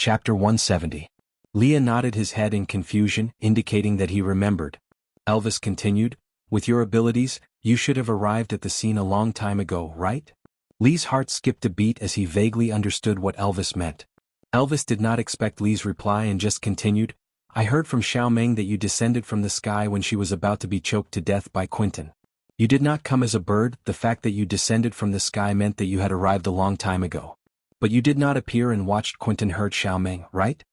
Chapter 170. Leah nodded his head in confusion, indicating that he remembered. Elvis continued, "With your abilities, you should have arrived at the scene a long time ago, right?" Lee's heart skipped a beat as he vaguely understood what Elvis meant. Elvis did not expect Lee's reply and just continued, "I heard from Xiaoming that you descended from the sky when she was about to be choked to death by Quentin. You did not come as a bird. The fact that you descended from the sky meant that you had arrived a long time ago. But you did not appear and watched Quentin hurt Xiaoming, right?"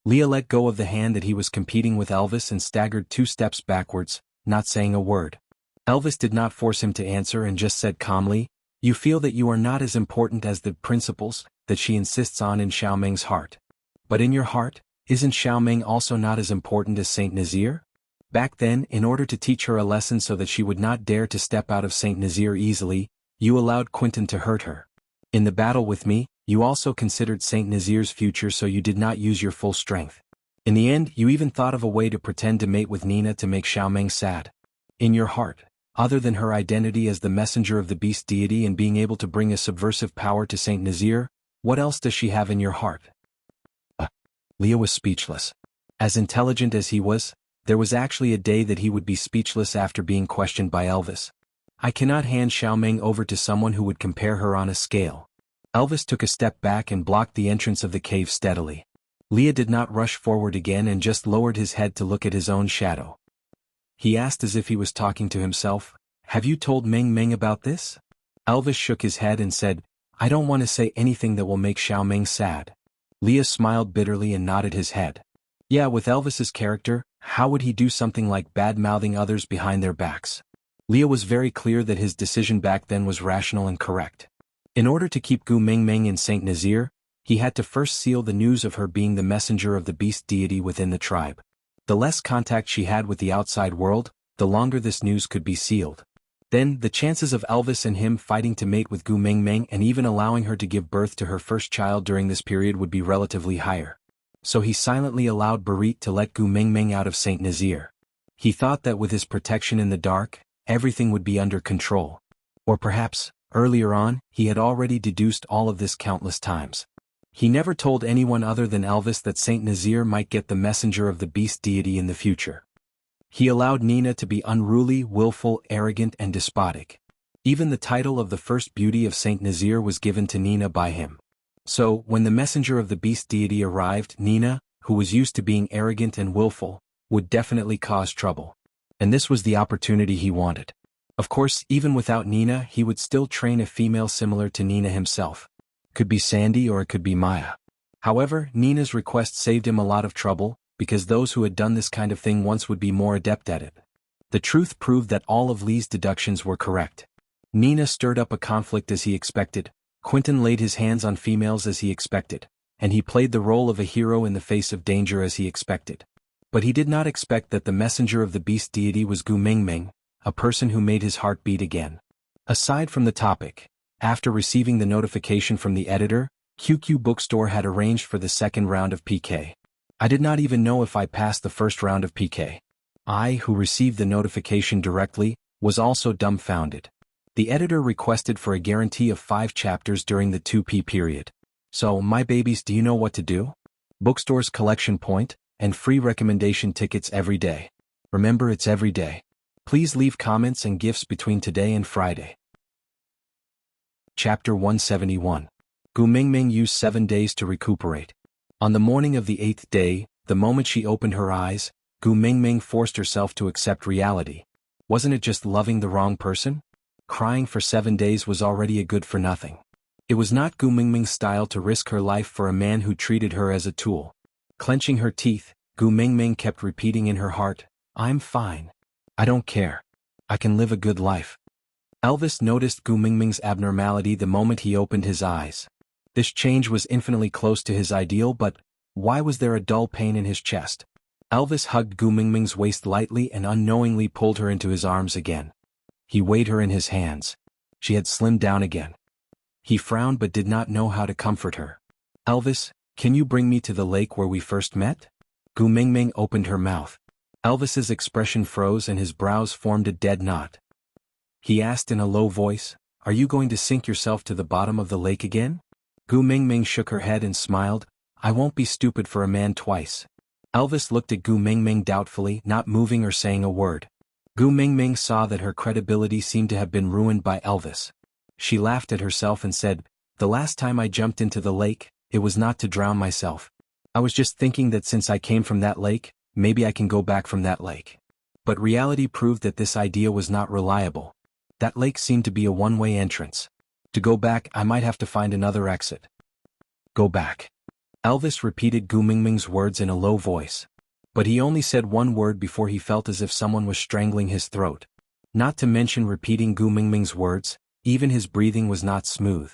Leah let go of the hand that he was competing with Elvis and staggered 2 steps backwards, not saying a word. Elvis did not force him to answer and just said calmly, "You feel that you are not as important as the principles that she insists on in Xiaoming's heart. But in your heart, isn't Xiaoming also not as important as Saint Nazir? Back then, in order to teach her a lesson so that she would not dare to step out of Saint Nazir easily, you allowed Quentin to hurt her. In the battle with me, you also considered Saint Nazir's future, so you did not use your full strength. In the end, you even thought of a way to pretend to mate with Nina to make Xiaoming sad. In your heart, other than her identity as the messenger of the beast deity and being able to bring a subversive power to Saint Nazir, what else does she have in your heart?" Leah was speechless. As intelligent as he was, there was actually a day that he would be speechless after being questioned by Elvis. "I cannot hand Xiaoming over to someone who would compare her on a scale." Elvis took a step back and blocked the entrance of the cave steadily. Leah did not rush forward again and just lowered his head to look at his own shadow. He asked as if he was talking to himself, "Have you told Ming Ming about this?" Elvis shook his head and said, "I don't want to say anything that will make Xiaoming sad." Leah smiled bitterly and nodded his head. Yeah, with Elvis's character, how would he do something like bad-mouthing others behind their backs? Leah was very clear that his decision back then was rational and correct. In order to keep Gu Mingming in Saint Nazir, he had to first seal the news of her being the messenger of the beast deity within the tribe. The less contact she had with the outside world, the longer this news could be sealed. Then, the chances of Elvis and him fighting to mate with Gu Mingming and even allowing her to give birth to her first child during this period would be relatively higher. So he silently allowed Barit to let Gu Mingming out of Saint Nazir. He thought that with his protection in the dark, everything would be under control. Or perhaps, earlier on, he had already deduced all of this countless times. He never told anyone other than Elvis that Saint Nazir might get the messenger of the beast deity in the future. He allowed Nina to be unruly, willful, arrogant, and despotic. Even the title of the first beauty of Saint Nazir was given to Nina by him. So, when the messenger of the beast deity arrived, Nina, who was used to being arrogant and willful, would definitely cause trouble. And this was the opportunity he wanted. Of course, even without Nina, he would still train a female similar to Nina himself. Could be Sandy or it could be Maya. However, Nina's request saved him a lot of trouble, because those who had done this kind of thing once would be more adept at it. The truth proved that all of Lee's deductions were correct. Nina stirred up a conflict as he expected, Quentin laid his hands on females as he expected, and he played the role of a hero in the face of danger as he expected. But he did not expect that the messenger of the beast deity was Gu Mingming, a person who made his heart beat again. Aside from the topic, after receiving the notification from the editor, QQ Bookstore had arranged for the second round of PK. I did not even know if I passed the first round of PK. I, who received the notification directly, was also dumbfounded. The editor requested for a guarantee of 5 chapters during the 2P period. So, my babies, do you know what to do? Bookstore's collection point, and free recommendation tickets every day. Remember, it's every day. Please leave comments and gifts between today and Friday. Chapter 171. Gu Mingming used 7 days to recuperate. On the morning of the 8th day, the moment she opened her eyes, Gu Mingming forced herself to accept reality. Wasn't it just loving the wrong person? Crying for 7 days was already a good for nothing. It was not Gu Mingming's style to risk her life for a man who treated her as a tool. Clenching her teeth, Gu Mingming kept repeating in her heart, "I'm fine. I don't care. I can live a good life." Elvis noticed Gu Mingming's abnormality the moment he opened his eyes. This change was infinitely close to his ideal, but why was there a dull pain in his chest? Elvis hugged Gu Mingming's waist lightly and unknowingly pulled her into his arms again. He weighed her in his hands. She had slimmed down again. He frowned but did not know how to comfort her. "Elvis, can you bring me to the lake where we first met?" Gu Mingming opened her mouth. Elvis's expression froze and his brows formed a dead knot. He asked in a low voice, "Are you going to sink yourself to the bottom of the lake again?" Gu Mingming shook her head and smiled, I won't be stupid for a man twice. Elvis looked at Gu Mingming doubtfully, not moving or saying a word. Gu Mingming saw that her credibility seemed to have been ruined by Elvis. She laughed at herself and said, "The last time I jumped into the lake, it was not to drown myself. I was just thinking that since I came from that lake, maybe I can go back from that lake." But reality proved that this idea was not reliable. That lake seemed to be a one-way entrance. To go back, I might have to find another exit. Go back. Elvis repeated Gu Mingming's words in a low voice. But he only said one word before he felt as if someone was strangling his throat. Not to mention repeating Gu Mingming's words, even his breathing was not smooth.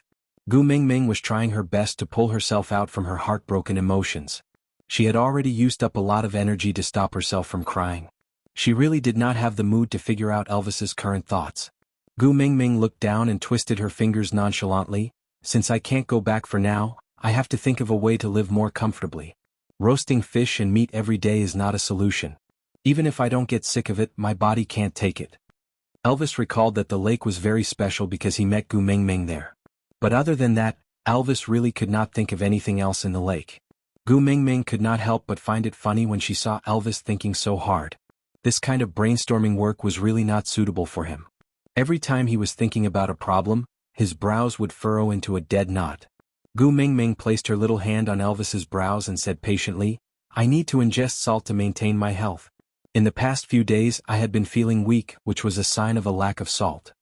Gu Mingming was trying her best to pull herself out from her heartbroken emotions. She had already used up a lot of energy to stop herself from crying. She really did not have the mood to figure out Elvis's current thoughts. Gu Mingming looked down and twisted her fingers nonchalantly. "Since I can't go back for now, I have to think of a way to live more comfortably. Roasting fish and meat every day is not a solution. Even if I don't get sick of it, my body can't take it." Elvis recalled that the lake was very special because he met Gu Mingming there. But other than that, Elvis really could not think of anything else in the lake. Gu Mingming could not help but find it funny when she saw Elvis thinking so hard. This kind of brainstorming work was really not suitable for him. Every time he was thinking about a problem, his brows would furrow into a dead knot. Gu Mingming placed her little hand on Elvis's brows and said patiently, "I need to ingest salt to maintain my health. In the past few days I had been feeling weak, which was a sign of a lack of salt.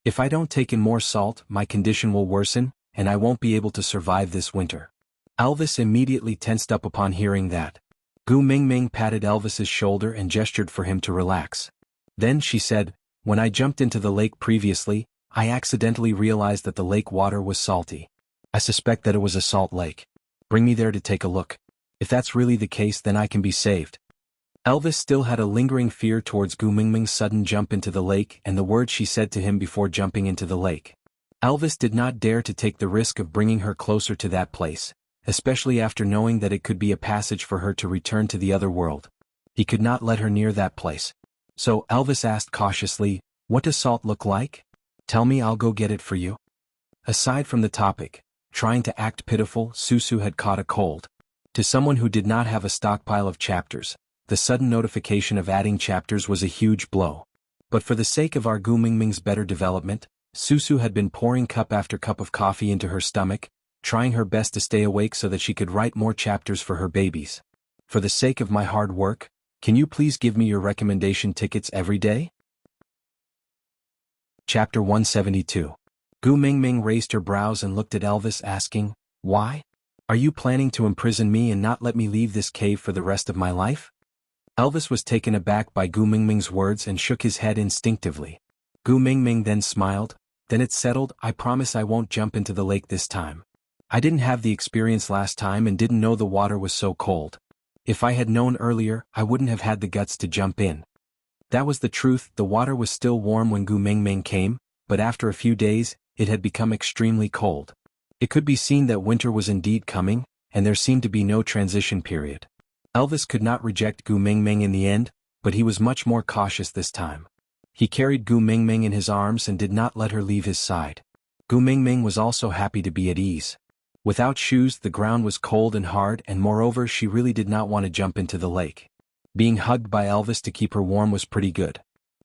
If I don't take in more salt, my condition will worsen, and I won't be able to survive this winter." Elvis immediately tensed up upon hearing that. Gu Mingming patted Elvis's shoulder and gestured for him to relax. Then she said, "When I jumped into the lake previously, I accidentally realized that the lake water was salty. I suspect that it was a salt lake. Bring me there to take a look. If that's really the case, then I can be saved." Elvis still had a lingering fear towards Gu Mingming's sudden jump into the lake and the words she said to him before jumping into the lake. Elvis did not dare to take the risk of bringing her closer to that place, especially after knowing that it could be a passage for her to return to the other world. He could not let her near that place. So Elvis asked cautiously, "What does salt look like? Tell me, I'll go get it for you." Aside from the topic, trying to act pitiful, Susu had caught a cold. To someone who did not have a stockpile of chapters, the sudden notification of adding chapters was a huge blow. But for the sake of our Gu Mingming's better development, Susu had been pouring cup after cup of coffee into her stomach, trying her best to stay awake so that she could write more chapters for her babies. "For the sake of my hard work, can you please give me your recommendation tickets every day?" Chapter 172. Gu Mingming raised her brows and looked at Elvis, asking, "Why? Are you planning to imprison me and not let me leave this cave for the rest of my life?" Elvis was taken aback by Gu Mingming's words and shook his head instinctively. Gu Mingming then smiled. "Then it's settled. I promise I won't jump into the lake this time. I didn't have the experience last time and didn't know the water was so cold. If I had known earlier, I wouldn't have had the guts to jump in." That was the truth. The water was still warm when Gu Mingming came, but after a few days, it had become extremely cold. It could be seen that winter was indeed coming, and there seemed to be no transition period. Elvis could not reject Gu Mingming in the end, but he was much more cautious this time. He carried Gu Mingming in his arms and did not let her leave his side. Gu Mingming was also happy to be at ease. Without shoes, the ground was cold and hard, and moreover she really did not want to jump into the lake. Being hugged by Elvis to keep her warm was pretty good.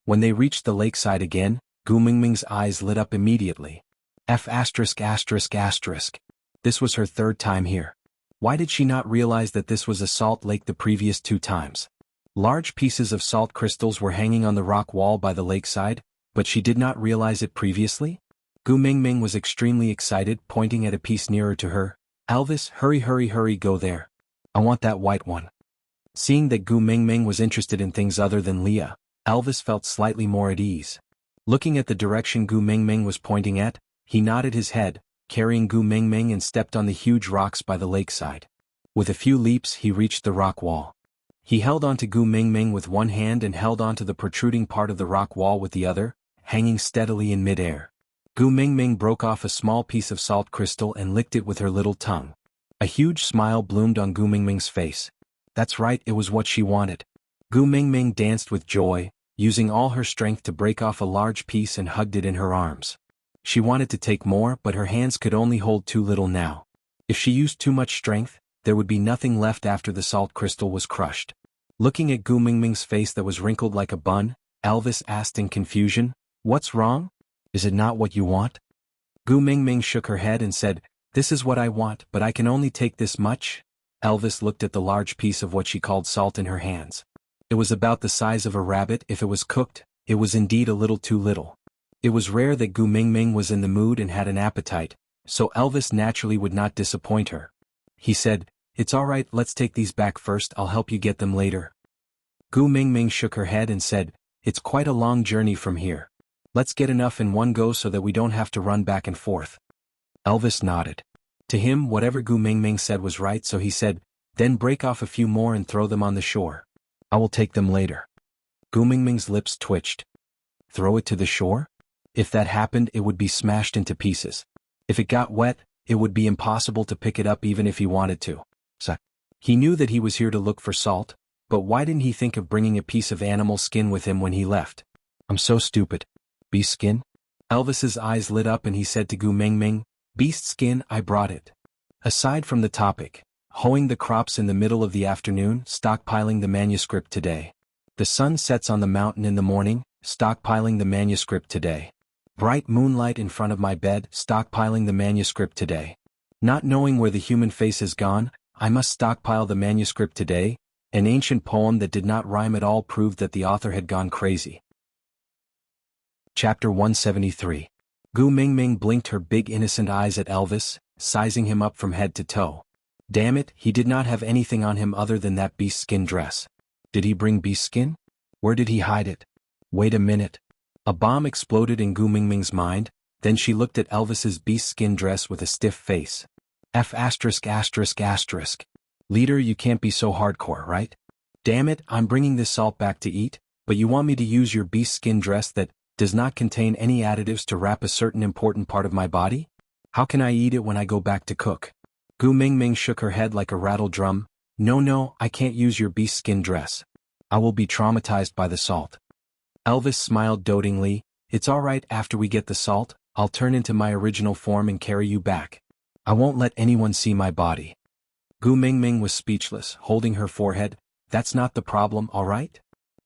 When they reached the lakeside again, Gu Mingming's eyes lit up immediately. F******. This was her third time here. Why did she not realize that this was a salt lake the previous 2 times? Large pieces of salt crystals were hanging on the rock wall by the lakeside, but she did not realize it previously? Gu Mingming was extremely excited, pointing at a piece nearer to her. "Elvis, hurry, go there. I want that white one." Seeing that Gu Mingming was interested in things other than Leah, Elvis felt slightly more at ease. Looking at the direction Gu Mingming was pointing at, he nodded his head, carrying Gu Mingming, and stepped on the huge rocks by the lakeside. With a few leaps he reached the rock wall. He held onto Gu Mingming with one hand and held onto the protruding part of the rock wall with the other, hanging steadily in midair. Gu Mingming broke off a small piece of salt crystal and licked it with her little tongue. A huge smile bloomed on Gu Mingming's face. That's right, it was what she wanted. Gu Mingming danced with joy, using all her strength to break off a large piece and hugged it in her arms. She wanted to take more, but her hands could only hold too little now. If she used too much strength, there would be nothing left after the salt crystal was crushed. Looking at Gu Mingming's face that was wrinkled like a bun, Elvis asked in confusion, "What's wrong? Is it not what you want?" Gu Mingming shook her head and said, "This is what I want, but I can only take this much." Elvis looked at the large piece of what she called salt in her hands. It was about the size of a rabbit. If it was cooked, it was indeed a little too little. It was rare that Gu Mingming was in the mood and had an appetite, so Elvis naturally would not disappoint her. He said, "It's all right, let's take these back first, I'll help you get them later." Gu Mingming shook her head and said, "It's quite a long journey from here. Let's get enough in one go so that we don't have to run back and forth." Elvis nodded. To him, whatever Gu Mingming said was right, so he said, "Then break off a few more and throw them on the shore. I will take them later." Gu Mingming's lips twitched. Throw it to the shore? If that happened, it would be smashed into pieces. If it got wet, it would be impossible to pick it up even if he wanted to. So, he knew that he was here to look for salt, but why didn't he think of bringing a piece of animal skin with him when he left? "I'm so stupid. Beast skin?" Elvis's eyes lit up and he said to Gu Mingming, "Beast skin, I brought it." Aside from the topic, hoeing the crops in the middle of the afternoon, stockpiling the manuscript today. The sun sets on the mountain in the morning, stockpiling the manuscript today. Bright moonlight in front of my bed, stockpiling the manuscript today. Not knowing where the human face has gone, I must stockpile the manuscript today. An ancient poem that did not rhyme at all proved that the author had gone crazy. Chapter 173. Gu Mingming blinked her big innocent eyes at Elvis, sizing him up from head to toe. Damn it, he did not have anything on him other than that beast skin dress. Did he bring beast skin? Where did he hide it? Wait a minute. A bomb exploded in Gu Mingming's mind, then she looked at Elvis's beast skin dress with a stiff face. F*******. Leader, you can't be so hardcore, right? Damn it, I'm bringing this salt back to eat, but you want me to use your beast skin dress that does not contain any additives to wrap a certain important part of my body? How can I eat it when I go back to cook? Gu Mingming shook her head like a rattle drum. No, I can't use your beast skin dress. I will be traumatized by the salt. Elvis smiled dotingly. It's all right, after we get the salt, I'll turn into my original form and carry you back. I won't let anyone see my body. Gu Mingming was speechless, holding her forehead. That's not the problem, all right?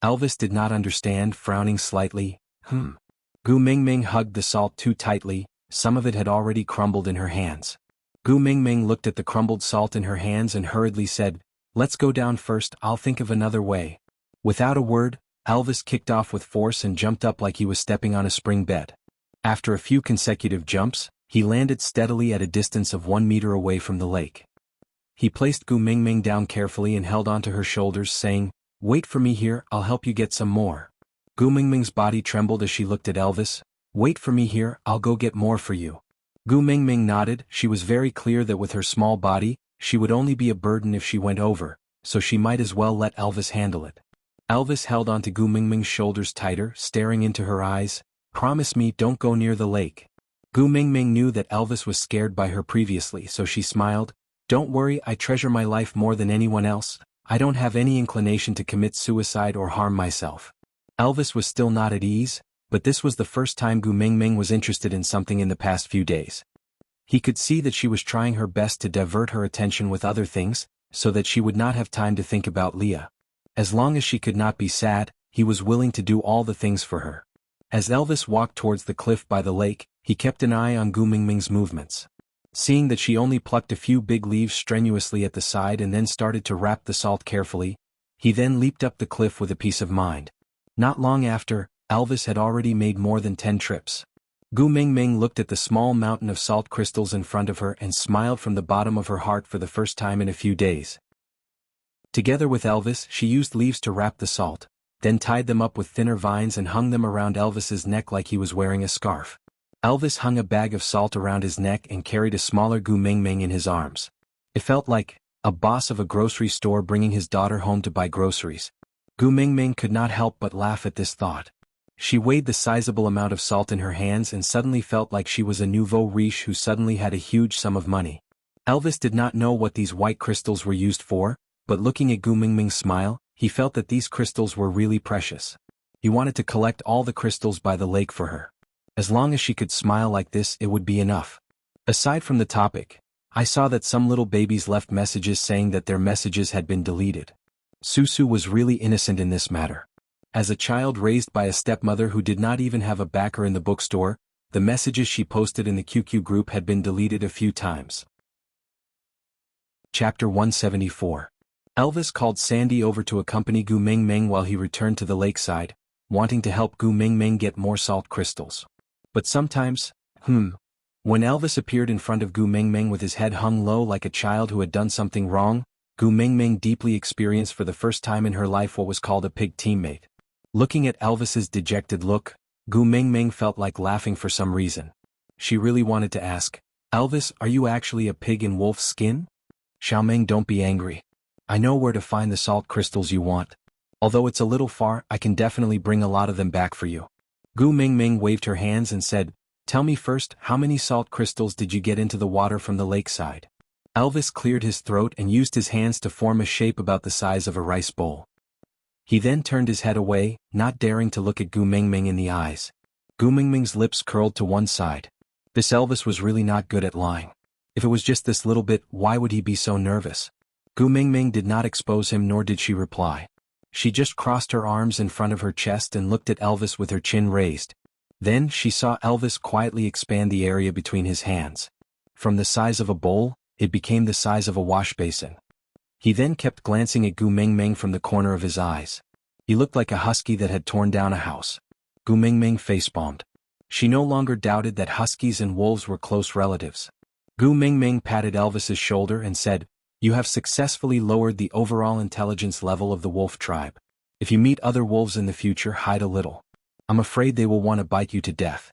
Elvis did not understand, frowning slightly. Gu Mingming hugged the salt too tightly, some of it had already crumbled in her hands. Gu Mingming looked at the crumbled salt in her hands and hurriedly said, "Let's go down first, I'll think of another way." Without a word, Elvis kicked off with force and jumped up like he was stepping on a spring bed. After a few consecutive jumps, he landed steadily at a distance of 1 meter away from the lake. He placed Gu Mingming down carefully and held onto her shoulders, saying, "Wait for me here, I'll help you get some more." Gu Mingming's body trembled as she looked at Elvis. "Wait for me here, I'll go get more for you." Gu Mingming nodded. She was very clear that with her small body, she would only be a burden if she went over, so she might as well let Elvis handle it. Elvis held onto Gu Mingming's shoulders tighter, staring into her eyes. "Promise me don't go near the lake." Gu Mingming knew that Elvis was scared by her previously, so she smiled. "Don't worry, I treasure my life more than anyone else. I don't have any inclination to commit suicide or harm myself." Elvis was still not at ease, but this was the first time Gu Mingming was interested in something in the past few days. He could see that she was trying her best to divert her attention with other things, so that she would not have time to think about Leah. As long as she could not be sad, he was willing to do all the things for her. As Elvis walked towards the cliff by the lake, he kept an eye on Gu Mingming's movements. Seeing that she only plucked a few big leaves strenuously at the side and then started to wrap the salt carefully, he then leaped up the cliff with a peace of mind. Not long after, Elvis had already made more than 10 trips. Gu Mingming looked at the small mountain of salt crystals in front of her and smiled from the bottom of her heart for the first time in a few days. Together with Elvis, she used leaves to wrap the salt, then tied them up with thinner vines and hung them around Elvis's neck like he was wearing a scarf. Elvis hung a bag of salt around his neck and carried a smaller Gu Mingming in his arms. It felt like a boss of a grocery store bringing his daughter home to buy groceries. Gu Mingming could not help but laugh at this thought. She weighed the sizable amount of salt in her hands and suddenly felt like she was a nouveau riche who suddenly had a huge sum of money. Elvis did not know what these white crystals were used for, but looking at Gu Mingming's smile, he felt that these crystals were really precious. He wanted to collect all the crystals by the lake for her. As long as she could smile like this, it would be enough. Aside from the topic, I saw that some little babies left messages saying that their messages had been deleted. Susu was really innocent in this matter. As a child raised by a stepmother who did not even have a backer in the bookstore, the messages she posted in the QQ group had been deleted a few times. Chapter 174. Elvis called Sandy over to accompany Gu Mengmeng while he returned to the lakeside, wanting to help Gu Mengmeng get more salt crystals. But sometimes, when Elvis appeared in front of Gu Mengmeng with his head hung low like a child who had done something wrong, Gu Mengmeng deeply experienced for the first time in her life what was called a pig teammate. Looking at Elvis's dejected look, Gu Mengmeng felt like laughing for some reason. She really wanted to ask, "Elvis, are you actually a pig in wolf's skin?" "Xiaomeng, don't be angry. I know where to find the salt crystals you want. Although it's a little far, I can definitely bring a lot of them back for you." Gu Mengmeng waved her hands and said, "Tell me first, how many salt crystals did you get into the water from the lakeside?" Elvis cleared his throat and used his hands to form a shape about the size of a rice bowl. He then turned his head away, not daring to look at Gu Mengmeng in the eyes. Gu Mengmeng's lips curled to one side. This Elvis was really not good at lying. If it was just this little bit, why would he be so nervous? Gu Mengmeng did not expose him, nor did she reply. She just crossed her arms in front of her chest and looked at Elvis with her chin raised. Then she saw Elvis quietly expand the area between his hands. From the size of a bowl, it became the size of a wash basin. He then kept glancing at Gu Mengmeng from the corner of his eyes. He looked like a husky that had torn down a house. Gu Mengmeng facepalmed. She no longer doubted that huskies and wolves were close relatives. Gu Mengmeng patted Elvis's shoulder and said, "You have successfully lowered the overall intelligence level of the wolf tribe. If you meet other wolves in the future, hide a little. I'm afraid they will want to bite you to death."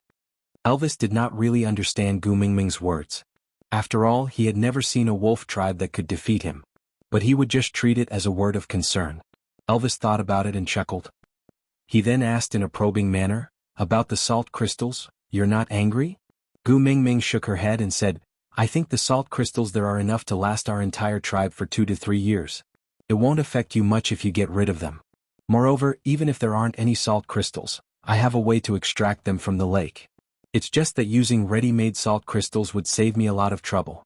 Elvis did not really understand Gu Mengmeng's words. After all, he had never seen a wolf tribe that could defeat him. But he would just treat it as a word of concern. Elvis thought about it and chuckled. He then asked in a probing manner, "About the salt crystals, you're not angry?" Gu Mengmeng shook her head and said, "I think the salt crystals there are enough to last our entire tribe for 2 to 3 years. It won't affect you much if you get rid of them. Moreover, even if there aren't any salt crystals, I have a way to extract them from the lake. It's just that using ready-made salt crystals would save me a lot of trouble."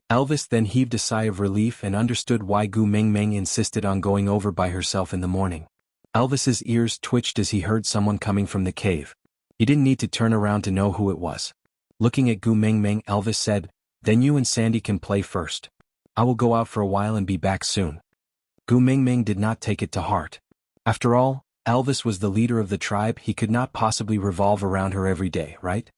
Elvis then heaved a sigh of relief and understood why Gu Mengmeng insisted on going over by herself in the morning. Elvis's ears twitched as he heard someone coming from the cave. He didn't need to turn around to know who it was. Looking at Gu Mengmeng, Elvis said, "Then you and Sandy can play first. I will go out for a while and be back soon." Gu Mengmeng did not take it to heart. After all, Elvis was the leader of the tribe. He could not possibly revolve around her every day, right?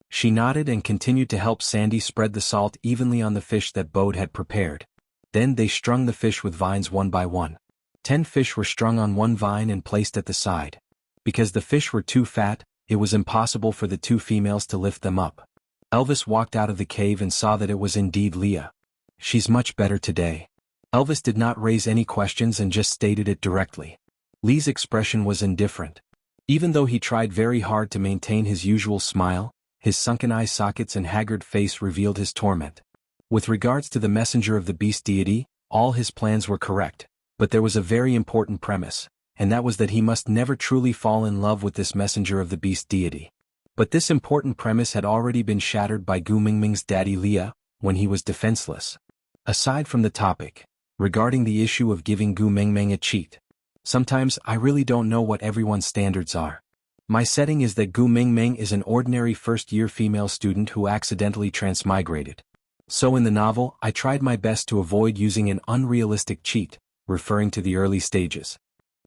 She nodded and continued to help Sandy spread the salt evenly on the fish that Bode had prepared. Then they strung the fish with vines one by one. 10 fish were strung on one vine and placed at the side. Because the fish were too fat, it was impossible for the 2 females to lift them up. Elvis walked out of the cave and saw that it was indeed Leah. "She's much better today." Elvis did not raise any questions and just stated it directly. Lee's expression was indifferent. Even though he tried very hard to maintain his usual smile, his sunken eye sockets and haggard face revealed his torment. With regards to the messenger of the beast deity, all his plans were correct, but there was a very important premise, and that was that he must never truly fall in love with this messenger of the beast deity. But this important premise had already been shattered by Gu Mengmeng's daddy Leah, when he was defenseless. Aside from the topic, regarding the issue of giving Gu Mengmeng a cheat, sometimes I really don't know what everyone's standards are. My setting is that Gu Mengmeng is an ordinary first-year female student who accidentally transmigrated. So in the novel, I tried my best to avoid using an unrealistic cheat, referring to the early stages.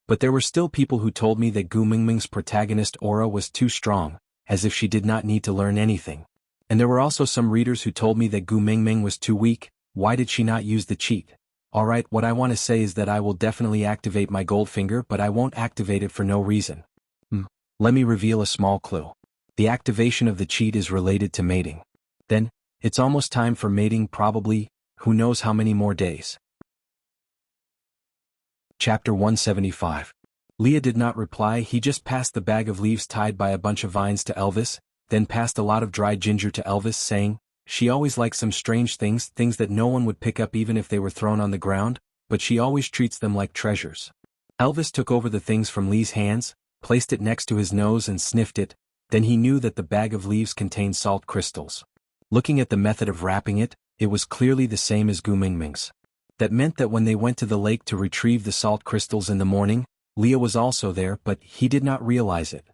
But there were still people who told me that Gu Mengmeng's protagonist aura was too strong, as if she did not need to learn anything. And there were also some readers who told me that Gu Mengmeng was too weak. Why did she not use the cheat? Alright, what I want to say is that I will definitely activate my gold finger, but I won't activate it for no reason. Let me reveal a small clue. The activation of the cheat is related to mating. Then, it's almost time for mating, probably, who knows how many more days. Chapter 175. Leah did not reply. He just passed the bag of leaves tied by a bunch of vines to Elvis, then passed a lot of dried ginger to Elvis, saying, "She always likes some strange things that no one would pick up even if they were thrown on the ground, but she always treats them like treasures." Elvis took over the things from Lee's hands, placed it next to his nose and sniffed it. Then he knew that the bag of leaves contained salt crystals. Looking at the method of wrapping it, it was clearly the same as Gu Mingming's. That meant that when they went to the lake to retrieve the salt crystals in the morning, Leah was also there, but he did not realize it.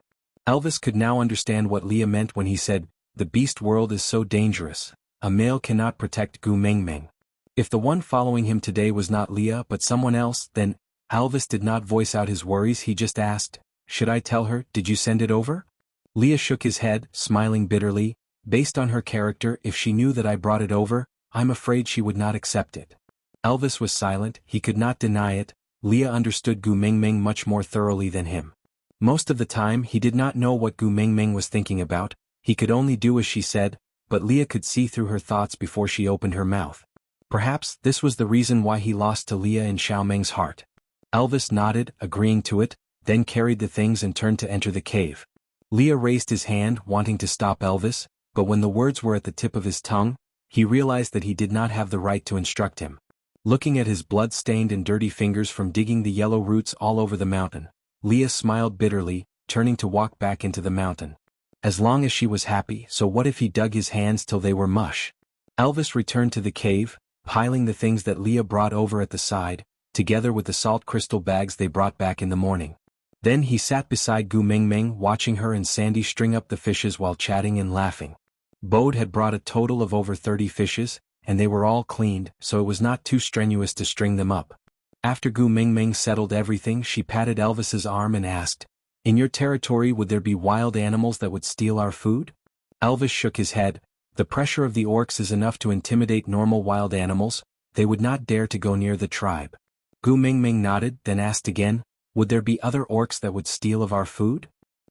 Elvis could now understand what Leah meant when he said, "The beast world is so dangerous. A male cannot protect Gu Mingming." If the one following him today was not Leah but someone else, then Elvis did not voice out his worries. He just asked, "Should I tell her? Did you send it over?" Leah shook his head, smiling bitterly. "Based on her character, if she knew that I brought it over, I'm afraid she would not accept it." Elvis was silent. He could not deny it. Leah understood Gu Mingming much more thoroughly than him. Most of the time he did not know what Gu Mingming was thinking about. He could only do as she said, but Leah could see through her thoughts before she opened her mouth. Perhaps this was the reason why he lost to Leah in Xiaoming's heart. Elvis nodded, agreeing to it, then carried the things and turned to enter the cave. Leah raised his hand, wanting to stop Elvis, but when the words were at the tip of his tongue, he realized that he did not have the right to instruct him. Looking at his blood-stained and dirty fingers from digging the yellow roots all over the mountain, Leah smiled bitterly, turning to walk back into the mountain. As long as she was happy, so what if he dug his hands till they were mush? Elvis returned to the cave, piling the things that Leah brought over at the side, together with the salt crystal bags they brought back in the morning. Then he sat beside Gu Mingming, watching her and Sandy string up the fishes while chatting and laughing. Bode had brought a total of over 30 fishes, and they were all cleaned, so it was not too strenuous to string them up. After Gu Mingming settled everything, she patted Elvis's arm and asked, "In your territory would there be wild animals that would steal our food?" Elvis shook his head. "The pressure of the orcs is enough to intimidate normal wild animals. They would not dare to go near the tribe." Gu Mingming nodded, then asked again, "Would there be other orcs that would steal of our food?"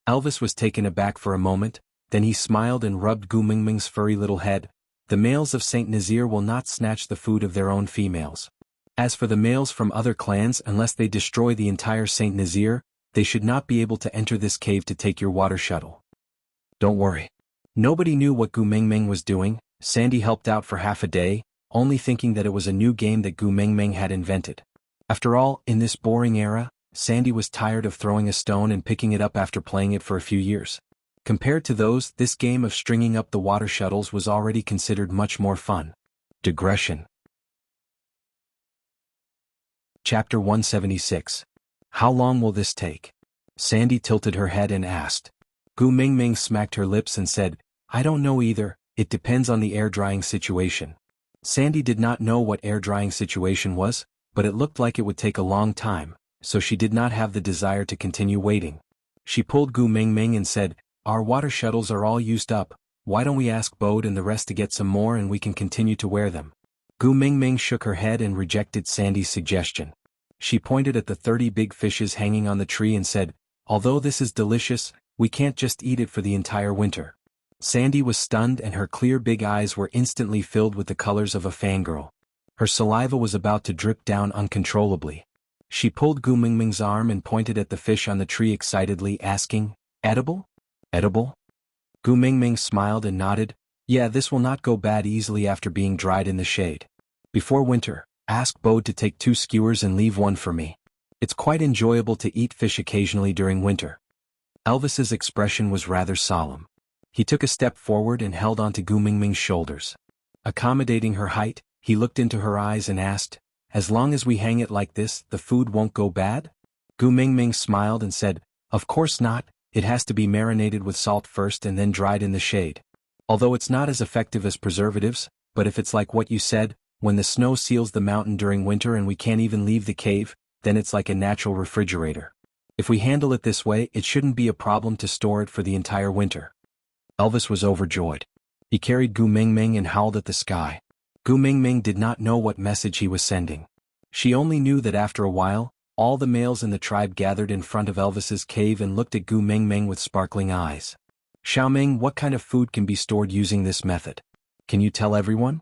Elvis was taken aback for a moment, then he smiled and rubbed Gu Mingming's furry little head. "The males of Saint Nazir will not snatch the food of their own females. As for the males from other clans, unless they destroy the entire Saint Nazir, they should not be able to enter this cave to take your water shuttle. Don't worry." Nobody knew what Gu Mingming was doing. Sandy helped out for half a day, only thinking that it was a new game that Gu Mingming had invented. After all, in this boring era, Sandy was tired of throwing a stone and picking it up after playing it for a few years. Compared to those, this game of stringing up the water shuttles was already considered much more fun. Digression. Chapter 176. How long will this take? Sandy tilted her head and asked. Gu Mingming smacked her lips and said, "I don't know either, it depends on the air-drying situation." Sandy did not know what air-drying situation was, but it looked like it would take a long time, so she did not have the desire to continue waiting. She pulled Gu Mingming and said, "Our water shuttles are all used up. Why don't we ask Bode and the rest to get some more and we can continue to wear them?" Gu Mingming shook her head and rejected Sandy's suggestion. She pointed at the 30 big fishes hanging on the tree and said, "Although this is delicious, we can't just eat it for the entire winter." Sandy was stunned and her clear big eyes were instantly filled with the colors of a fangirl. Her saliva was about to drip down uncontrollably. She pulled Gu Mingming's arm and pointed at the fish on the tree excitedly, asking, "Edible? Edible?" Gu Mingming smiled and nodded. "Yeah, this will not go bad easily after being dried in the shade. Before winter, ask Bode to take 2 skewers and leave 1 for me. It's quite enjoyable to eat fish occasionally during winter." Elvis's expression was rather solemn. He took a step forward and held onto Gu Mingming's shoulders. Accommodating her height, he looked into her eyes and asked, "As long as we hang it like this, the food won't go bad?" Gu Mingming smiled and said, "Of course not. It has to be marinated with salt first and then dried in the shade. Although it's not as effective as preservatives, but if it's like what you said, when the snow seals the mountain during winter and we can't even leave the cave, then it's like a natural refrigerator. If we handle it this way, it shouldn't be a problem to store it for the entire winter." Elvis was overjoyed. He carried Gu Mingming and howled at the sky. Gu Mingming did not know what message he was sending. She only knew that after a while, all the males in the tribe gathered in front of Elvis's cave and looked at Gu Mingming with sparkling eyes. "Xiaoming, what kind of food can be stored using this method? Can you tell everyone?"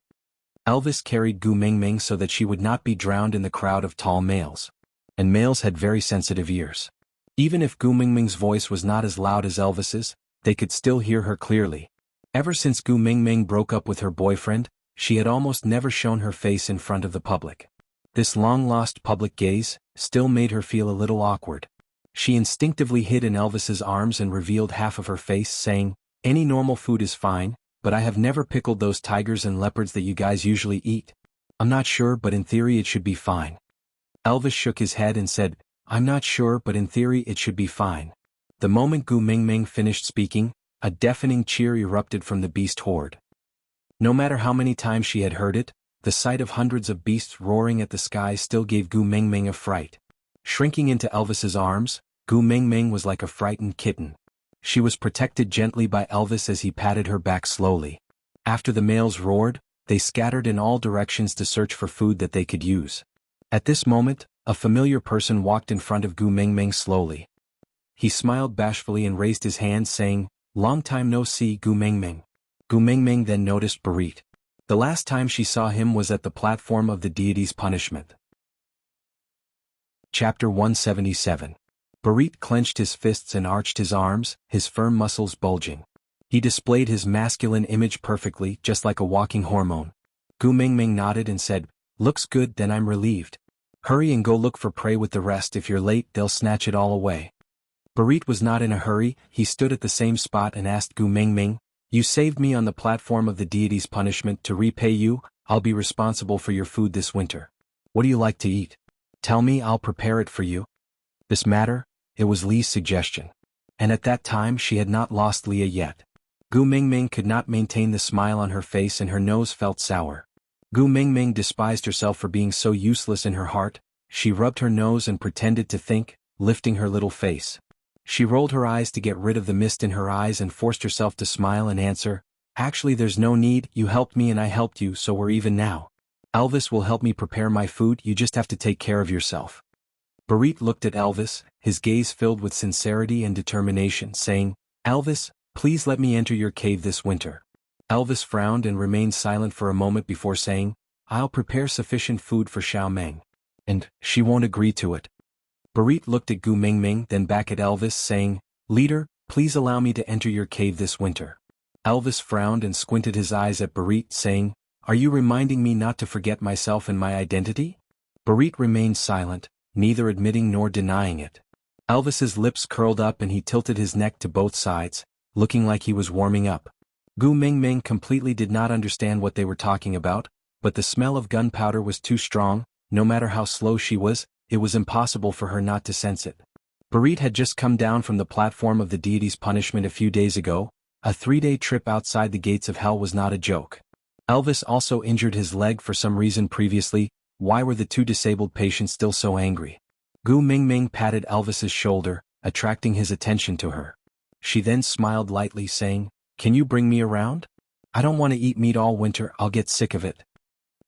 Elvis carried Gu Mingming so that she would not be drowned in the crowd of tall males. And males had very sensitive ears. Even if Gu Mingming's voice was not as loud as Elvis's, they could still hear her clearly. Ever since Gu Mingming broke up with her boyfriend, she had almost never shown her face in front of the public. This long-lost public gaze still made her feel a little awkward. She instinctively hid in Elvis's arms and revealed half of her face, saying, "Any normal food is fine, but I have never pickled those tigers and leopards that you guys usually eat. I'm not sure, but in theory it should be fine. Elvis shook his head and said, I'm not sure, but in theory it should be fine. The moment Gu Mingming finished speaking, a deafening cheer erupted from the beast horde. No matter how many times she had heard it, the sight of hundreds of beasts roaring at the sky still gave Gu Mingming a fright. Shrinking into Elvis's arms, Gu Mingming was like a frightened kitten. She was protected gently by Elvis as he patted her back slowly. After the males roared, they scattered in all directions to search for food that they could use. At this moment, a familiar person walked in front of Gu Mingming slowly. He smiled bashfully and raised his hand saying, Long time no see, Gu Mingming. Gu Mingming then noticed Barit. The last time she saw him was at the platform of the deity's punishment. Chapter 177. Barit clenched his fists and arched his arms, his firm muscles bulging. He displayed his masculine image perfectly, just like a walking hormone. Gu Mingming nodded and said, Looks good, then I'm relieved. Hurry and go look for prey with the rest. If you're late, they'll snatch it all away. Barit was not in a hurry. He stood at the same spot and asked Gu Mingming, You saved me on the platform of the deity's punishment. To repay you, I'll be responsible for your food this winter. What do you like to eat? Tell me, I'll prepare it for you. This matter? It was Li's suggestion. And at that time she had not lost Leah yet. Gu Mingming could not maintain the smile on her face and her nose felt sour. Gu Mingming despised herself for being so useless in her heart. She rubbed her nose and pretended to think, lifting her little face. She rolled her eyes to get rid of the mist in her eyes and forced herself to smile and answer, Actually there's no need, you helped me and I helped you, so we're even now. Elvis will help me prepare my food, you just have to take care of yourself. Barit looked at Elvis, his gaze filled with sincerity and determination, saying, Elvis, please let me enter your cave this winter. Elvis frowned and remained silent for a moment before saying, I'll prepare sufficient food for Xiao Meng. And she won't agree to it. Barit looked at Gu Mingming, then back at Elvis, saying, Leader, please allow me to enter your cave this winter. Elvis frowned and squinted his eyes at Barit, saying, Are you reminding me not to forget myself and my identity? Barit remained silent, neither admitting nor denying it. Elvis's lips curled up and he tilted his neck to both sides, looking like he was warming up. Gu Mingming completely did not understand what they were talking about, but the smell of gunpowder was too strong. No matter how slow she was, it was impossible for her not to sense it. Barit had just come down from the platform of the deity's punishment a few days ago. A 3-day trip outside the gates of hell was not a joke. Elvis also injured his leg for some reason previously. Why were the two disabled patients still so angry? Gu Mingming patted Elvis's shoulder, attracting his attention to her. She then smiled lightly, saying, Can you bring me around? I don't want to eat meat all winter, I'll get sick of it.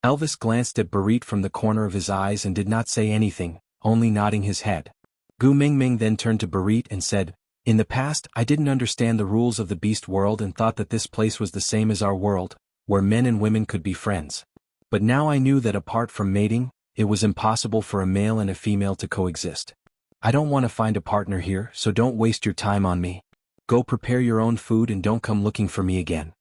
Elvis glanced at Barit from the corner of his eyes and did not say anything, only nodding his head. Gu Mingming then turned to Barit and said, In the past, I didn't understand the rules of the beast world and thought that this place was the same as our world, where men and women could be friends. But now I knew that apart from mating, it was impossible for a male and a female to coexist. I don't want to find a partner here, so don't waste your time on me. Go prepare your own food and don't come looking for me again.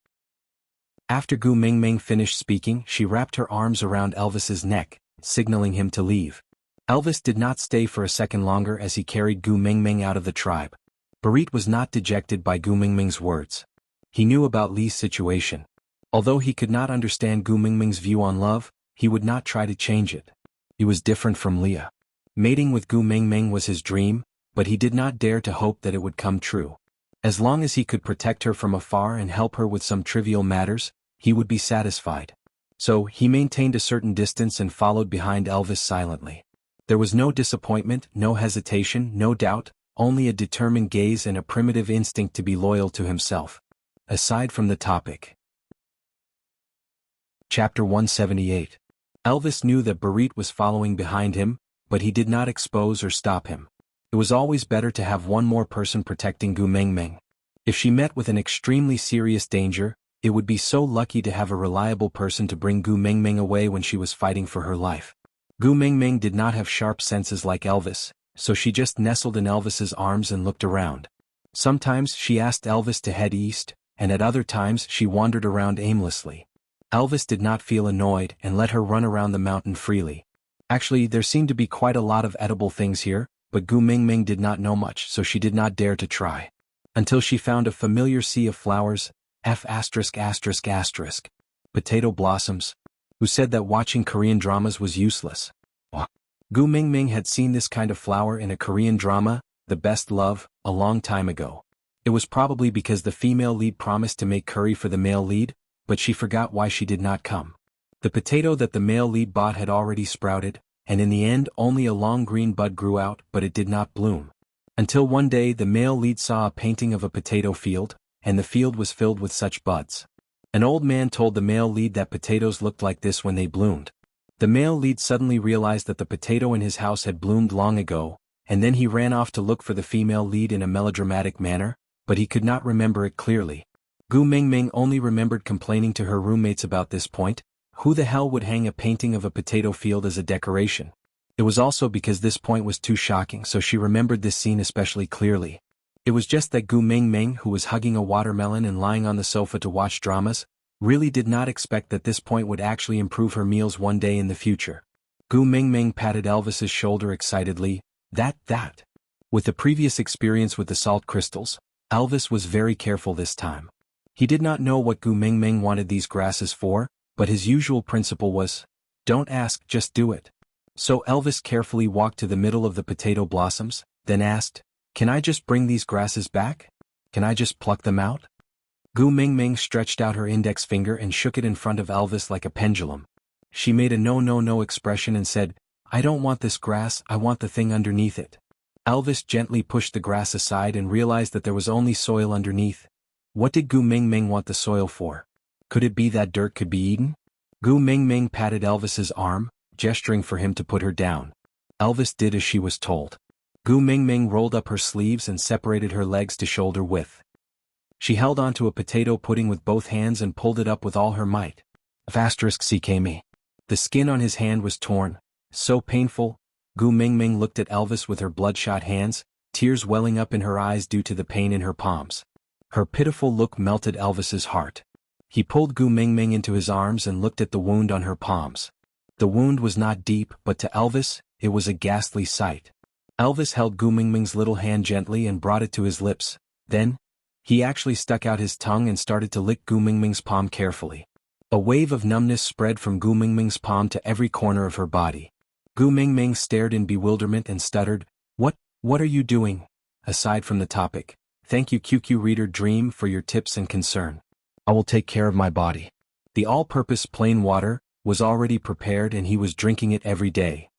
After Gu Mingming finished speaking, she wrapped her arms around Elvis's neck, signaling him to leave. Elvis did not stay for a second longer as he carried Gu Mingming out of the tribe. Barit was not dejected by Gu Mingming's words. He knew about Li's situation. Although he could not understand Gu Mingming's view on love, he would not try to change it. He was different from Leah. Mating with Gu Mingming was his dream, but he did not dare to hope that it would come true. As long as he could protect her from afar and help her with some trivial matters, he would be satisfied. So, he maintained a certain distance and followed behind Elvis silently. There was no disappointment, no hesitation, no doubt, only a determined gaze and a primitive instinct to be loyal to himself. Aside from the topic. Chapter 178. Elvis knew that Barit was following behind him, but he did not expose or stop him. It was always better to have one more person protecting Gu Mingming. If she met with an extremely serious danger, it would be so lucky to have a reliable person to bring Gu Mingming away when she was fighting for her life. Gu Mingming did not have sharp senses like Elvis, so she just nestled in Elvis's arms and looked around. Sometimes she asked Elvis to head east, and at other times she wandered around aimlessly. Elvis did not feel annoyed and let her run around the mountain freely. Actually, there seemed to be quite a lot of edible things here, but Gu Mingming did not know much, so she did not dare to try. Until she found a familiar sea of flowers, F asterisk asterisk asterisk. Potato blossoms. Who said that watching Korean dramas was useless? Gu Mingming had seen this kind of flower in a Korean drama, The Best Love, a long time ago. It was probably because the female lead promised to make curry for the male lead, but she forgot why she did not come. The potato that the male lead bought had already sprouted, and in the end only a long green bud grew out, but it did not bloom. Until one day the male lead saw a painting of a potato field, and the field was filled with such buds. An old man told the male lead that potatoes looked like this when they bloomed. The male lead suddenly realized that the potato in his house had bloomed long ago, and then he ran off to look for the female lead in a melodramatic manner, but he could not remember it clearly. Gu Mingming only remembered complaining to her roommates about this point. Who the hell would hang a painting of a potato field as a decoration? It was also because this point was too shocking, so she remembered this scene especially clearly. It was just that Gu Mingming, who was hugging a watermelon and lying on the sofa to watch dramas, really did not expect that this point would actually improve her meals one day in the future. Gu Mingming patted Elvis's shoulder excitedly. That. With the previous experience with the salt crystals, Elvis was very careful this time. He did not know what Gu Mingming wanted these grasses for, but his usual principle was, don't ask, just do it. So Elvis carefully walked to the middle of the potato blossoms, then asked, can I just bring these grasses back? Can I just pluck them out? Gu Mingming stretched out her index finger and shook it in front of Elvis like a pendulum. She made a no expression and said, I don't want this grass, I want the thing underneath it. Elvis gently pushed the grass aside and realized that there was only soil underneath. What did Gu Mingming want the soil for? Could it be that dirt could be eaten? Gu Mingming patted Elvis's arm, gesturing for him to put her down. Elvis did as she was told. Gu Mingming rolled up her sleeves and separated her legs to shoulder width. She held onto a potato pudding with both hands and pulled it up with all her might. *CKME. The skin on his hand was torn. So painful. Gu Mingming looked at Elvis with her bloodshot hands, tears welling up in her eyes due to the pain in her palms. Her pitiful look melted Elvis's heart. He pulled Gu Mingming into his arms and looked at the wound on her palms. The wound was not deep, but to Elvis, it was a ghastly sight. Elvis held Gu Mingming's little hand gently and brought it to his lips. Then, he actually stuck out his tongue and started to lick Gu Mingming's palm carefully. A wave of numbness spread from Gu Mingming's palm to every corner of her body. Gu Mingming stared in bewilderment and stuttered, What are you doing? Aside from the topic, thank you QQ Reader Dream for your tips and concern. I will take care of my body. The all-purpose plain water was already prepared and he was drinking it every day.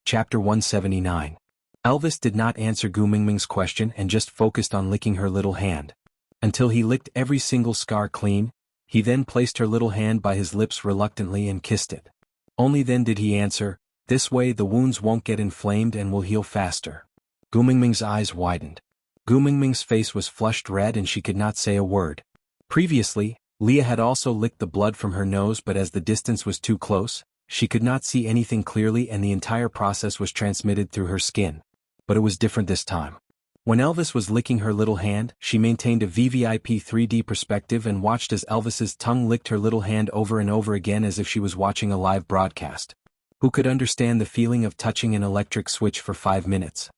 Chapter 179. Elvis did not answer Gu Mingming's question and just focused on licking her little hand. Until he licked every single scar clean, he then placed her little hand by his lips reluctantly and kissed it. Only then did he answer, this way the wounds won't get inflamed and will heal faster. Gu Mingming's eyes widened. Gu Mingming's face was flushed red and she could not say a word. Previously, Leah had also licked the blood from her nose, but as the distance was too close, she could not see anything clearly and the entire process was transmitted through her skin. But it was different this time. When Elvis was licking her little hand, she maintained a VVIP 3D perspective and watched as Elvis's tongue licked her little hand over and over again as if she was watching a live broadcast. Who could understand the feeling of touching an electric switch for 5 minutes?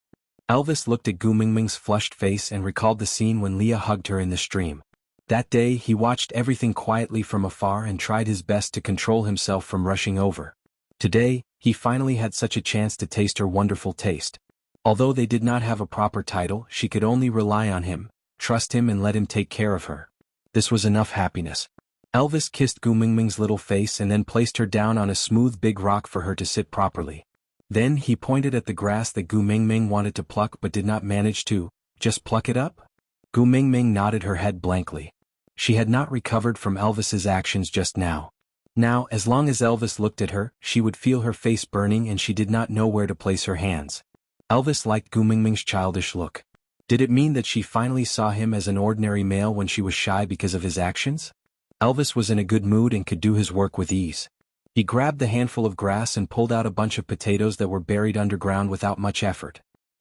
Elvis looked at Gu Mingming's flushed face and recalled the scene when Leah hugged her in the stream. That day he watched everything quietly from afar and tried his best to control himself from rushing over. Today, he finally had such a chance to taste her wonderful taste. Although they did not have a proper title, she could only rely on him, trust him and let him take care of her. This was enough happiness. Elvis kissed Gu Mingming's little face and then placed her down on a smooth big rock for her to sit properly. Then he pointed at the grass that Gu Mingming wanted to pluck but did not manage to. Just pluck it up? Gu Mingming nodded her head blankly. She had not recovered from Elvis's actions just now. Now, as long as Elvis looked at her, she would feel her face burning and she did not know where to place her hands. Elvis liked Gu Mingming's childish look. Did it mean that she finally saw him as an ordinary male when she was shy because of his actions? Elvis was in a good mood and could do his work with ease. He grabbed the handful of grass and pulled out a bunch of potatoes that were buried underground without much effort.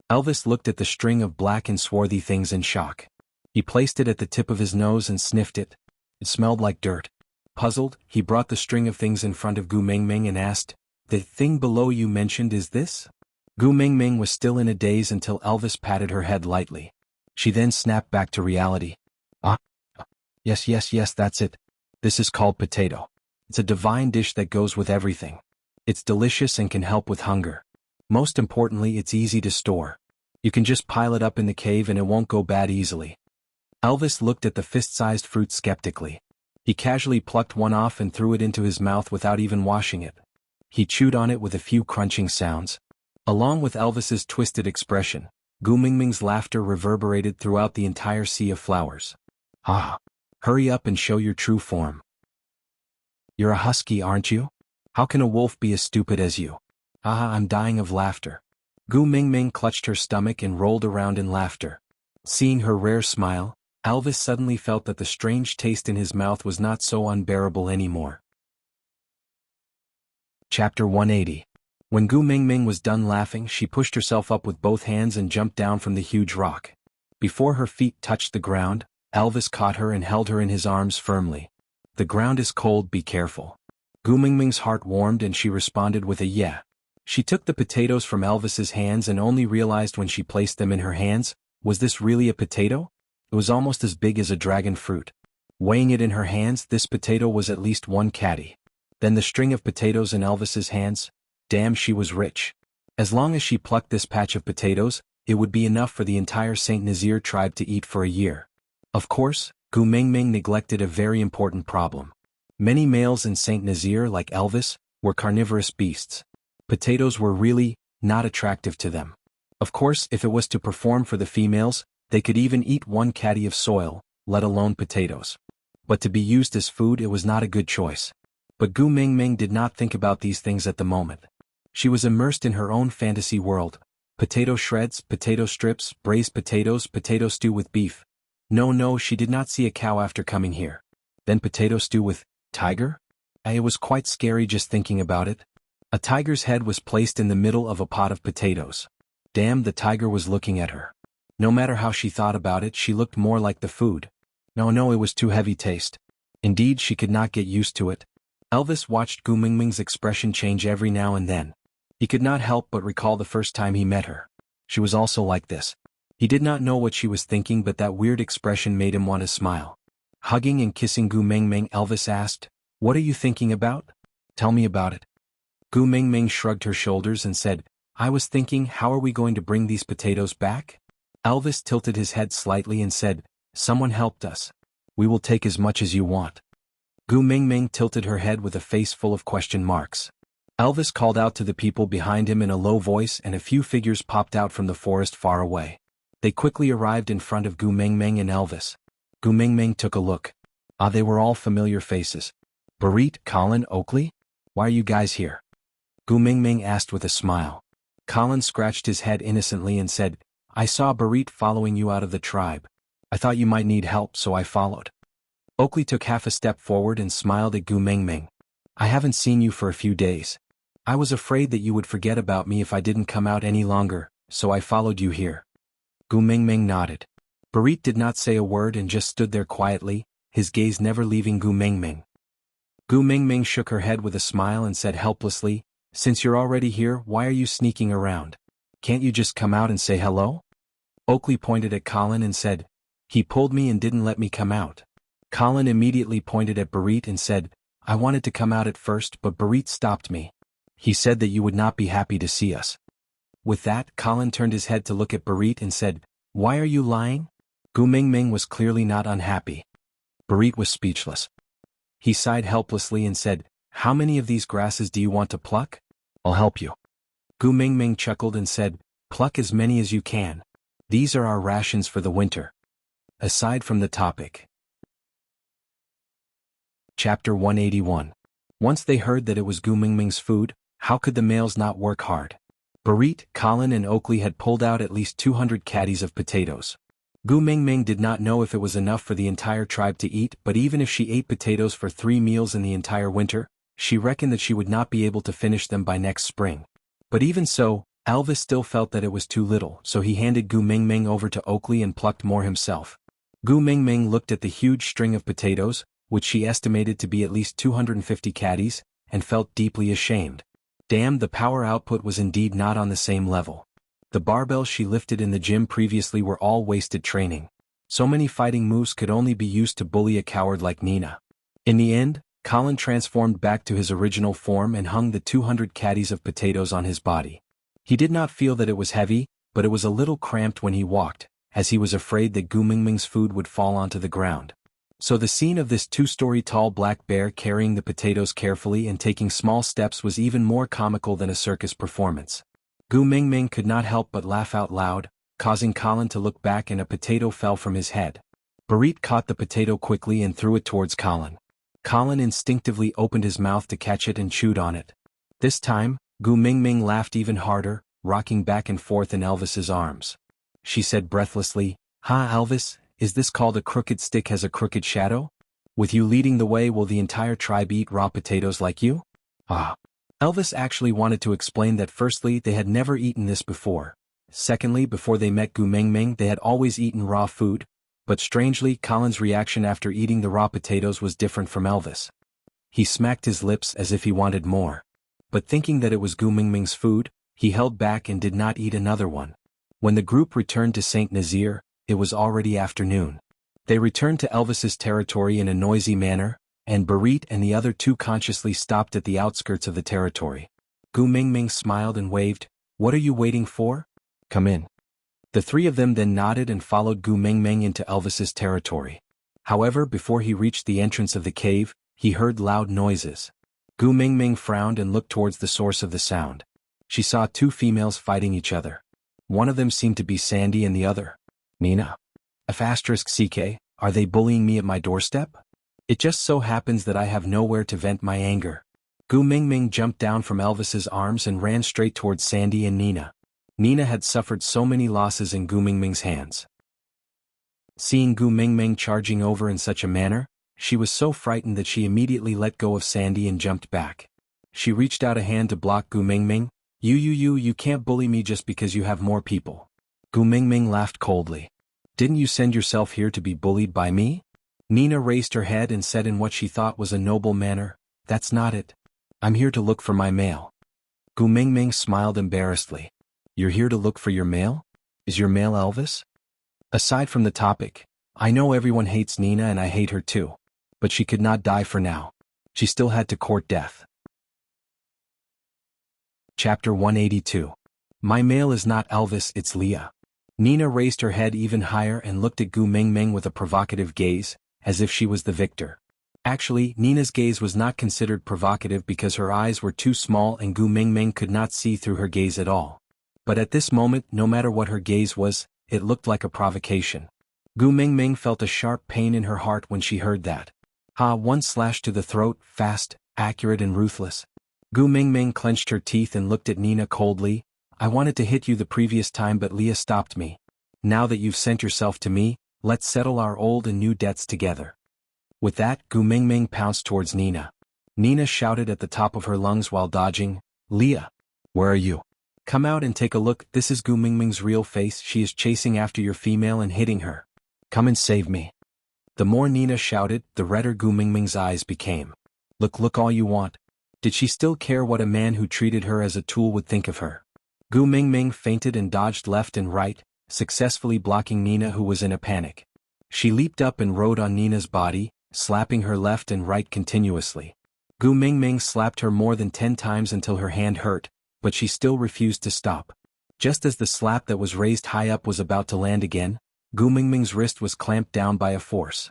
Elvis looked at the string of black and swarthy things in shock. He placed it at the tip of his nose and sniffed it. It smelled like dirt. Puzzled, he brought the string of things in front of Gu Mingming and asked, "The thing below you mentioned is this?" Gu Mingming was still in a daze until Elvis patted her head lightly. She then snapped back to reality. Ah, yes, that's it. This is called potato. It's a divine dish that goes with everything. It's delicious and can help with hunger. Most importantly, it's easy to store. You can just pile it up in the cave and it won't go bad easily. Elvis looked at the fist-sized fruit skeptically. He casually plucked one off and threw it into his mouth without even washing it. He chewed on it with a few crunching sounds. Along with Elvis's twisted expression, Gu Mingming's laughter reverberated throughout the entire sea of flowers. Ah! Hurry up and show your true form. You're a husky, aren't you? How can a wolf be as stupid as you? Ah, I'm dying of laughter. Gu Mingming clutched her stomach and rolled around in laughter. Seeing her rare smile, Elvis suddenly felt that the strange taste in his mouth was not so unbearable anymore. Chapter 180. When Gu Mingming was done laughing, she pushed herself up with both hands and jumped down from the huge rock. Before her feet touched the ground, Elvis caught her and held her in his arms firmly. The ground is cold, be careful. Gu Mingming's heart warmed and she responded with a yeah. She took the potatoes from Elvis's hands and only realized when she placed them in her hands, was this really a potato? It was almost as big as a dragon fruit. Weighing it in her hands, this potato was at least 1 caddy. Then the string of potatoes in Elvis's hands, damn, she was rich. As long as she plucked this patch of potatoes, it would be enough for the entire Saint Nazaire tribe to eat for a year. Of course, Gu Mingming neglected a very important problem. Many males in Saint Nazaire, like Elvis, were carnivorous beasts. Potatoes were really not attractive to them. Of course, if it was to perform for the females, they could even eat 1 caddy of soil, let alone potatoes. But to be used as food, it was not a good choice. But Gu Mingming did not think about these things at the moment. She was immersed in her own fantasy world. Potato shreds, potato strips, braised potatoes, potato stew with beef. No, she did not see a cow after coming here. Then potato stew with tiger? It was quite scary just thinking about it. A tiger's head was placed in the middle of a pot of potatoes. Damn, the tiger was looking at her. No matter how she thought about it, she looked more like the food. No, it was too heavy taste. Indeed, she could not get used to it. Elvis watched Gu Mingming's expression change every now and then. He could not help but recall the first time he met her. She was also like this. He did not know what she was thinking, but that weird expression made him want to smile. Hugging and kissing Gu Mingming, Elvis asked, "What are you thinking about? Tell me about it." Gu Mingming shrugged her shoulders and said, "I was thinking, how are we going to bring these potatoes back?" Elvis tilted his head slightly and said, "Someone helped us. We will take as much as you want." Gu Mingming tilted her head with a face full of question marks. Elvis called out to the people behind him in a low voice and a few figures popped out from the forest far away. They quickly arrived in front of Gu Mingming and Elvis. Gu Mingming took a look. They were all familiar faces. Barit, Colin, Oakley? Why are you guys here? Gu Mingming asked with a smile. Colin scratched his head innocently and said, "I saw Barit following you out of the tribe. I thought you might need help, so I followed." Oakley took half a step forward and smiled at Gu Mingming. "I haven't seen you for a few days. I was afraid that you would forget about me if I didn't come out any longer, so I followed you here." Gu Mingming nodded. Barit did not say a word and just stood there quietly, his gaze never leaving Gu Mingming. Gu Mingming shook her head with a smile and said helplessly, "Since you're already here, why are you sneaking around? Can't you just come out and say hello?" Oakley pointed at Colin and said, "He pulled me and didn't let me come out." Colin immediately pointed at Barit and said, "I wanted to come out at first, but Barit stopped me. He said that you would not be happy to see us." With that, Colin turned his head to look at Barit and said, "Why are you lying?" Gu Mingming was clearly not unhappy. Barit was speechless. He sighed helplessly and said, "How many of these grasses do you want to pluck? I'll help you." Gu Mingming chuckled and said, "Pluck as many as you can. These are our rations for the winter." Aside from the topic. Chapter 181. Once they heard that it was Gu Mingming's food, how could the males not work hard? Barit, Colin and Oakley had pulled out at least 200 caddies of potatoes. Gu Mingming did not know if it was enough for the entire tribe to eat, but even if she ate potatoes for 3 meals in the entire winter, she reckoned that she would not be able to finish them by next spring. But even so, Elvis still felt that it was too little, so he handed Gu Mingming over to Oakley and plucked more himself. Gu Mingming looked at the huge string of potatoes, which she estimated to be at least 250 caddies, and felt deeply ashamed. Damn, the power output was indeed not on the same level. The barbells she lifted in the gym previously were all wasted training. So many fighting moves could only be used to bully a coward like Nina. In the end, Colin transformed back to his original form and hung the 200 caddies of potatoes on his body. He did not feel that it was heavy, but it was a little cramped when he walked, as he was afraid that Gu Mingming's food would fall onto the ground. So the scene of this 2-story tall black bear carrying the potatoes carefully and taking small steps was even more comical than a circus performance. Gu Mingming could not help but laugh out loud, causing Colin to look back, and a potato fell from his head. Barit caught the potato quickly and threw it towards Colin. Colin instinctively opened his mouth to catch it and chewed on it. This time, Gu Mingming laughed even harder, rocking back and forth in Elvis's arms. She said breathlessly, "Ha, Elvis, is this called a crooked stick has a crooked shadow? With you leading the way, will the entire tribe eat raw potatoes like you?" Ah. Elvis actually wanted to explain that firstly they had never eaten this before. Secondly, before they met Gu Mingming they had always eaten raw food, but strangely Colin's reaction after eating the raw potatoes was different from Elvis. He smacked his lips as if he wanted more. But thinking that it was Gu Mingming's food, he held back and did not eat another one. When the group returned to St. Nazaire, it was already afternoon. They returned to Elvis's territory in a noisy manner, and Barit and the other two consciously stopped at the outskirts of the territory. Gu Mingming smiled and waved, "What are you waiting for? Come in." The three of them then nodded and followed Gu Mingming into Elvis's territory. However, before he reached the entrance of the cave, he heard loud noises. Gu Mingming frowned and looked towards the source of the sound. She saw two females fighting each other. One of them seemed to be Sandy and the other, Nina. *CK, are they bullying me at my doorstep? It just so happens that I have nowhere to vent my anger. Gu Mingming jumped down from Elvis's arms and ran straight towards Sandy and Nina. Nina had suffered so many losses in Gu Mingming's hands. Seeing Gu Mingming charging over in such a manner, she was so frightened that she immediately let go of Sandy and jumped back. She reached out a hand to block Gu Mingming. You can't bully me just because you have more people." Gu Mingming laughed coldly. "Didn't you send yourself here to be bullied by me?" Nina raised her head and said in what she thought was a noble manner, "That's not it. I'm here to look for my mail." Gu Mingming smiled embarrassedly. "You're here to look for your mail? Is your mail Elvis?" Aside from the topic, I know everyone hates Nina and I hate her too. But she could not die for now. She still had to court death. Chapter 182. My mail is not Elvis, it's Leah. Nina raised her head even higher and looked at Gu Mingming with a provocative gaze, as if she was the victor. Actually, Nina's gaze was not considered provocative because her eyes were too small and Gu Mingming could not see through her gaze at all. But at this moment, no matter what her gaze was, it looked like a provocation. Gu Mingming felt a sharp pain in her heart when she heard that. One slash to the throat, fast, accurate and ruthless. Gu Mingming clenched her teeth and looked at Nina coldly. "I wanted to hit you the previous time but Leah stopped me. Now that you've sent yourself to me, let's settle our old and new debts together." With that, Gu Mingming pounced towards Nina. Nina shouted at the top of her lungs while dodging, "Leah! Where are you? Come out and take a look, this is Gu Mingming's real face, she is chasing after your female and hitting her. Come and save me." The more Nina shouted, the redder Gu Mingming's eyes became. Look all you want. Did she still care what a man who treated her as a tool would think of her? Gu Mingming feinted and dodged left and right, successfully blocking Nina who was in a panic. She leaped up and rode on Nina's body, slapping her left and right continuously. Gu Mingming slapped her more than 10 times until her hand hurt, but she still refused to stop. Just as the slap that was raised high up was about to land again, Gu Mingming's wrist was clamped down by a force.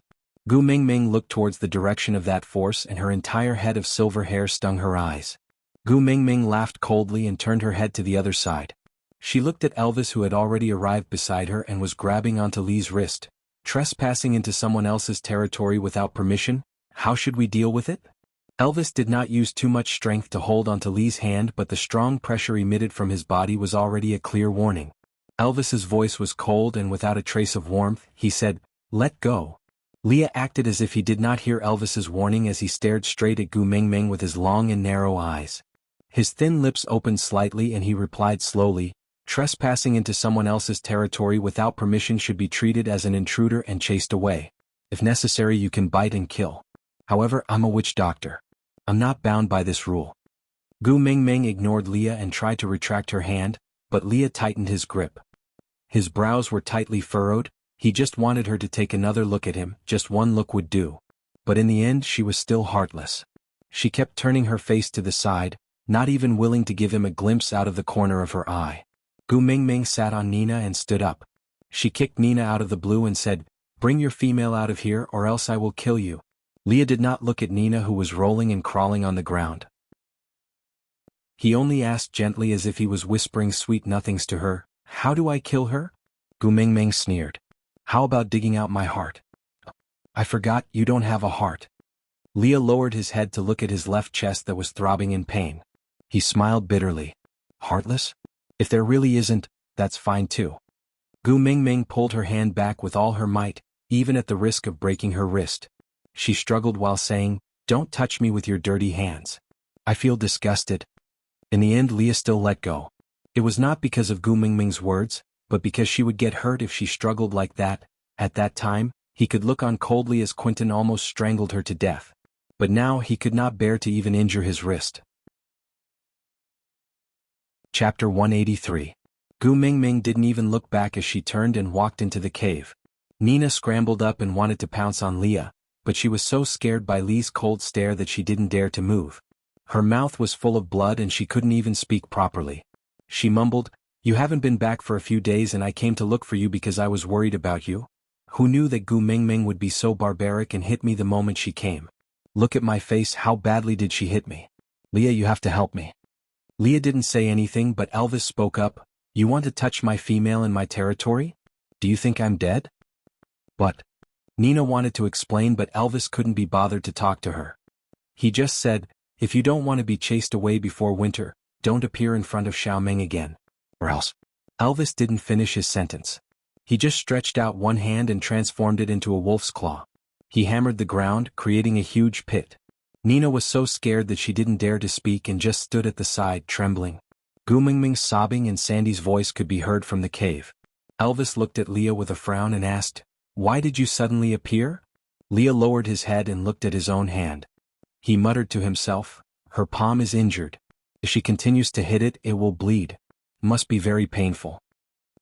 Gu Mingming looked towards the direction of that force and her entire head of silver hair stung her eyes. Gu Mingming laughed coldly and turned her head to the other side. She looked at Elvis who had already arrived beside her and was grabbing onto Lee's wrist. Trespassing into someone else's territory without permission? How should we deal with it? Elvis did not use too much strength to hold onto Lee's hand, but the strong pressure emitted from his body was already a clear warning. Elvis's voice was cold and without a trace of warmth. He said, "Let go." Leah acted as if he did not hear Elvis's warning as he stared straight at Gu Mingming with his long and narrow eyes. His thin lips opened slightly and he replied slowly, "Trespassing into someone else's territory without permission should be treated as an intruder and chased away. If necessary, you can bite and kill. However, I'm a witch doctor. I'm not bound by this rule." Gu Mingming ignored Leah and tried to retract her hand, but Leah tightened his grip. His brows were tightly furrowed, He just wanted her to take another look at him, just one look would do. But in the end she was still heartless. She kept turning her face to the side, not even willing to give him a glimpse out of the corner of her eye. Gu Mingming sat on Nina and stood up. She kicked Nina out of the blue and said, "Bring your female out of here or else I will kill you." Leah did not look at Nina, who was rolling and crawling on the ground. He only asked gently, as if he was whispering sweet nothings to her, "How do I kill her?" Gu Mingming sneered. "How about digging out my heart?" "I forgot, you don't have a heart." Leah lowered his head to look at his left chest that was throbbing in pain. He smiled bitterly. "Heartless? If there really isn't, that's fine too." Gu Mingming pulled her hand back with all her might, even at the risk of breaking her wrist. She struggled while saying, "Don't touch me with your dirty hands. I feel disgusted." In the end Leah still let go. It was not because of Gu Mingming's words, but because she would get hurt if she struggled like that. At that time, he could look on coldly as Quentin almost strangled her to death. But now he could not bear to even injure his wrist. Chapter 183. Gu Mingming didn't even look back as she turned and walked into the cave. Nina scrambled up and wanted to pounce on Leah, but she was so scared by Lee's cold stare that she didn't dare to move. Her mouth was full of blood and she couldn't even speak properly. She mumbled, "You haven't been back for a few days and I came to look for you because I was worried about you." Who knew that Gu Mingming would be so barbaric and hit me the moment she came? "Look at my face, how badly did she hit me? Leah, you have to help me." Leah didn't say anything, but Elvis spoke up, "You want to touch my female in my territory? Do you think I'm dead?" But Nina wanted to explain, but Elvis couldn't be bothered to talk to her. He just said, "If you don't want to be chased away before winter, don't appear in front of Xiaoming again. Or else." Elvis didn't finish his sentence. He just stretched out one hand and transformed it into a wolf's claw. He hammered the ground, creating a huge pit. Nina was so scared that she didn't dare to speak and just stood at the side, trembling. Gu Mingming's sobbing and Sandy's voice could be heard from the cave. Elvis looked at Leah with a frown and asked, "Why did you suddenly appear?" Leah lowered his head and looked at his own hand. He muttered to himself, "Her palm is injured. If she continues to hit it, it will bleed. Must be very painful."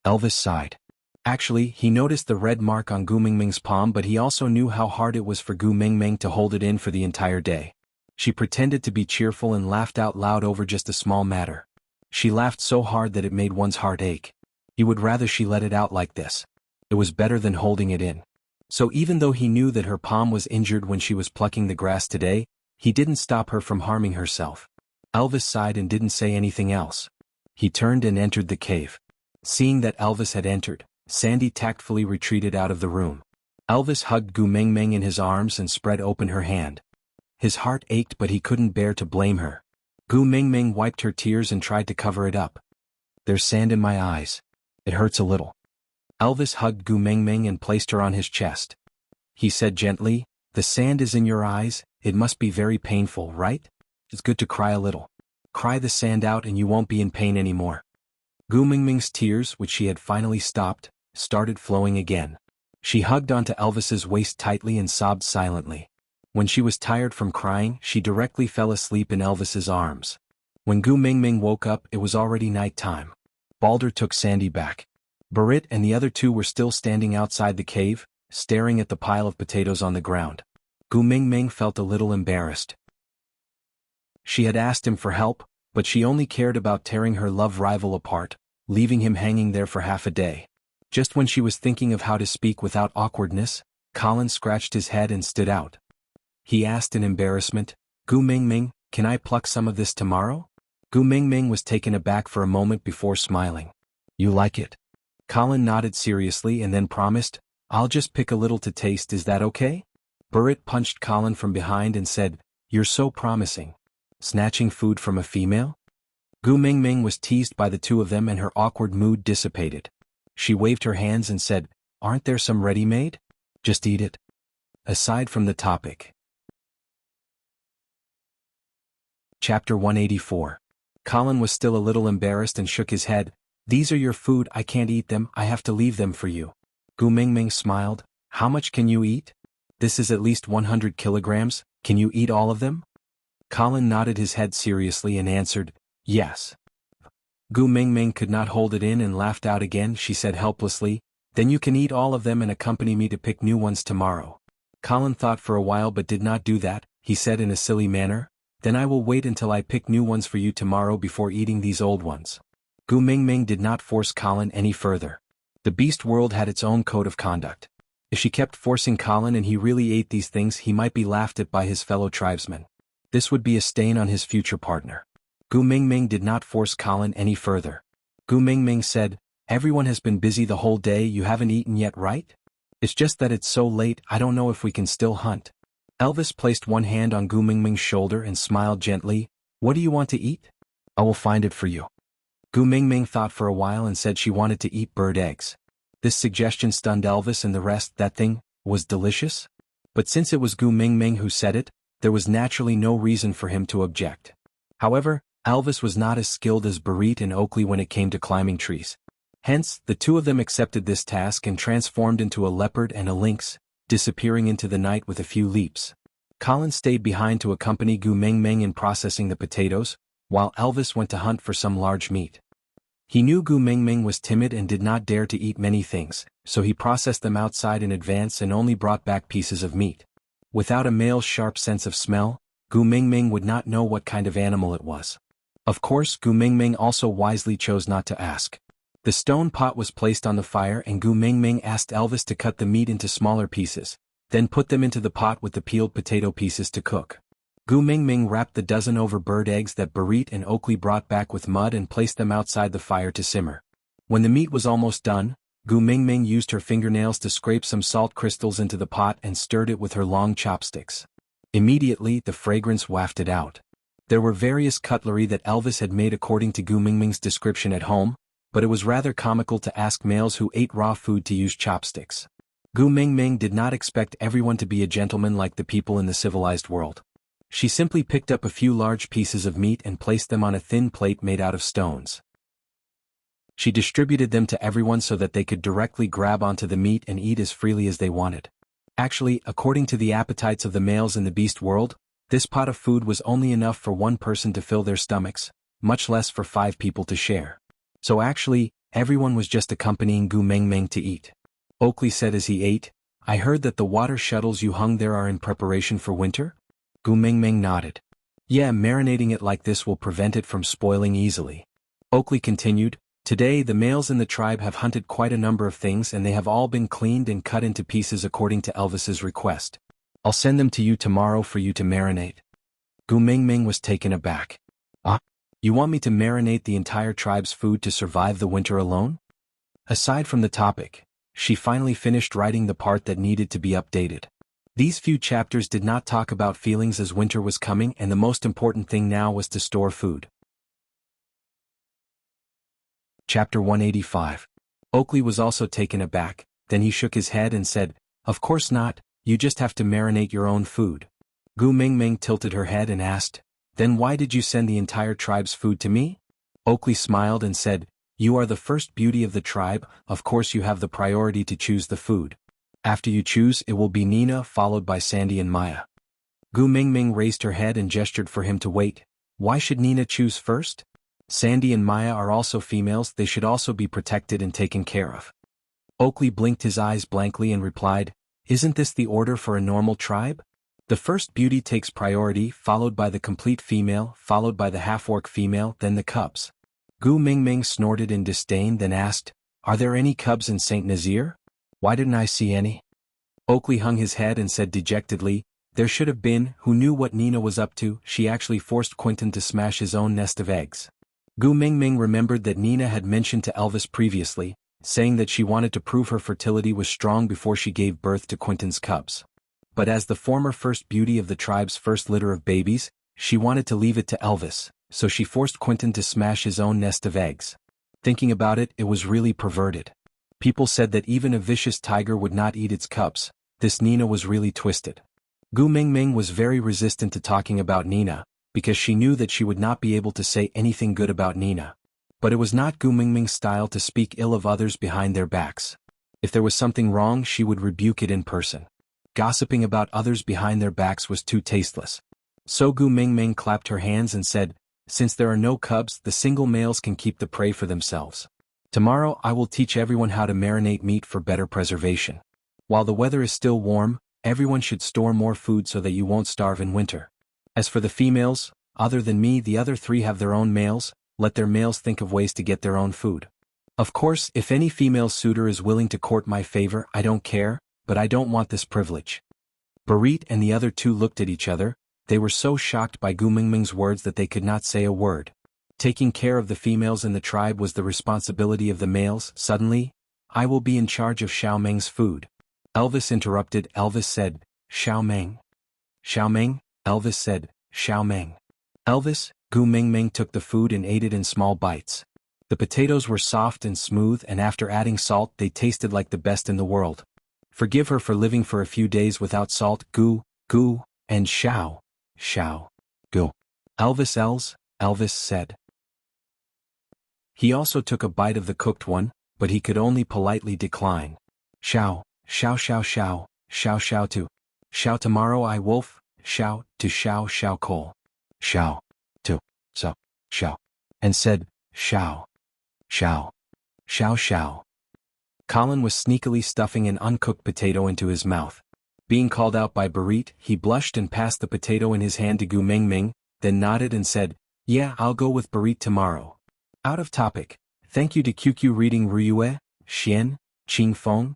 Elvis sighed. Actually, he noticed the red mark on Gu Mingming's palm, but he also knew how hard it was for Gu Mingming to hold it in for the entire day. She pretended to be cheerful and laughed out loud over just a small matter. She laughed so hard that it made one's heart ache. He would rather she let it out like this. It was better than holding it in. So even though he knew that her palm was injured when she was plucking the grass today, he didn't stop her from harming herself. Elvis sighed and didn't say anything else. He turned and entered the cave. Seeing that Elvis had entered, Sandy tactfully retreated out of the room. Elvis hugged Gu Mingming in his arms and spread open her hand. His heart ached, but he couldn't bear to blame her. Gu Mingming wiped her tears and tried to cover it up. "There's sand in my eyes. It hurts a little." Elvis hugged Gu Mingming and placed her on his chest. He said gently, "The sand is in your eyes, it must be very painful, right? It's good to cry a little. Cry the sand out and you won't be in pain anymore." Gu Mingming's tears, which she had finally stopped, started flowing again. She hugged onto Elvis's waist tightly and sobbed silently. When she was tired from crying, she directly fell asleep in Elvis's arms. When Gu Mingming woke up, it was already night time. Balder took Sandy back. Barit and the other two were still standing outside the cave, staring at the pile of potatoes on the ground. Gu Mingming felt a little embarrassed. She had asked him for help, but she only cared about tearing her love rival apart, leaving him hanging there for half a day. Just when she was thinking of how to speak without awkwardness, Colin scratched his head and stood out. He asked in embarrassment, "Gu Mingming, can I pluck some of this tomorrow?" Gu Mingming was taken aback for a moment before smiling. "You like it?" Colin nodded seriously and then promised, "I'll just pick a little to taste, is that okay?" Burrit punched Colin from behind and said, "You're so promising. Snatching food from a female?" Gu Mingming was teased by the two of them and her awkward mood dissipated. She waved her hands and said, "Aren't there some ready-made? Just eat it." Aside from the topic. Chapter 184. Colin was still a little embarrassed and shook his head. "These are your food, I can't eat them, I have to leave them for you." Gu Mingming smiled. "How much can you eat?" "This is at least 100 kilograms, can you eat all of them?" Colin nodded his head seriously and answered, "Yes." Gu Mingming could not hold it in and laughed out again. She said helplessly, Then you can eat all of them and accompany me to pick new ones tomorrow. Colin thought for a while but did not do that. He said in a silly manner, then I will wait until I pick new ones for you tomorrow before eating these old ones. Gu Mingming did not force Colin any further. The beast world had its own code of conduct. If she kept forcing Colin and he really ate these things, he might be laughed at by his fellow tribesmen. This would be a stain on his future partner. Gu Mingming did not force Colin any further. Gu Mingming said, everyone has been busy the whole day, you haven't eaten yet, right? It's just that it's so late, I don't know if we can still hunt. Elvis placed one hand on Gu Mingming's shoulder and smiled gently, what do you want to eat? I will find it for you. Gu Mingming thought for a while and said she wanted to eat bird eggs. This suggestion stunned Elvis and the rest. That thing was delicious? But since it was Gu Mingming who said it, there was naturally no reason for him to object. However, Elvis was not as skilled as Barit and Oakley when it came to climbing trees. Hence, the two of them accepted this task and transformed into a leopard and a lynx, disappearing into the night with a few leaps. Colin stayed behind to accompany Gu Mingming in processing the potatoes, while Elvis went to hunt for some large meat. He knew Gu Mingming was timid and did not dare to eat many things, so he processed them outside in advance and only brought back pieces of meat. Without a male's sharp sense of smell, Gu Mingming would not know what kind of animal it was. Of course, Gu Mingming also wisely chose not to ask. The stone pot was placed on the fire and Gu Mingming asked Elvis to cut the meat into smaller pieces, then put them into the pot with the peeled potato pieces to cook. Gu Mingming wrapped the dozen over bird eggs that Barit and Oakley brought back with mud and placed them outside the fire to simmer. When the meat was almost done, Gu Mingming used her fingernails to scrape some salt crystals into the pot and stirred it with her long chopsticks. Immediately, the fragrance wafted out. There were various cutlery that Elvis had made according to Gu Mingming's description at home, but it was rather comical to ask males who ate raw food to use chopsticks. Gu Mingming did not expect everyone to be a gentleman like the people in the civilized world. She simply picked up a few large pieces of meat and placed them on a thin plate made out of stones. She distributed them to everyone so that they could directly grab onto the meat and eat as freely as they wanted. Actually, according to the appetites of the males in the beast world, this pot of food was only enough for one person to fill their stomachs, much less for 5 people to share. So actually, everyone was just accompanying Gu Mingming to eat. Oakley said as he ate, I heard that the water shuttles you hung there are in preparation for winter? Gu Mingming nodded. Yeah, marinating it like this will prevent it from spoiling easily. Oakley continued, today the males in the tribe have hunted quite a number of things and they have all been cleaned and cut into pieces according to Elvis's request. I'll send them to you tomorrow for you to marinate. Gu Mingming was taken aback. Ah? You want me to marinate the entire tribe's food to survive the winter alone? Aside from the topic, she finally finished writing the part that needed to be updated. These few chapters did not talk about feelings as winter was coming and the most important thing now was to store food. Chapter 185. Oakley was also taken aback, then he shook his head and said, of course not, you just have to marinate your own food. Gu Mingming tilted her head and asked, then why did you send the entire tribe's food to me? Oakley smiled and said, you are the first beauty of the tribe, of course you have the priority to choose the food. After you choose, it will be Nina followed by Sandy and Maya. Gu Mingming raised her head and gestured for him to wait. Why should Nina choose first? Sandy and Maya are also females, they should also be protected and taken care of. Oakley blinked his eyes blankly and replied, isn't this the order for a normal tribe? The first beauty takes priority, followed by the complete female, followed by the half-orc female, then the cubs. Gu Mingming snorted in disdain then asked, are there any cubs in St. Nazaire? Why didn't I see any? Oakley hung his head and said dejectedly, there should have been. Who knew what Nina was up to? She actually forced Quentin to smash his own nest of eggs. Gu Mingming remembered that Nina had mentioned to Elvis previously, saying that she wanted to prove her fertility was strong before she gave birth to Quentin's cubs. But as the former first beauty of the tribe's first litter of babies, she wanted to leave it to Elvis, so she forced Quentin to smash his own nest of eggs. Thinking about it, it was really perverted. People said that even a vicious tiger would not eat its cubs. This Nina was really twisted. Gu Mingming was very resistant to talking about Nina, because she knew that she would not be able to say anything good about Nina. But it was not Gu Mingming's style to speak ill of others behind their backs. If there was something wrong, she would rebuke it in person. Gossiping about others behind their backs was too tasteless. So Gu Mingming clapped her hands and said, since there are no cubs, the single males can keep the prey for themselves. Tomorrow I will teach everyone how to marinate meat for better preservation. While the weather is still warm, everyone should store more food so that you won't starve in winter. As for the females, other than me, the other three have their own males, let their males think of ways to get their own food. Of course, if any female suitor is willing to court my favor, I don't care, but I don't want this privilege. Barit and the other two looked at each other. They were so shocked by Gu Mingming's words that they could not say a word. Taking care of the females in the tribe was the responsibility of the males. Suddenly, I will be in charge of Xiao Meng's food. Elvis interrupted. Elvis said, Xiao Meng. Xiao Meng? Elvis said, Xiao Meng. Elvis, Gu Mingming took the food and ate it in small bites. The potatoes were soft and smooth, and after adding salt they tasted like the best in the world. Forgive her for living for a few days without salt. Gu, and Xiao, Gu. Elvis said. He also took a bite of the cooked one, but he could only politely decline. Xiao to. Xiao tomorrow I wolf, Xiao to Xiao coal. Xiao to, so, Xiao. And said, Xiao. Colin was sneakily stuffing an uncooked potato into his mouth. Being called out by Barit, he blushed and passed the potato in his hand to Gu Mingming, then nodded and said, Yeah, I'll go with Barit tomorrow. Out of topic. Thank you to QQ Reading Ruyue, Xian, Qingfeng,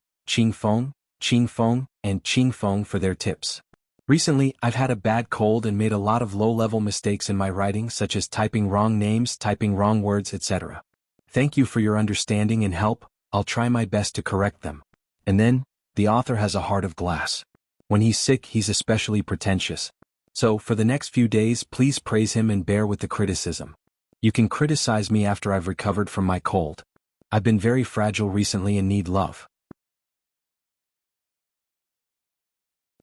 and Qingfeng for their tips. Recently, I've had a bad cold and made a lot of low-level mistakes in my writing, such as typing wrong names, typing wrong words, etc. Thank you for your understanding and help. I'll try my best to correct them. And then, the author has a heart of glass. When he's sick, he's especially pretentious. So, for the next few days, please praise him and bear with the criticism. You can criticize me after I've recovered from my cold. I've been very fragile recently and need love.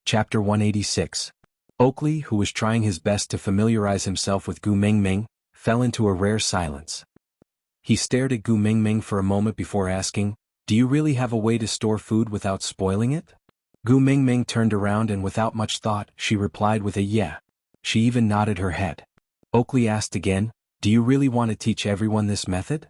Chapter 186. Oakley, who was trying his best to familiarize himself with Gu Mingming, fell into a rare silence. He stared at Gu Mingming for a moment before asking, Do you really have a way to store food without spoiling it? Gu Mingming turned around and without much thought, she replied with a yeah. She even nodded her head. Oakley asked again, Do you really want to teach everyone this method?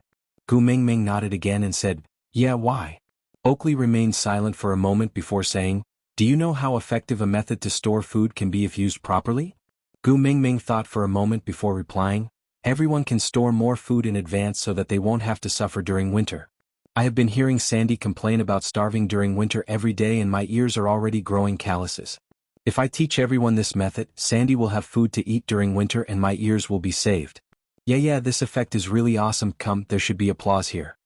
Gu Mingming nodded again and said, Yeah, why? Oakley remained silent for a moment before saying, Do you know how effective a method to store food can be if used properly? Gu Mingming thought for a moment before replying, Everyone can store more food in advance so that they won't have to suffer during winter. I have been hearing Sandy complain about starving during winter every day and my ears are already growing calluses. If I teach everyone this method, Sandy will have food to eat during winter and my ears will be saved. Yeah, this effect is really awesome. Come, there should be applause here.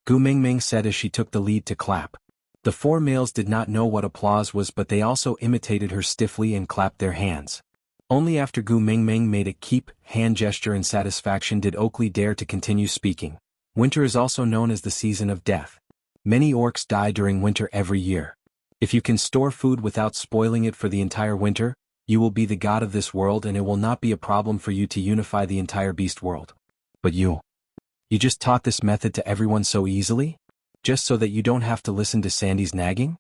Gu Mingming said as she took the lead to clap. The four males did not know what applause was, but they also imitated her stiffly and clapped their hands. Only after Gu Mingming made a keep hand gesture in satisfaction did Oakley dare to continue speaking. Winter is also known as the season of death. Many orcs die during winter every year. If you can store food without spoiling it for the entire winter, you will be the god of this world and it will not be a problem for you to unify the entire beast world. But you just taught this method to everyone so easily? Just so that you don't have to listen to Sandy's nagging?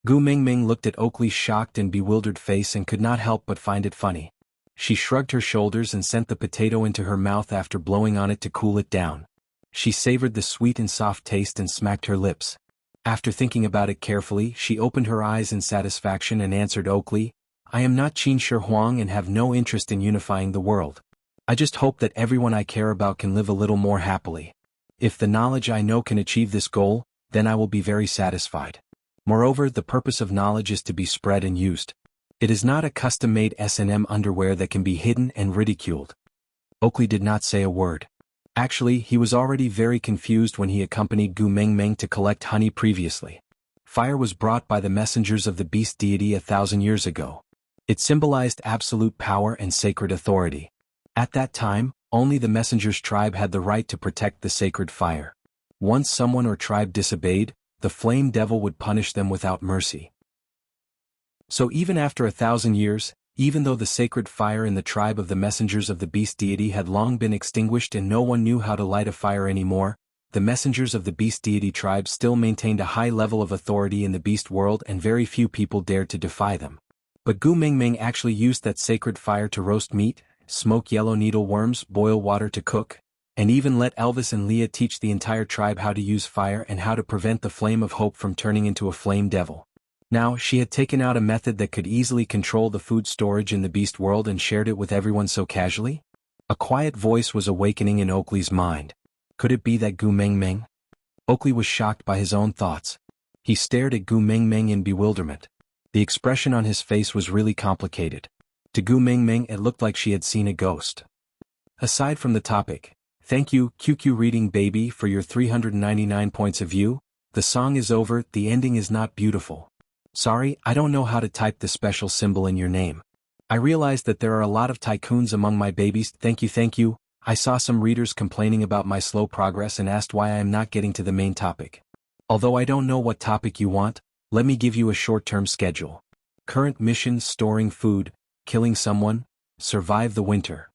Gu Mingming looked at Oakley's shocked and bewildered face and could not help but find it funny. She shrugged her shoulders and sent the potato into her mouth after blowing on it to cool it down. She savored the sweet and soft taste and smacked her lips. After thinking about it carefully, she opened her eyes in satisfaction and answered Oakley, I am not Qin Shi Huang and have no interest in unifying the world. I just hope that everyone I care about can live a little more happily. If the knowledge I know can achieve this goal, then I will be very satisfied. Moreover, the purpose of knowledge is to be spread and used. It is not a custom-made S&M underwear that can be hidden and ridiculed. Oakley did not say a word. Actually, he was already very confused when he accompanied Gu Mingming to collect honey previously. Fire was brought by the messengers of the beast deity 1,000 years ago. It symbolized absolute power and sacred authority. At that time, only the messenger's tribe had the right to protect the sacred fire. Once someone or tribe disobeyed, the flame devil would punish them without mercy. So even after 1,000 years, even though the sacred fire in the tribe of the messengers of the beast deity had long been extinguished and no one knew how to light a fire anymore, the messengers of the beast deity tribe still maintained a high level of authority in the beast world and very few people dared to defy them. But Gu Mingming actually used that sacred fire to roast meat, smoke yellow needle worms, boil water to cook, and even let Elvis and Leah teach the entire tribe how to use fire and how to prevent the flame of hope from turning into a flame devil. Now, she had taken out a method that could easily control the food storage in the beast world and shared it with everyone so casually? A quiet voice was awakening in Oakley's mind. Could it be that Gu Meng Meng? Oakley was shocked by his own thoughts. He stared at Gu Meng Meng in bewilderment. The expression on his face was really complicated. To Gu Meng Meng it looked like she had seen a ghost. Aside from the topic, thank you, QQ Reading Baby, for your 399 points of view. The song is over, the ending is not beautiful. Sorry, I don't know how to type the special symbol in your name. I realized that there are a lot of tycoons among my babies, thank you. I saw some readers complaining about my slow progress and asked why I am not getting to the main topic. Although I don't know what topic you want, let me give you a short-term schedule. Current missions: storing food, killing someone, survive the winter.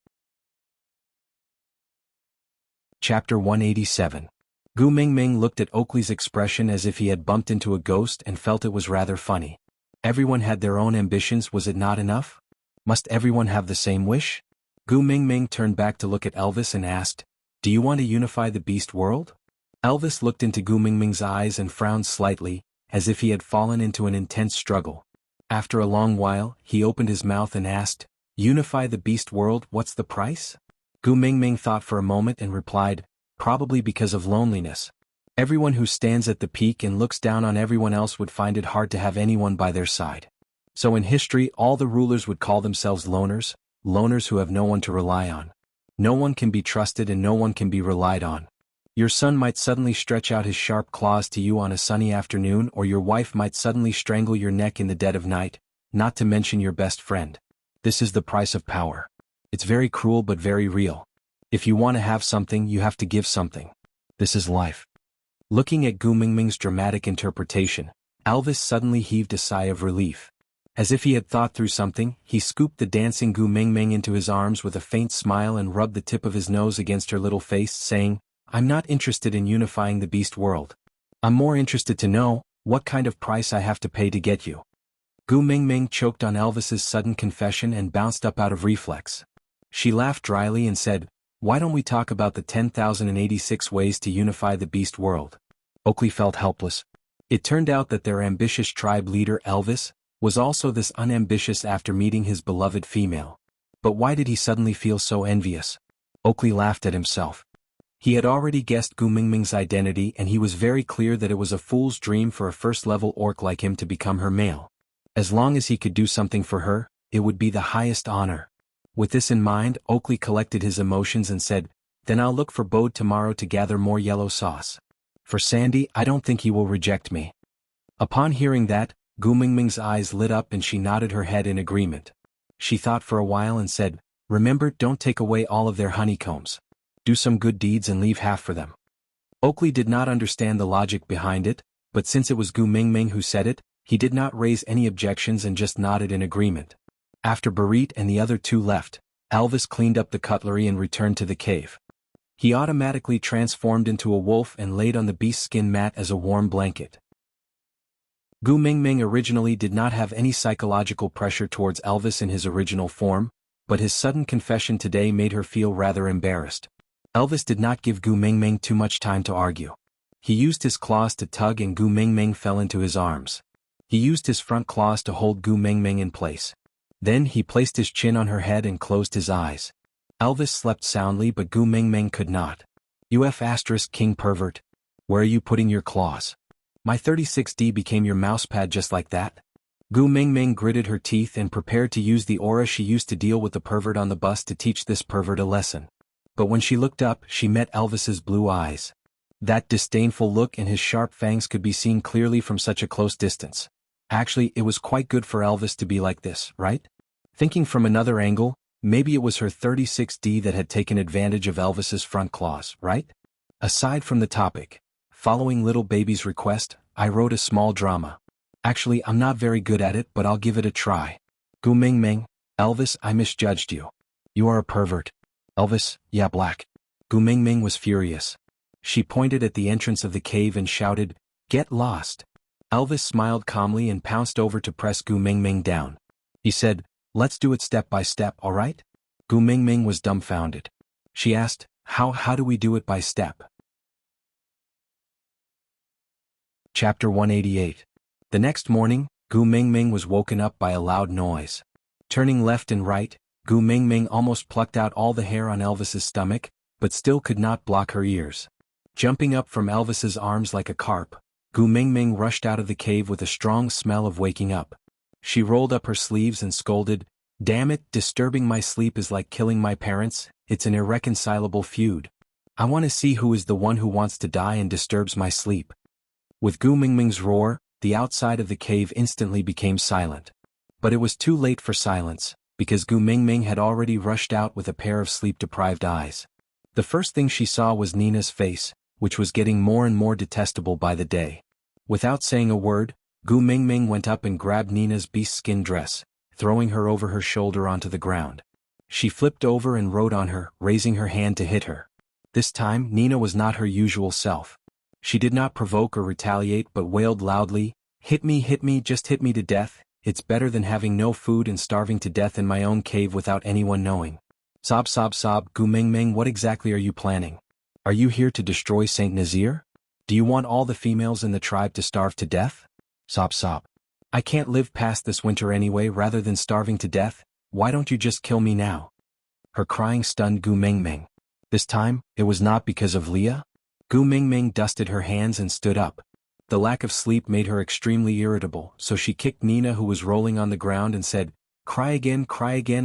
Chapter 187. Gu Meng Meng looked at Oakley's expression as if he had bumped into a ghost and felt it was rather funny. Everyone had their own ambitions, was it not enough? Must everyone have the same wish? Gu Meng Meng turned back to look at Elvis and asked, "Do you want to unify the beast world?" Elvis looked into Gu Meng Meng's eyes and frowned slightly, as if he had fallen into an intense struggle. After a long while, he opened his mouth and asked, "Unify the beast world, what's the price?" Gu Meng Meng thought for a moment and replied, "Probably because of loneliness. Everyone who stands at the peak and looks down on everyone else would find it hard to have anyone by their side. So in history all the rulers would call themselves loners, loners who have no one to rely on. No one can be trusted and no one can be relied on. Your son might suddenly stretch out his sharp claws to you on a sunny afternoon, or your wife might suddenly strangle your neck in the dead of night, not to mention your best friend. This is the price of power. It's very cruel but very real. If you want to have something, you have to give something. This is life." Looking at Gu Meng Meng's dramatic interpretation, Elvis suddenly heaved a sigh of relief. As if he had thought through something, he scooped the dancing Gu Meng Meng into his arms with a faint smile and rubbed the tip of his nose against her little face, saying, "I'm not interested in unifying the beast world. I'm more interested to know what kind of price I have to pay to get you." Gu Meng Meng choked on Elvis's sudden confession and bounced up out of reflex. She laughed dryly and said, "Why don't we talk about the 10,086 ways to unify the beast world?" Oakley felt helpless. It turned out that their ambitious tribe leader, Elvis, was also this unambitious after meeting his beloved female. But why did he suddenly feel so envious? Oakley laughed at himself. He had already guessed Gu Meng Meng's identity, and he was very clear that it was a fool's dream for a first-level orc like him to become her male. As long as he could do something for her, it would be the highest honor. With this in mind, Oakley collected his emotions and said, "Then I'll look for Bode tomorrow to gather more yellow sauce. For Sandy, I don't think he will reject me." Upon hearing that, Gu Meng Meng's eyes lit up and she nodded her head in agreement. She thought for a while and said, "Remember, don't take away all of their honeycombs. Do some good deeds and leave half for them." Oakley did not understand the logic behind it, but since it was Gu Meng Meng who said it, he did not raise any objections and just nodded in agreement. After Barit and the other two left, Elvis cleaned up the cutlery and returned to the cave. He automatically transformed into a wolf and laid on the beast skin mat as a warm blanket. Gu Meng Meng originally did not have any psychological pressure towards Elvis in his original form, but his sudden confession today made her feel rather embarrassed. Elvis did not give Gu Meng Meng too much time to argue. He used his claws to tug and Gu Meng Meng fell into his arms. He used his front claws to hold Gu Meng Meng in place. Then he placed his chin on her head and closed his eyes. Elvis slept soundly but Gu Meng Meng could not. UF** King Pervert. Where are you putting your claws? My 36D became your mousepad just like that? Gu Meng Meng gritted her teeth and prepared to use the aura she used to deal with the pervert on the bus to teach this pervert a lesson. But when she looked up, she met Elvis's blue eyes. That disdainful look and his sharp fangs could be seen clearly from such a close distance. Actually, it was quite good for Elvis to be like this, right? Thinking from another angle, maybe it was her 36D that had taken advantage of Elvis's front claws, right? Aside from the topic, following little baby's request, I wrote a small drama. Actually, I'm not very good at it, but I'll give it a try. Gu Meng Meng, Elvis, I misjudged you. You are a pervert. Elvis, yeah, black. Gu Meng Meng was furious. She pointed at the entrance of the cave and shouted, "Get lost." Elvis smiled calmly and pounced over to press Gu Meng Meng down. He said, "Let's do it step by step, all right?" Gu Meng Meng was dumbfounded. She asked, How do we do it by step? Chapter 188. The next morning, Gu Mingming was woken up by a loud noise. Turning left and right, Gu Mingming almost plucked out all the hair on Elvis's stomach, but still could not block her ears. Jumping up from Elvis's arms like a carp, Gu Mingming rushed out of the cave with a strong smell of waking up. She rolled up her sleeves and scolded, "Damn it, disturbing my sleep is like killing my parents, it's an irreconcilable feud. I want to see who is the one who wants to die and disturbs my sleep." With Gu Mingming's roar, the outside of the cave instantly became silent. But it was too late for silence, because Gu Mingming had already rushed out with a pair of sleep-deprived eyes. The first thing she saw was Nina's face, which was getting more and more detestable by the day. Without saying a word, Gu Mingming went up and grabbed Nina's beast-skin dress, throwing her over her shoulder onto the ground. She flipped over and rode on her, raising her hand to hit her. This time, Nina was not her usual self. She did not provoke or retaliate but wailed loudly, hit me, just hit me to death, it's better than having no food and starving to death in my own cave without anyone knowing." Sob, Gu Mingming, what exactly are you planning? Are you here to destroy Saint Nazir? Do you want all the females in the tribe to starve to death? Sob. I can't live past this winter anyway. Rather than starving to death, why don't you just kill me now? Her crying stunned Gu Mingming. This time, it was not because of Leah. Gu Mingming dusted her hands and stood up. The lack of sleep made her extremely irritable, so she kicked Nina, who was rolling on the ground, and said, cry again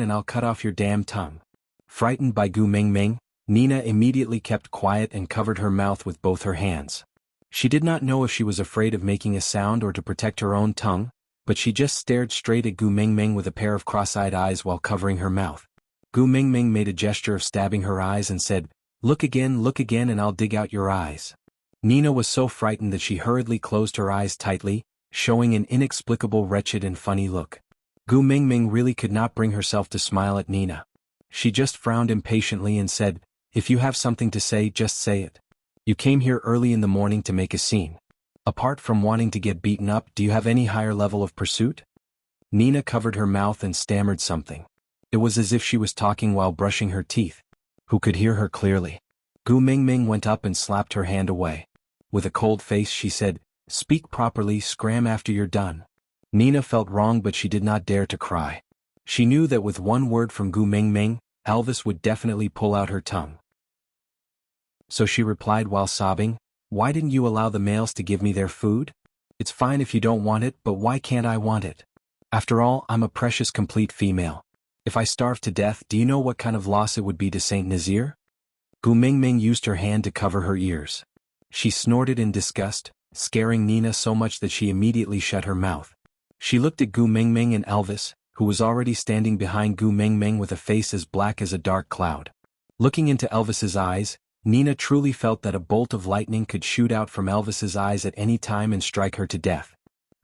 and I'll cut off your damn tongue." Frightened by Gu Mingming, Nina immediately kept quiet and covered her mouth with both her hands. She did not know if she was afraid of making a sound or to protect her own tongue, but she just stared straight at Gu Mingming with a pair of cross-eyed eyes while covering her mouth. Gu Mingming made a gesture of stabbing her eyes and said, look again and I'll dig out your eyes." Nina was so frightened that she hurriedly closed her eyes tightly, showing an inexplicable wretched and funny look. Gu Mingming really could not bring herself to smile at Nina. She just frowned impatiently and said, if you have something to say, just say it. You came here early in the morning to make a scene. Apart from wanting to get beaten up, do you have any higher level of pursuit? Nina covered her mouth and stammered something. It was as if she was talking while brushing her teeth. Who could hear her clearly? Gu Mingming went up and slapped her hand away. With a cold face she said, speak properly, scram after you're done. Nina felt wrong, but she did not dare to cry. She knew that with one word from Gu Mingming, Elvis would definitely pull out her tongue. So she replied while sobbing, why didn't you allow the males to give me their food? It's fine if you don't want it, but why can't I want it? After all, I'm a precious complete female. If I starve to death, do you know what kind of loss it would be to Saint Nazir? Gu Mingming used her hand to cover her ears. She snorted in disgust, scaring Nina so much that she immediately shut her mouth. She looked at Gu Mingming and Elvis, who was already standing behind Gu Mingming with a face as black as a dark cloud. Looking into Elvis's eyes, Nina truly felt that a bolt of lightning could shoot out from Elvis's eyes at any time and strike her to death.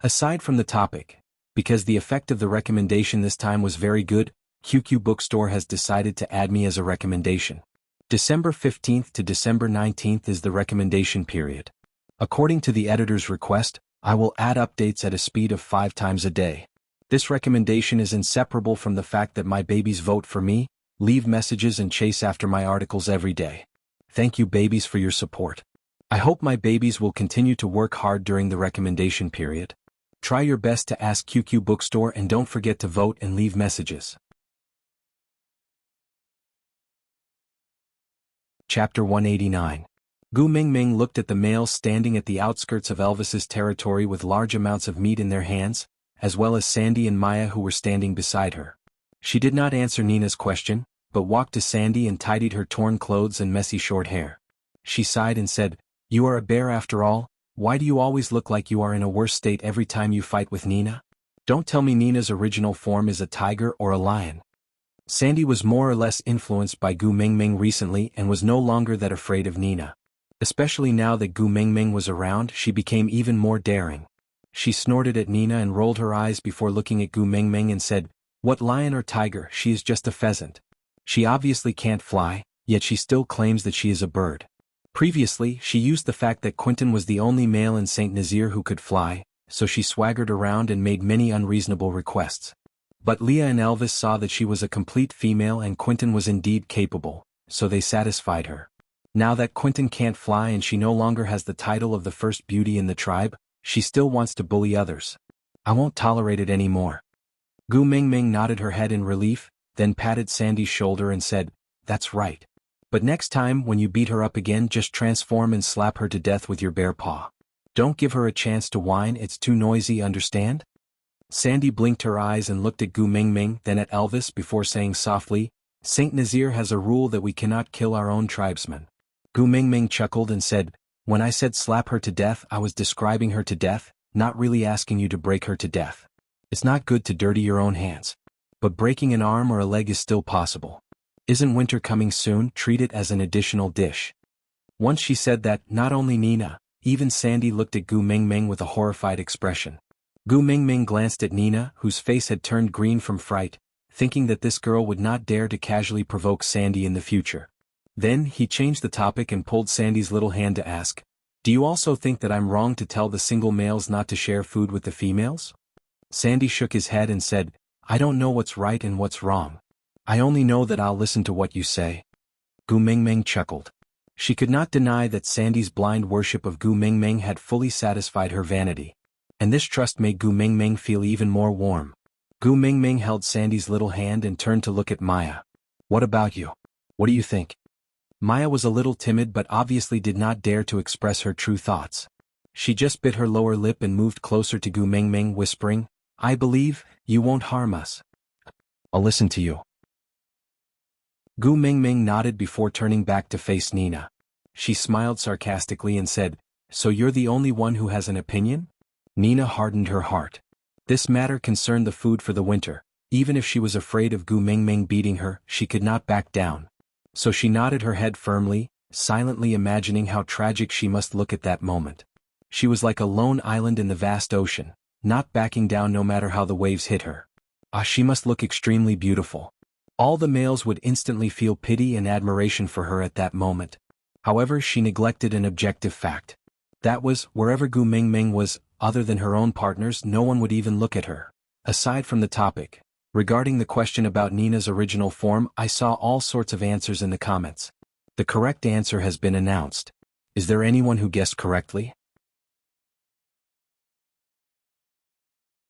Aside from the topic, because the effect of the recommendation this time was very good, QQ Bookstore has decided to add me as a recommendation. December 15th to December 19th is the recommendation period. According to the editor's request, I will add updates at a speed of 5 times a day. This recommendation is inseparable from the fact that my babies vote for me, leave messages and chase after my articles every day. Thank you babies for your support. I hope my babies will continue to work hard during the recommendation period. Try your best to ask QQ Bookstore and don't forget to vote and leave messages. Chapter 189. Gu Mingming looked at the males standing at the outskirts of Elvis's territory with large amounts of meat in their hands, as well as Sandy and Maya who were standing beside her. She did not answer Nina's question, but walked to Sandy and tidied her torn clothes and messy short hair. She sighed and said, you are a bear after all, why do you always look like you are in a worse state every time you fight with Nina? Don't tell me Nina's original form is a tiger or a lion. Sandy was more or less influenced by Gu Mingming recently and was no longer that afraid of Nina. Especially now that Gu Mingming was around, she became even more daring. She snorted at Nina and rolled her eyes before looking at Gu Mingming and said, what lion or tiger, she is just a pheasant. She obviously can't fly, yet she still claims that she is a bird. Previously, she used the fact that Quentin was the only male in Saint Nazir who could fly, so she swaggered around and made many unreasonable requests. But Leah and Elvis saw that she was a complete female and Quentin was indeed capable, so they satisfied her. Now that Quentin can't fly and she no longer has the title of the first beauty in the tribe, she still wants to bully others. I won't tolerate it anymore. Gu Mingming nodded her head in relief, then patted Sandy's shoulder and said, "That's right. But next time when you beat her up again, just transform and slap her to death with your bare paw. Don't give her a chance to whine, it's too noisy, understand?" Sandy blinked her eyes and looked at Gu Mingming, then at Elvis before saying softly, "Saint Nazir has a rule that we cannot kill our own tribesmen." Gu Mingming chuckled and said, "When I said slap her to death, I was describing her to death, not really asking you to break her to death. It's not good to dirty your own hands. But breaking an arm or a leg is still possible. Isn't winter coming soon? Treat it as an additional dish." Once she said that, not only Nina, even Sandy looked at Gu Mingming with a horrified expression. Gu Mingming glanced at Nina, whose face had turned green from fright, thinking that this girl would not dare to casually provoke Sandy in the future. Then he changed the topic and pulled Sandy's little hand to ask, "Do you also think that I'm wrong to tell the single males not to share food with the females?" Sandy shook his head and said, "I don't know what's right and what's wrong. I only know that I'll listen to what you say." Gu Mingming chuckled. She could not deny that Sandy's blind worship of Gu Mingming had fully satisfied her vanity. And this trust made Gu Mingming feel even more warm. Gu Mingming held Sandy's little hand and turned to look at Maya. "What about you? What do you think?" Maya was a little timid but obviously did not dare to express her true thoughts. She just bit her lower lip and moved closer to Gu Mingming, whispering, "I believe you won't harm us. I'll listen to you." Gu Mingming nodded before turning back to face Nina. She smiled sarcastically and said, "So you're the only one who has an opinion?" Nina hardened her heart. This matter concerned the food for the winter. Even if she was afraid of Gu Mingming beating her, she could not back down. So she nodded her head firmly, silently imagining how tragic she must look at that moment. She was like a lone island in the vast ocean, not backing down no matter how the waves hit her. She must look extremely beautiful. All the males would instantly feel pity and admiration for her at that moment. However, she neglected an objective fact. That was, wherever Gu Mingming was, other than her own partners, no one would even look at her. Aside from the topic, regarding the question about Nina's original form, I saw all sorts of answers in the comments. The correct answer has been announced. Is there anyone who guessed correctly?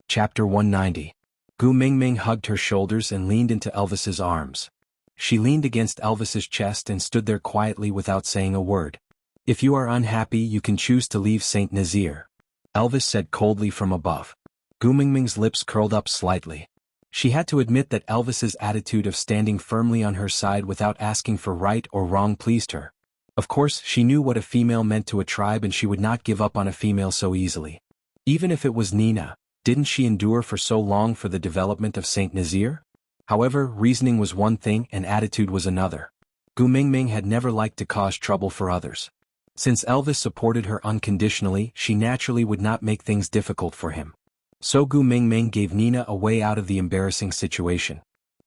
Chapter 190. Gu Mingming hugged her shoulders and leaned into Elvis's arms. She leaned against Elvis's chest and stood there quietly without saying a word. "If you are unhappy, you can choose to leave Saint Nazir," Elvis said coldly from above. Gu Mingming's lips curled up slightly. She had to admit that Elvis's attitude of standing firmly on her side without asking for right or wrong pleased her. Of course, she knew what a female meant to a tribe and she would not give up on a female so easily. Even if it was Nina, didn't she endure for so long for the development of Saint Nazir? However, reasoning was one thing and attitude was another. Gu Mingming had never liked to cause trouble for others. Since Elvis supported her unconditionally, she naturally would not make things difficult for him. So Gu Mingming gave Nina a way out of the embarrassing situation.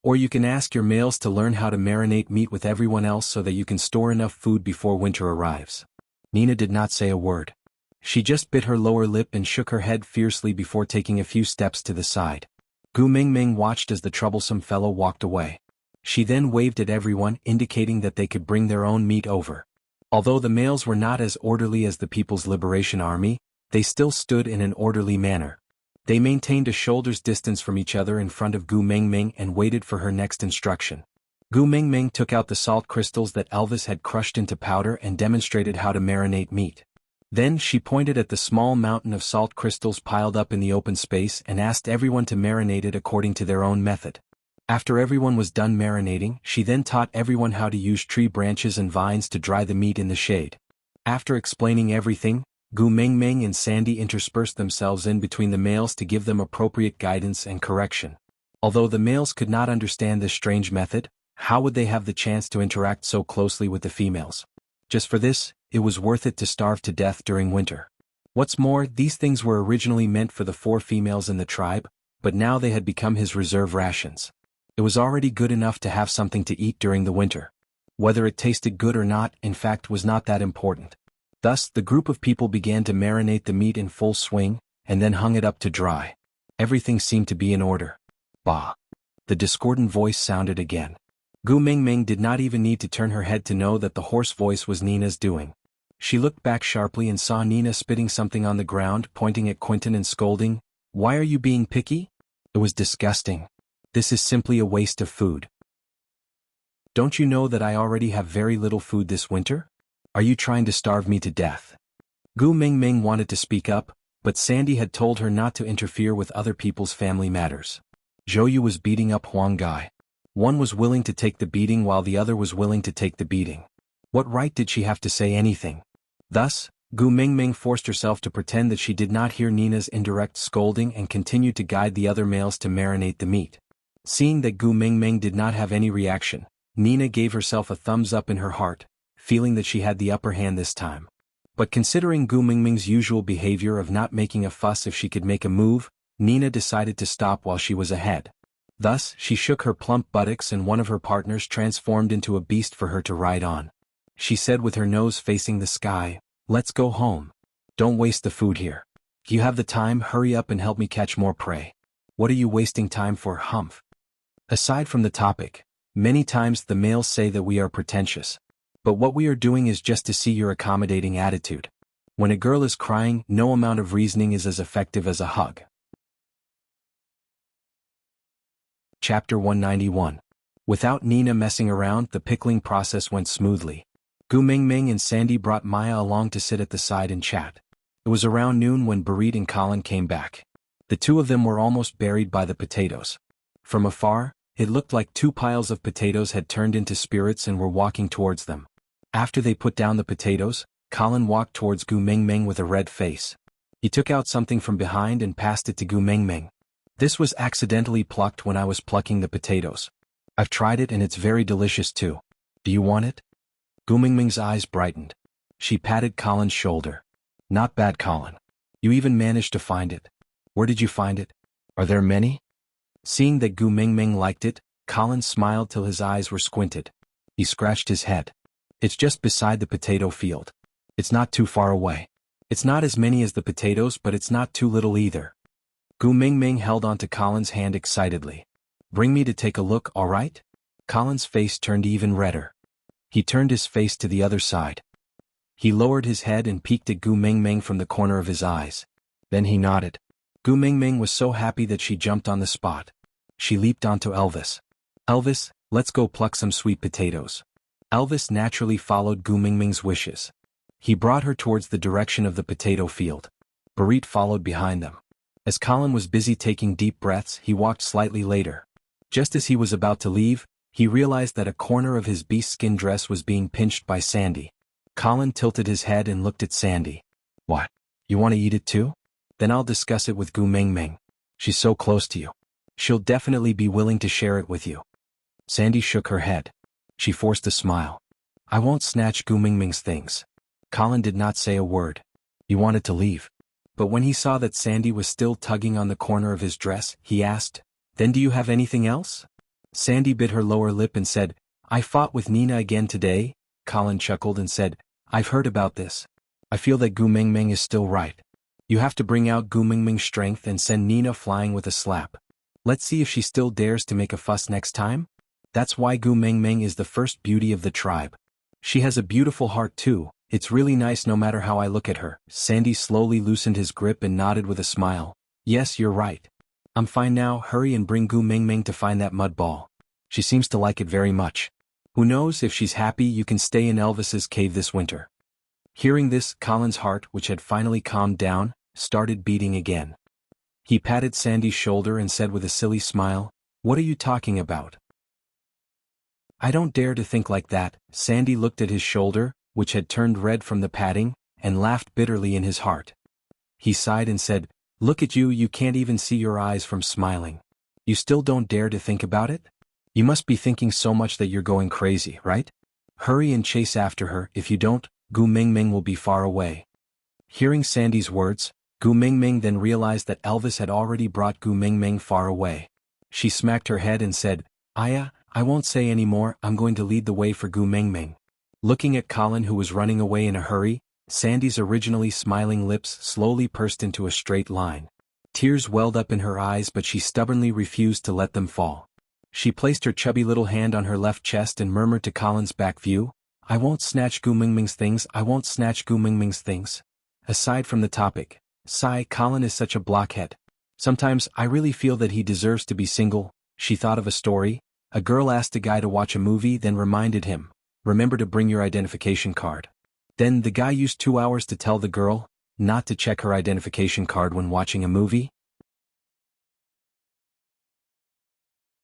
"Or you can ask your males to learn how to marinate meat with everyone else so that you can store enough food before winter arrives." Nina did not say a word. She just bit her lower lip and shook her head fiercely before taking a few steps to the side. Gu Mingming watched as the troublesome fellow walked away. She then waved at everyone, indicating that they could bring their own meat over. Although the males were not as orderly as the People's Liberation Army, they still stood in an orderly manner. They maintained a shoulder's distance from each other in front of Gu Mingming and waited for her next instruction. Gu Mingming took out the salt crystals that Elvis had crushed into powder and demonstrated how to marinate meat. Then she pointed at the small mountain of salt crystals piled up in the open space and asked everyone to marinate it according to their own method. After everyone was done marinating, she then taught everyone how to use tree branches and vines to dry the meat in the shade. After explaining everything, Gu Mingming and Sandy interspersed themselves in between the males to give them appropriate guidance and correction. Although the males could not understand this strange method, how would they have the chance to interact so closely with the females? Just for this, it was worth it to starve to death during winter. What's more, these things were originally meant for the 4 females in the tribe, but now they had become his reserve rations. It was already good enough to have something to eat during the winter. Whether it tasted good or not, in fact, was not that important. Thus, the group of people began to marinate the meat in full swing, and then hung it up to dry. Everything seemed to be in order. Bah! The discordant voice sounded again. Gu Mingming did not even need to turn her head to know that the hoarse voice was Nina's doing. She looked back sharply and saw Nina spitting something on the ground, pointing at Quentin and scolding, "Why are you being picky?" It was disgusting. "This is simply a waste of food. Don't you know that I already have very little food this winter? Are you trying to starve me to death?" Gu Mingming wanted to speak up, but Sandy had told her not to interfere with other people's family matters. Zhou Yu was beating up Huang Gai. One was willing to take the beating while the other was willing to take the beating. What right did she have to say anything? Thus, Gu Mingming forced herself to pretend that she did not hear Nina's indirect scolding and continued to guide the other males to marinate the meat. Seeing that Gu Mingming did not have any reaction, Nina gave herself a thumbs up in her heart, feeling that she had the upper hand this time. But considering Gu Mingming's usual behavior of not making a fuss if she could make a move, Nina decided to stop while she was ahead. Thus, she shook her plump buttocks and one of her partners transformed into a beast for her to ride on. She said with her nose facing the sky, "Let's go home. Don't waste the food here. If you have the time, hurry up and help me catch more prey. What are you wasting time for, humph?" Aside from the topic, many times the males say that we are pretentious. But what we are doing is just to see your accommodating attitude. When a girl is crying, no amount of reasoning is as effective as a hug. Chapter 191. Without Nina messing around, the pickling process went smoothly. Gu Mingming and Sandy brought Maya along to sit at the side and chat. It was around noon when Barit and Colin came back. The two of them were almost buried by the potatoes. From afar, it looked like two piles of potatoes had turned into spirits and were walking towards them. After they put down the potatoes, Colin walked towards Gu Mingming with a red face. He took out something from behind and passed it to Gu Mingming. "This was accidentally plucked when I was plucking the potatoes. I've tried it and it's very delicious too. Do you want it?" Gu Mingming's eyes brightened. She patted Colin's shoulder. "Not bad, Colin. You even managed to find it. Where did you find it? Are there many?" Seeing that Gu Mingming liked it, Colin smiled till his eyes were squinted. He scratched his head. "It's just beside the potato field. It's not too far away. It's not as many as the potatoes, but it's not too little either." Gu Mingming held onto Colin's hand excitedly. "Bring me to take a look, all right?" Colin's face turned even redder. He turned his face to the other side. He lowered his head and peeked at Gu Mingming from the corner of his eyes. Then he nodded. Gu Mingming was so happy that she jumped on the spot. She leaped onto Elvis. "Elvis, let's go pluck some sweet potatoes." Elvis naturally followed Gu Mingming's wishes. He brought her towards the direction of the potato field. Barit followed behind them. As Colin was busy taking deep breaths, he walked slightly later. Just as he was about to leave, he realized that a corner of his beast-skin dress was being pinched by Sandy. Colin tilted his head and looked at Sandy. "What? You want to eat it too? Then I'll discuss it with Gu Mingming. She's so close to you. She'll definitely be willing to share it with you." Sandy shook her head. She forced a smile. "I won't snatch Gu Mingming's things." Colin did not say a word. He wanted to leave. But when he saw that Sandy was still tugging on the corner of his dress, he asked, "Then do you have anything else?" Sandy bit her lower lip and said, "I fought with Nina again today." Colin chuckled and said, "I've heard about this. I feel that Gu Mingming is still right. You have to bring out Gu Mingming's strength and send Nina flying with a slap. Let's see if she still dares to make a fuss next time. That's why Gu Mingming is the first beauty of the tribe. She has a beautiful heart too. It's really nice no matter how I look at her." Sandy slowly loosened his grip and nodded with a smile. "Yes, you're right. I'm fine now. Hurry and bring Gu Mingming to find that mud ball. She seems to like it very much. Who knows, if she's happy you can stay in Elvis's cave this winter." Hearing this, Colin's heart, which had finally calmed down, started beating again. He patted Sandy's shoulder and said with a silly smile, "What are you talking about?" "I don't dare to think like that." Sandy looked at his shoulder, which had turned red from the patting, and laughed bitterly in his heart. He sighed and said, "Look at you, you can't even see your eyes from smiling. You still don't dare to think about it? You must be thinking so much that you're going crazy, right? Hurry and chase after her. If you don't, Gu Mingming will be far away." Hearing Sandy's words, Gu Mingming then realized that Elvis had already brought Gu Mingming far away. She smacked her head and said, "Aya, I won't say any more. I'm going to lead the way for Gu Mingming." Looking at Colin, who was running away in a hurry, Sandy's originally smiling lips slowly pursed into a straight line. Tears welled up in her eyes, but she stubbornly refused to let them fall. She placed her chubby little hand on her left chest and murmured to Colin's back view, "I won't snatch Gu Mingming's things, I won't snatch Gu Mingming's things." Aside from the topic, sigh, Colin is such a blockhead. Sometimes I really feel that he deserves to be single. She thought of a story. A girl asked a guy to watch a movie, then reminded him, "Remember to bring your identification card." Then the guy used 2 hours to tell the girl not to check her identification card when watching a movie.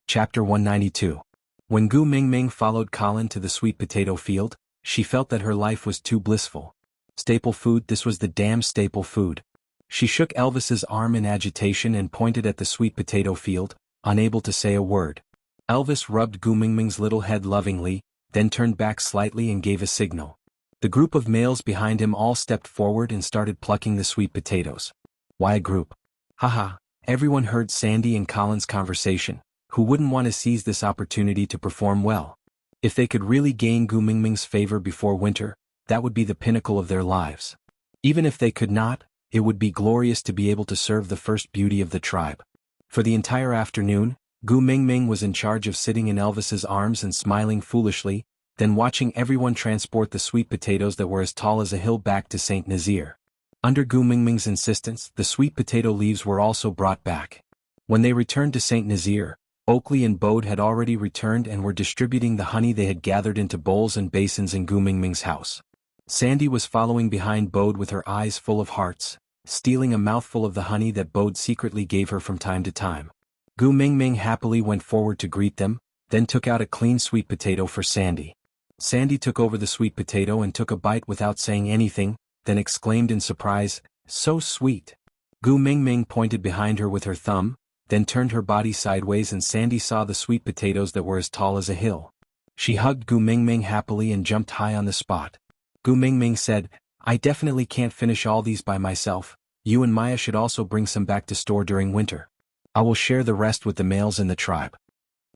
Chapter 192. When Gu Mingming followed Colin to the sweet potato field, she felt that her life was too blissful. Staple food, this was the damn staple food. She shook Elvis's arm in agitation and pointed at the sweet potato field, unable to say a word. Elvis rubbed Gu Mingming's little head lovingly, then turned back slightly and gave a signal. The group of males behind him all stepped forward and started plucking the sweet potatoes. Why a group? Haha, everyone heard Sandy and Colin's conversation. Who wouldn't want to seize this opportunity to perform well? If they could really gain Gu Mingming's favor before winter, that would be the pinnacle of their lives. Even if they could not, it would be glorious to be able to serve the first beauty of the tribe. For the entire afternoon, Gu Mingming was in charge of sitting in Elvis's arms and smiling foolishly, then watching everyone transport the sweet potatoes that were as tall as a hill back to St. Nazaire. Under Gu Mingming's insistence, the sweet potato leaves were also brought back. When they returned to St. Nazaire, Oakley and Bode had already returned and were distributing the honey they had gathered into bowls and basins in Gu Mingming's house. Sandy was following behind Bode with her eyes full of hearts, stealing a mouthful of the honey that Bode secretly gave her from time to time. Gu Mingming happily went forward to greet them, then took out a clean sweet potato for Sandy. Sandy took over the sweet potato and took a bite without saying anything, then exclaimed in surprise, "So sweet." Gu Mingming pointed behind her with her thumb, then turned her body sideways and Sandy saw the sweet potatoes that were as tall as a hill. She hugged Gu Mingming happily and jumped high on the spot. Gu Mingming said, "I definitely can't finish all these by myself. You and Maya should also bring some back to store during winter. I will share the rest with the males in the tribe."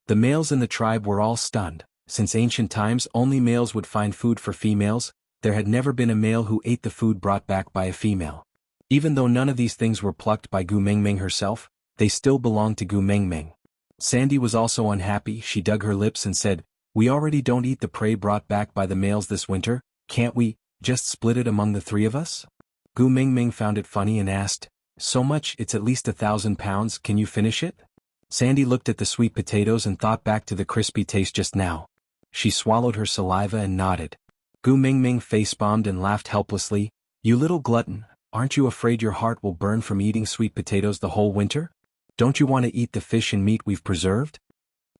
The males in the tribe were all stunned. Since ancient times only males would find food for females, there had never been a male who ate the food brought back by a female. Even though none of these things were plucked by Gu Mingming herself, they still belonged to Gu Mingming. Sandy was also unhappy. She dug her lips and said, "We already don't eat the prey brought back by the males this winter, can't we just split it among the three of us?" Gu Mingming found it funny and asked, "So much, it's at least 1,000 pounds, can you finish it?" Sandy looked at the sweet potatoes and thought back to the crispy taste just now. She swallowed her saliva and nodded. Gu Mingming face-bombed and laughed helplessly. "You little glutton, aren't you afraid your heart will burn from eating sweet potatoes the whole winter? Don't you want to eat the fish and meat we've preserved?"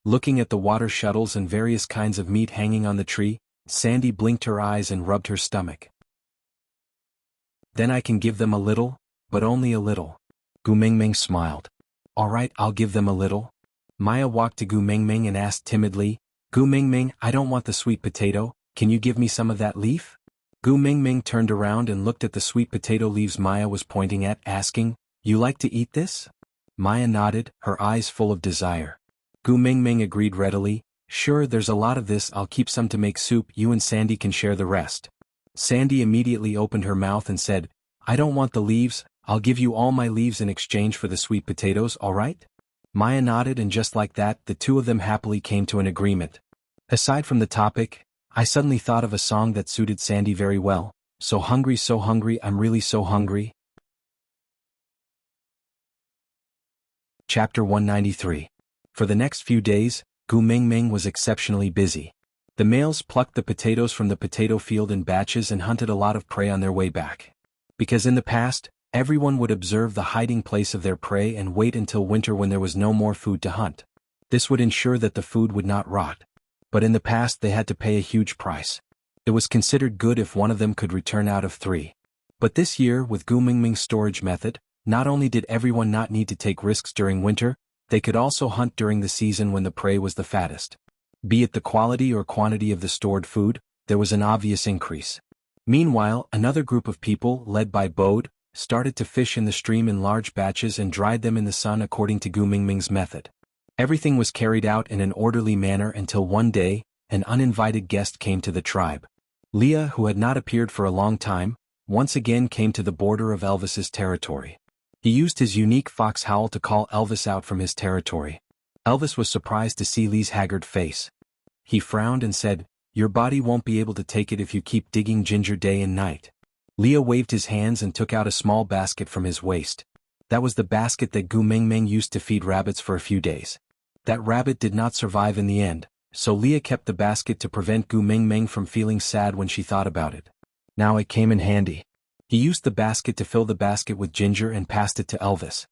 Looking at the water shuttles and various kinds of meat hanging on the tree, Sandy blinked her eyes and rubbed her stomach. "Then I can give them a little, but only a little." Gu Mingming smiled. "All right, I'll give them a little." Maya walked to Gu Mingming and asked timidly, "Gu Mingming, I don't want the sweet potato, can you give me some of that leaf?" Gu Mingming turned around and looked at the sweet potato leaves Maya was pointing at, asking, "You like to eat this?" Maya nodded, her eyes full of desire. Gu Mingming agreed readily, "Sure, there's a lot of this, I'll keep some to make soup, you and Sandy can share the rest." Sandy immediately opened her mouth and said, "I don't want the leaves, I'll give you all my leaves in exchange for the sweet potatoes, all right?" Maya nodded and just like that, the two of them happily came to an agreement. Aside from the topic, I suddenly thought of a song that suited Sandy very well. So hungry, I'm really so hungry. Chapter 193. For the next few days, Gu Mingming was exceptionally busy. The males plucked the potatoes from the potato field in batches and hunted a lot of prey on their way back. Because in the past, everyone would observe the hiding place of their prey and wait until winter when there was no more food to hunt. This would ensure that the food would not rot. But in the past they had to pay a huge price. It was considered good if one of them could return out of 3. But this year, with Gu Mingming's storage method, not only did everyone not need to take risks during winter, they could also hunt during the season when the prey was the fattest. Be it the quality or quantity of the stored food, there was an obvious increase. Meanwhile, another group of people, led by Bode, started to fish in the stream in large batches and dried them in the sun according to Gu Mingming's method. Everything was carried out in an orderly manner until one day, an uninvited guest came to the tribe. Leah, who had not appeared for a long time, once again came to the border of Elvis's territory. He used his unique fox howl to call Elvis out from his territory. Elvis was surprised to see Lee's haggard face. He frowned and said, "Your body won't be able to take it if you keep digging ginger day and night." Leah waved his hands and took out a small basket from his waist. That was the basket that Gu Mengmeng used to feed rabbits for a few days. That rabbit did not survive in the end, so Leah kept the basket to prevent Gu Mengmeng from feeling sad when she thought about it. Now it came in handy. He used the basket to fill the basket with ginger and passed it to Elvis.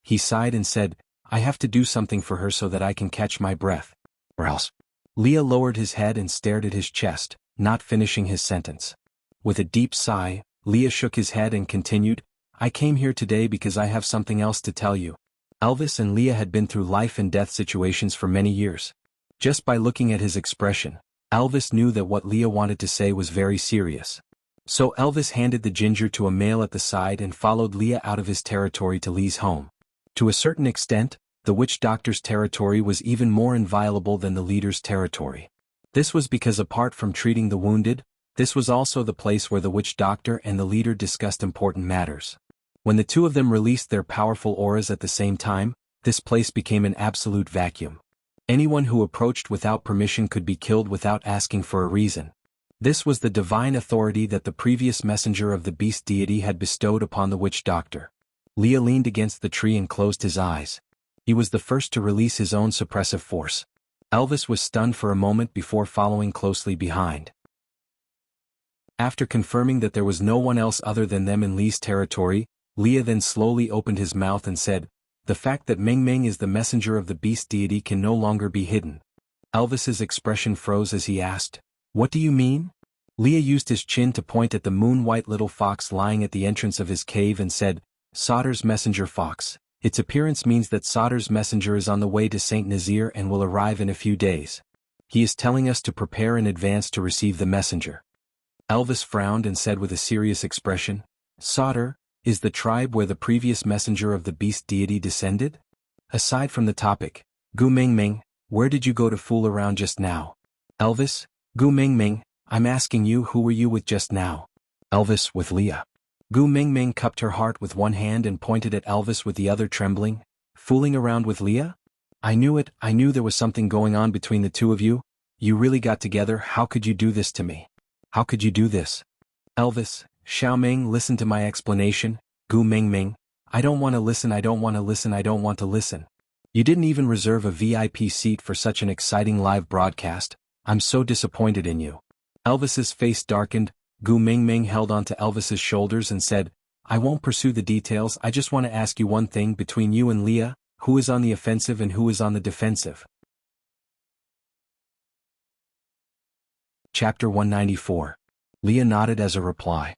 He sighed and said, "I have to do something for her so that I can catch my breath. Or else." Leah lowered his head and stared at his chest, not finishing his sentence. With a deep sigh, Leah shook his head and continued, "I came here today because I have something else to tell you." Elvis and Leah had been through life and death situations for many years. Just by looking at his expression, Elvis knew that what Leah wanted to say was very serious. So Elvis handed the ginger to a male at the side and followed Leah out of his territory to Lee's home. To a certain extent, the witch doctor's territory was even more inviolable than the leader's territory. This was because apart from treating the wounded, this was also the place where the witch doctor and the leader discussed important matters. When the two of them released their powerful auras at the same time, this place became an absolute vacuum. Anyone who approached without permission could be killed without asking for a reason. This was the divine authority that the previous messenger of the beast deity had bestowed upon the witch doctor. Leah leaned against the tree and closed his eyes. He was the first to release his own suppressive force. Elvis was stunned for a moment before following closely behind. After confirming that there was no one else other than them in Lee's territory, Leah then slowly opened his mouth and said, "The fact that Meng Meng is the messenger of the beast deity can no longer be hidden." Elvis's expression froze as he asked, "What do you mean?" Leah used his chin to point at the moon-white little fox lying at the entrance of his cave and said, "Sauter's messenger fox. Its appearance means that Sauter's messenger is on the way to Saint Nazir and will arrive in a few days. He is telling us to prepare in advance to receive the messenger." Elvis frowned and said with a serious expression, "Sauter, is the tribe where the previous messenger of the beast deity descended?" Aside from the topic, "Gu Mengmeng, where did you go to fool around just now?" "Elvis, Gu Mengmeng, I'm asking you, who were you with just now?" "Elvis, with Leah." Gu Mengmeng cupped her heart with one hand and pointed at Elvis with the other, trembling. "Fooling around with Leah? I knew it, I knew there was something going on between the two of you. You really got together. How could you do this to me? How could you do this?" "Elvis, Xiaoming, listen to my explanation." "Gu Mengmeng, I don't want to listen, I don't want to listen, I don't want to listen. You didn't even reserve a VIP seat for such an exciting live broadcast. I'm so disappointed in you." Elvis's face darkened. Gu Mengmeng held onto Elvis's shoulders and said, "I won't pursue the details, I just want to ask you one thing. Between you and Leah, who is on the offensive and who is on the defensive?" Chapter 194. Leah nodded as a reply.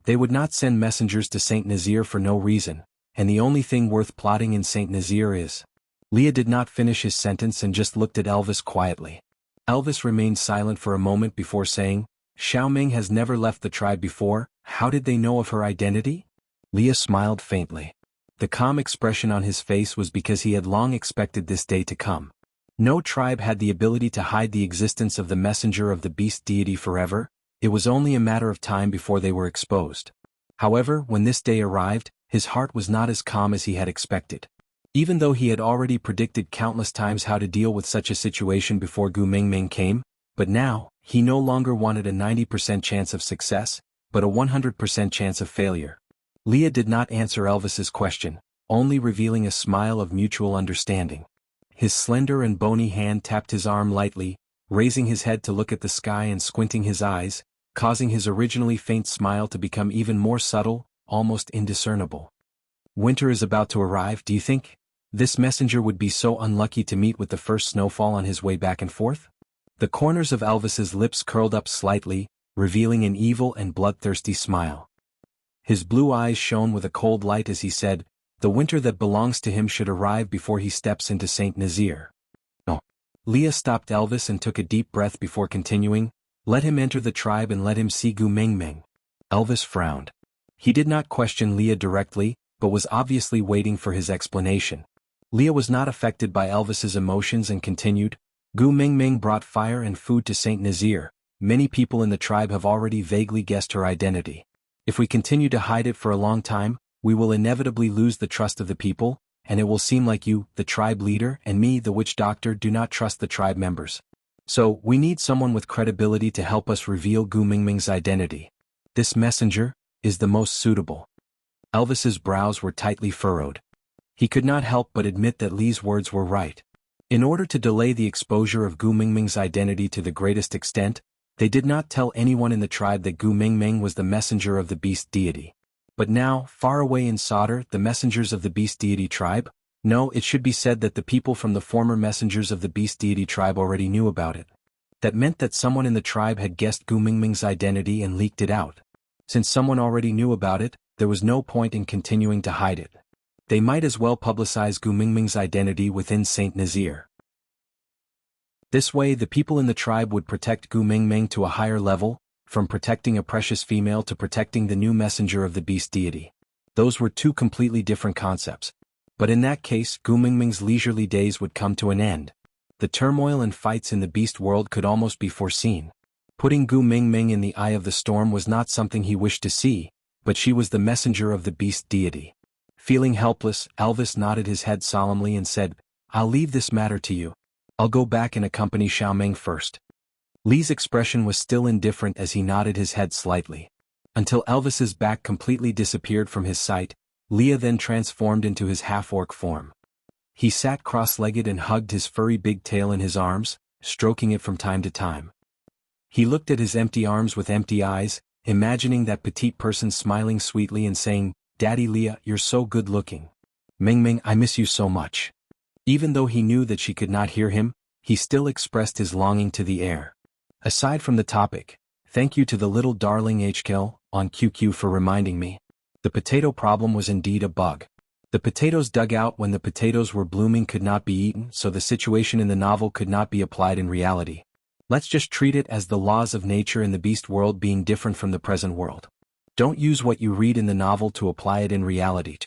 They would not send messengers to Saint Nazir for no reason, and the only thing worth plotting in Saint Nazir is... Leah did not finish his sentence and just looked at Elvis quietly. Elvis remained silent for a moment before saying, "Xiaoming has never left the tribe before. How did they know of her identity?" Leah smiled faintly. The calm expression on his face was because he had long expected this day to come. No tribe had the ability to hide the existence of the messenger of the beast deity forever. It was only a matter of time before they were exposed. However, when this day arrived, his heart was not as calm as he had expected. Even though he had already predicted countless times how to deal with such a situation before Gu Mengmeng came, but now, he no longer wanted a 90% chance of success, but a 100% chance of failure. Leah did not answer Elvis's question, only revealing a smile of mutual understanding. His slender and bony hand tapped his arm lightly, raising his head to look at the sky and squinting his eyes, causing his originally faint smile to become even more subtle, almost indiscernible. "Winter is about to arrive, do you think? This messenger would be so unlucky to meet with the first snowfall on his way back and forth?" The corners of Elvis's lips curled up slightly, revealing an evil and bloodthirsty smile. His blue eyes shone with a cold light as he said, "The winter that belongs to him should arrive before he steps into Saint Nazir." "Oh." Leah stopped Elvis and took a deep breath before continuing, "Let him enter the tribe and let him see Gu Mengmeng." Elvis frowned. He did not question Leah directly, but was obviously waiting for his explanation. Leah was not affected by Elvis's emotions and continued, "Gu Mengmeng brought fire and food to Saint Nazir. Many people in the tribe have already vaguely guessed her identity. If we continue to hide it for a long time, we will inevitably lose the trust of the people, and it will seem like you, the tribe leader, and me, the witch doctor, do not trust the tribe members. So, we need someone with credibility to help us reveal Gu Mingming's identity. This messenger is the most suitable. Elvis's brows were tightly furrowed. He could not help but admit that Li's words were right. In order to delay the exposure of Gu Mingming's identity to the greatest extent, they did not tell anyone in the tribe that Gu Mingming was the messenger of the beast deity. But now, far away in Sauter, the messengers of the beast deity tribe? No, it should be said that the people from the former messengers of the beast deity tribe already knew about it. That meant that someone in the tribe had guessed Gu Mingming's identity and leaked it out. Since someone already knew about it, there was no point in continuing to hide it. They might as well publicize Gu Mingming's identity within Saint Nazir. This way the people in the tribe would protect Gu Mingming to a higher level, from protecting a precious female to protecting the new messenger of the beast deity. Those were two completely different concepts. But in that case, Gu Mingming's leisurely days would come to an end. The turmoil and fights in the beast world could almost be foreseen. Putting Gu Mingming in the eye of the storm was not something he wished to see, but she was the messenger of the beast deity. Feeling helpless, Elvis nodded his head solemnly and said, "I'll leave this matter to you. I'll go back and accompany Xiaoming first." Li's expression was still indifferent as he nodded his head slightly. Until Elvis's back completely disappeared from his sight, Leah then transformed into his half-orc form. He sat cross-legged and hugged his furry big tail in his arms, stroking it from time to time. He looked at his empty arms with empty eyes, imagining that petite person smiling sweetly and saying, "Daddy Leah, you're so good-looking. Mingming, I miss you so much." Even though he knew that she could not hear him, he still expressed his longing to the air. Aside from the topic, thank you to the little darling HKL on QQ for reminding me. The potato problem was indeed a bug. The potatoes dug out when the potatoes were blooming could not be eaten, so the situation in the novel could not be applied in reality. Let's just treat it as the laws of nature in the beast world being different from the present world. Don't use what you read in the novel to apply it in reality.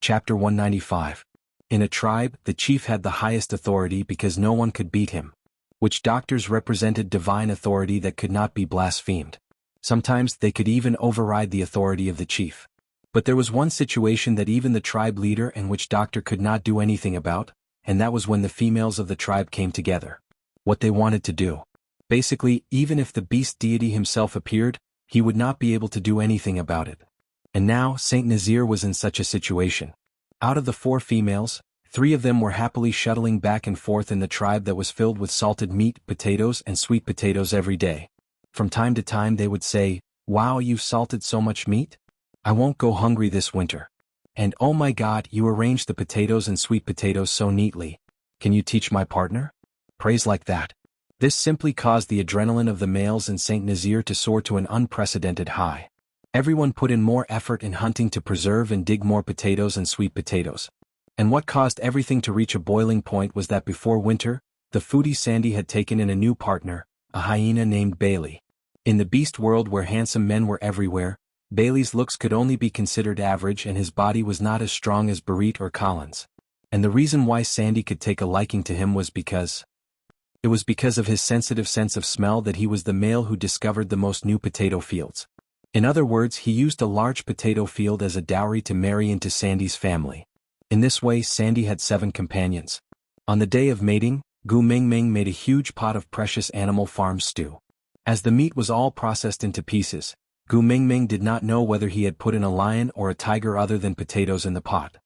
Chapter 195. In a tribe, the chief had the highest authority because no one could beat him. Witch doctors represented divine authority that could not be blasphemed. Sometimes they could even override the authority of the chief. But there was one situation that even the tribe leader and witch doctor could not do anything about, and that was when the females of the tribe came together. What they wanted to do. Basically, even if the beast deity himself appeared, he would not be able to do anything about it. And now, Saint Nazir was in such a situation. Out of the 4 females, 3 of them were happily shuttling back and forth in the tribe that was filled with salted meat, potatoes, and sweet potatoes every day. From time to time they would say, "Wow, you've salted so much meat? I won't go hungry this winter." And "Oh my God, you arranged the potatoes and sweet potatoes so neatly. Can you teach my partner?" Praise like that. This simply caused the adrenaline of the males in Saint Nazir to soar to an unprecedented high. Everyone put in more effort in hunting to preserve and dig more potatoes and sweet potatoes. And what caused everything to reach a boiling point was that before winter, the foodie Sandy had taken in a new partner, a hyena named Bailey. In the beast world where handsome men were everywhere, Bailey's looks could only be considered average and his body was not as strong as Barit or Collins. And the reason why Sandy could take a liking to him was because of his sensitive sense of smell that he was the male who discovered the most new potato fields. In other words, he used a large potato field as a dowry to marry into Sandy's family. In this way Sandy had 7 companions. On the day of mating, Gu Mingming made a huge pot of precious animal farm stew. As the meat was all processed into pieces, Gu Mingming did not know whether he had put in a lion or a tiger other than potatoes in the pot.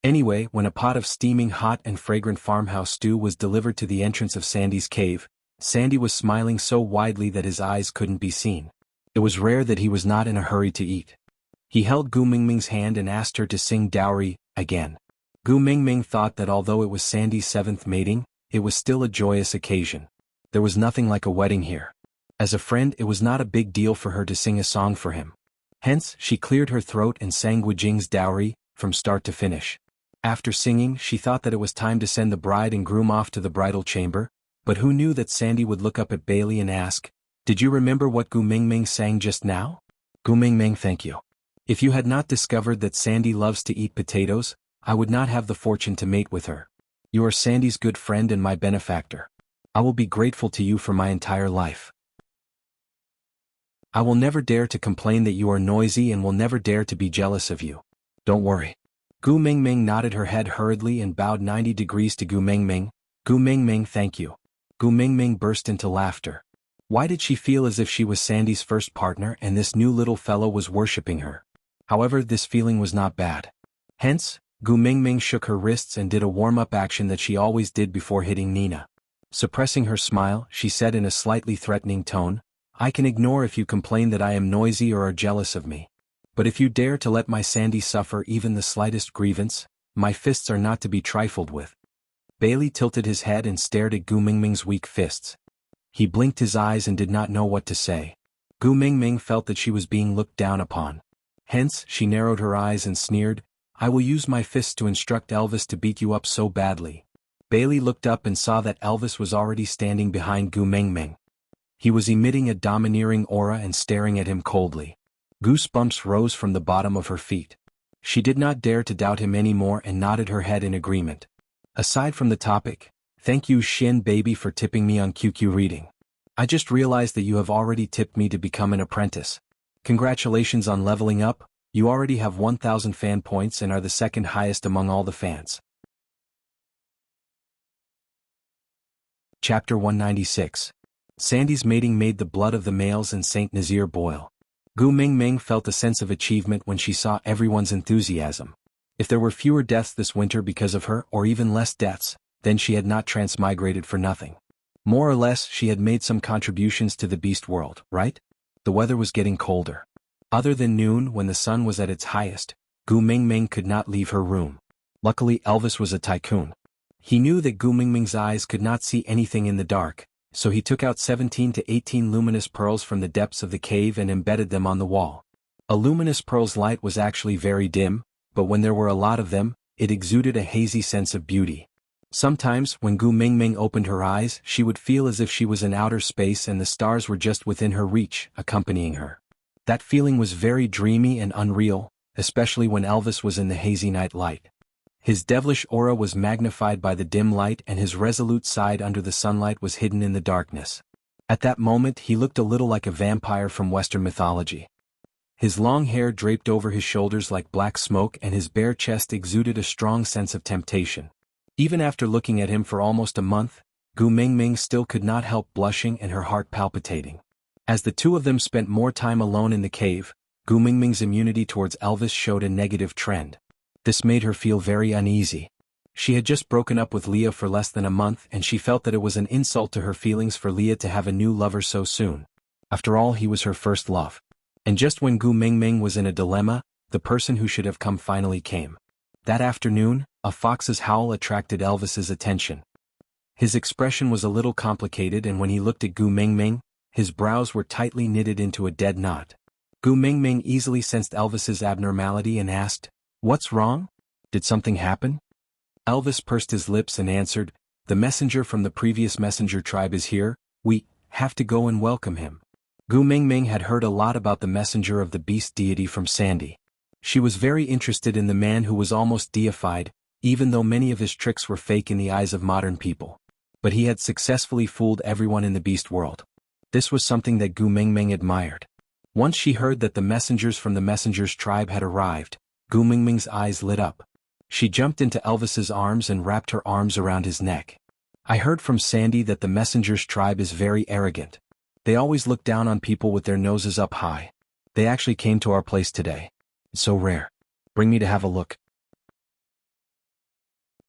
Anyway, when a pot of steaming hot and fragrant farmhouse stew was delivered to the entrance of Sandy's cave, Sandy was smiling so widely that his eyes couldn't be seen. It was rare that he was not in a hurry to eat. He held Gu Mingming's hand and asked her to sing dowry again. Gu Mingming thought that although it was Sandy's 7th mating, it was still a joyous occasion. There was nothing like a wedding here. As a friend, it was not a big deal for her to sing a song for him. Hence, she cleared her throat and sang Wu Jing's dowry, from start to finish. After singing, she thought that it was time to send the bride and groom off to the bridal chamber, but who knew that Sandy would look up at Bailey and ask, "Did you remember what Gu Mingming sang just now?" Gu Mingming, thank you. If you had not discovered that Sandy loves to eat potatoes, I would not have the fortune to mate with her. You are Sandy's good friend and my benefactor. I will be grateful to you for my entire life. I will never dare to complain that you are noisy and will never dare to be jealous of you. Don't worry. Gu Mingming nodded her head hurriedly and bowed 90 degrees to Gu Mingming. Gu Mingming, thank you. Gu Mingming burst into laughter. Why did she feel as if she was Sandy's first partner and this new little fellow was worshipping her? However, this feeling was not bad. Hence, Gu Mingming shook her wrists and did a warm-up action that she always did before hitting Nina. Suppressing her smile, she said in a slightly threatening tone, I can ignore if you complain that I am noisy or are jealous of me. But if you dare to let my Sandy suffer even the slightest grievance, my fists are not to be trifled with. Bailey tilted his head and stared at Gu Mingming's weak fists. He blinked his eyes and did not know what to say. Gu Mingming felt that she was being looked down upon. Hence, she narrowed her eyes and sneered, I will use my fists to instruct Elvis to beat you up so badly. Bailey looked up and saw that Elvis was already standing behind Gu Mingming. He was emitting a domineering aura and staring at him coldly. Goosebumps rose from the bottom of her feet. She did not dare to doubt him anymore and nodded her head in agreement. Aside from the topic, thank you Shin baby for tipping me on QQ reading. I just realized that you have already tipped me to become an apprentice. Congratulations on leveling up, you already have 1,000 fan points and are the second highest among all the fans. Chapter 196. Sandy's mating made the blood of the males in St. Nazaire boil. Gu Mingming felt a sense of achievement when she saw everyone's enthusiasm. If there were fewer deaths this winter because of her or even less deaths, then she had not transmigrated for nothing. More or less she had made some contributions to the beast world, right? The weather was getting colder. Other than noon when the sun was at its highest, Gu Mingming could not leave her room. Luckily Elvis was a tycoon. He knew that Gu Mingming's eyes could not see anything in the dark, so he took out 17 to 18 luminous pearls from the depths of the cave and embedded them on the wall. A luminous pearl's light was actually very dim, but when there were a lot of them, it exuded a hazy sense of beauty. Sometimes, when Gu Mingming opened her eyes, she would feel as if she was in outer space and the stars were just within her reach, accompanying her. That feeling was very dreamy and unreal, especially when Elvis was in the hazy night light. His devilish aura was magnified by the dim light and his resolute side under the sunlight was hidden in the darkness. At that moment he looked a little like a vampire from Western mythology. His long hair draped over his shoulders like black smoke and his bare chest exuded a strong sense of temptation. Even after looking at him for almost a month, Gu Mingming still could not help blushing and her heart palpitating. As the two of them spent more time alone in the cave, Gu Mingming's immunity towards Elvis showed a negative trend. This made her feel very uneasy. She had just broken up with Leah for less than a month and she felt that it was an insult to her feelings for Leah to have a new lover so soon. After all, he was her first love. And just when Gu Mingming was in a dilemma, the person who should have come finally came. That afternoon, a fox's howl attracted Elvis's attention. His expression was a little complicated and when he looked at Gu Mingming, his brows were tightly knitted into a dead knot. Gu Mingming easily sensed Elvis's abnormality and asked, What's wrong? Did something happen? Elvis pursed his lips and answered, The messenger from the previous messenger tribe is here, we have to go and welcome him. Gu Mingming had heard a lot about the messenger of the beast deity from Sandy. She was very interested in the man who was almost deified, even though many of his tricks were fake in the eyes of modern people. But he had successfully fooled everyone in the beast world. This was something that Gu Mingming admired. Once she heard that the messengers from the messenger's tribe had arrived, Gu Mingming's eyes lit up. She jumped into Elvis's arms and wrapped her arms around his neck. I heard from Sandy that the messenger's tribe is very arrogant. They always look down on people with their noses up high. They actually came to our place today. It's so rare. Bring me to have a look.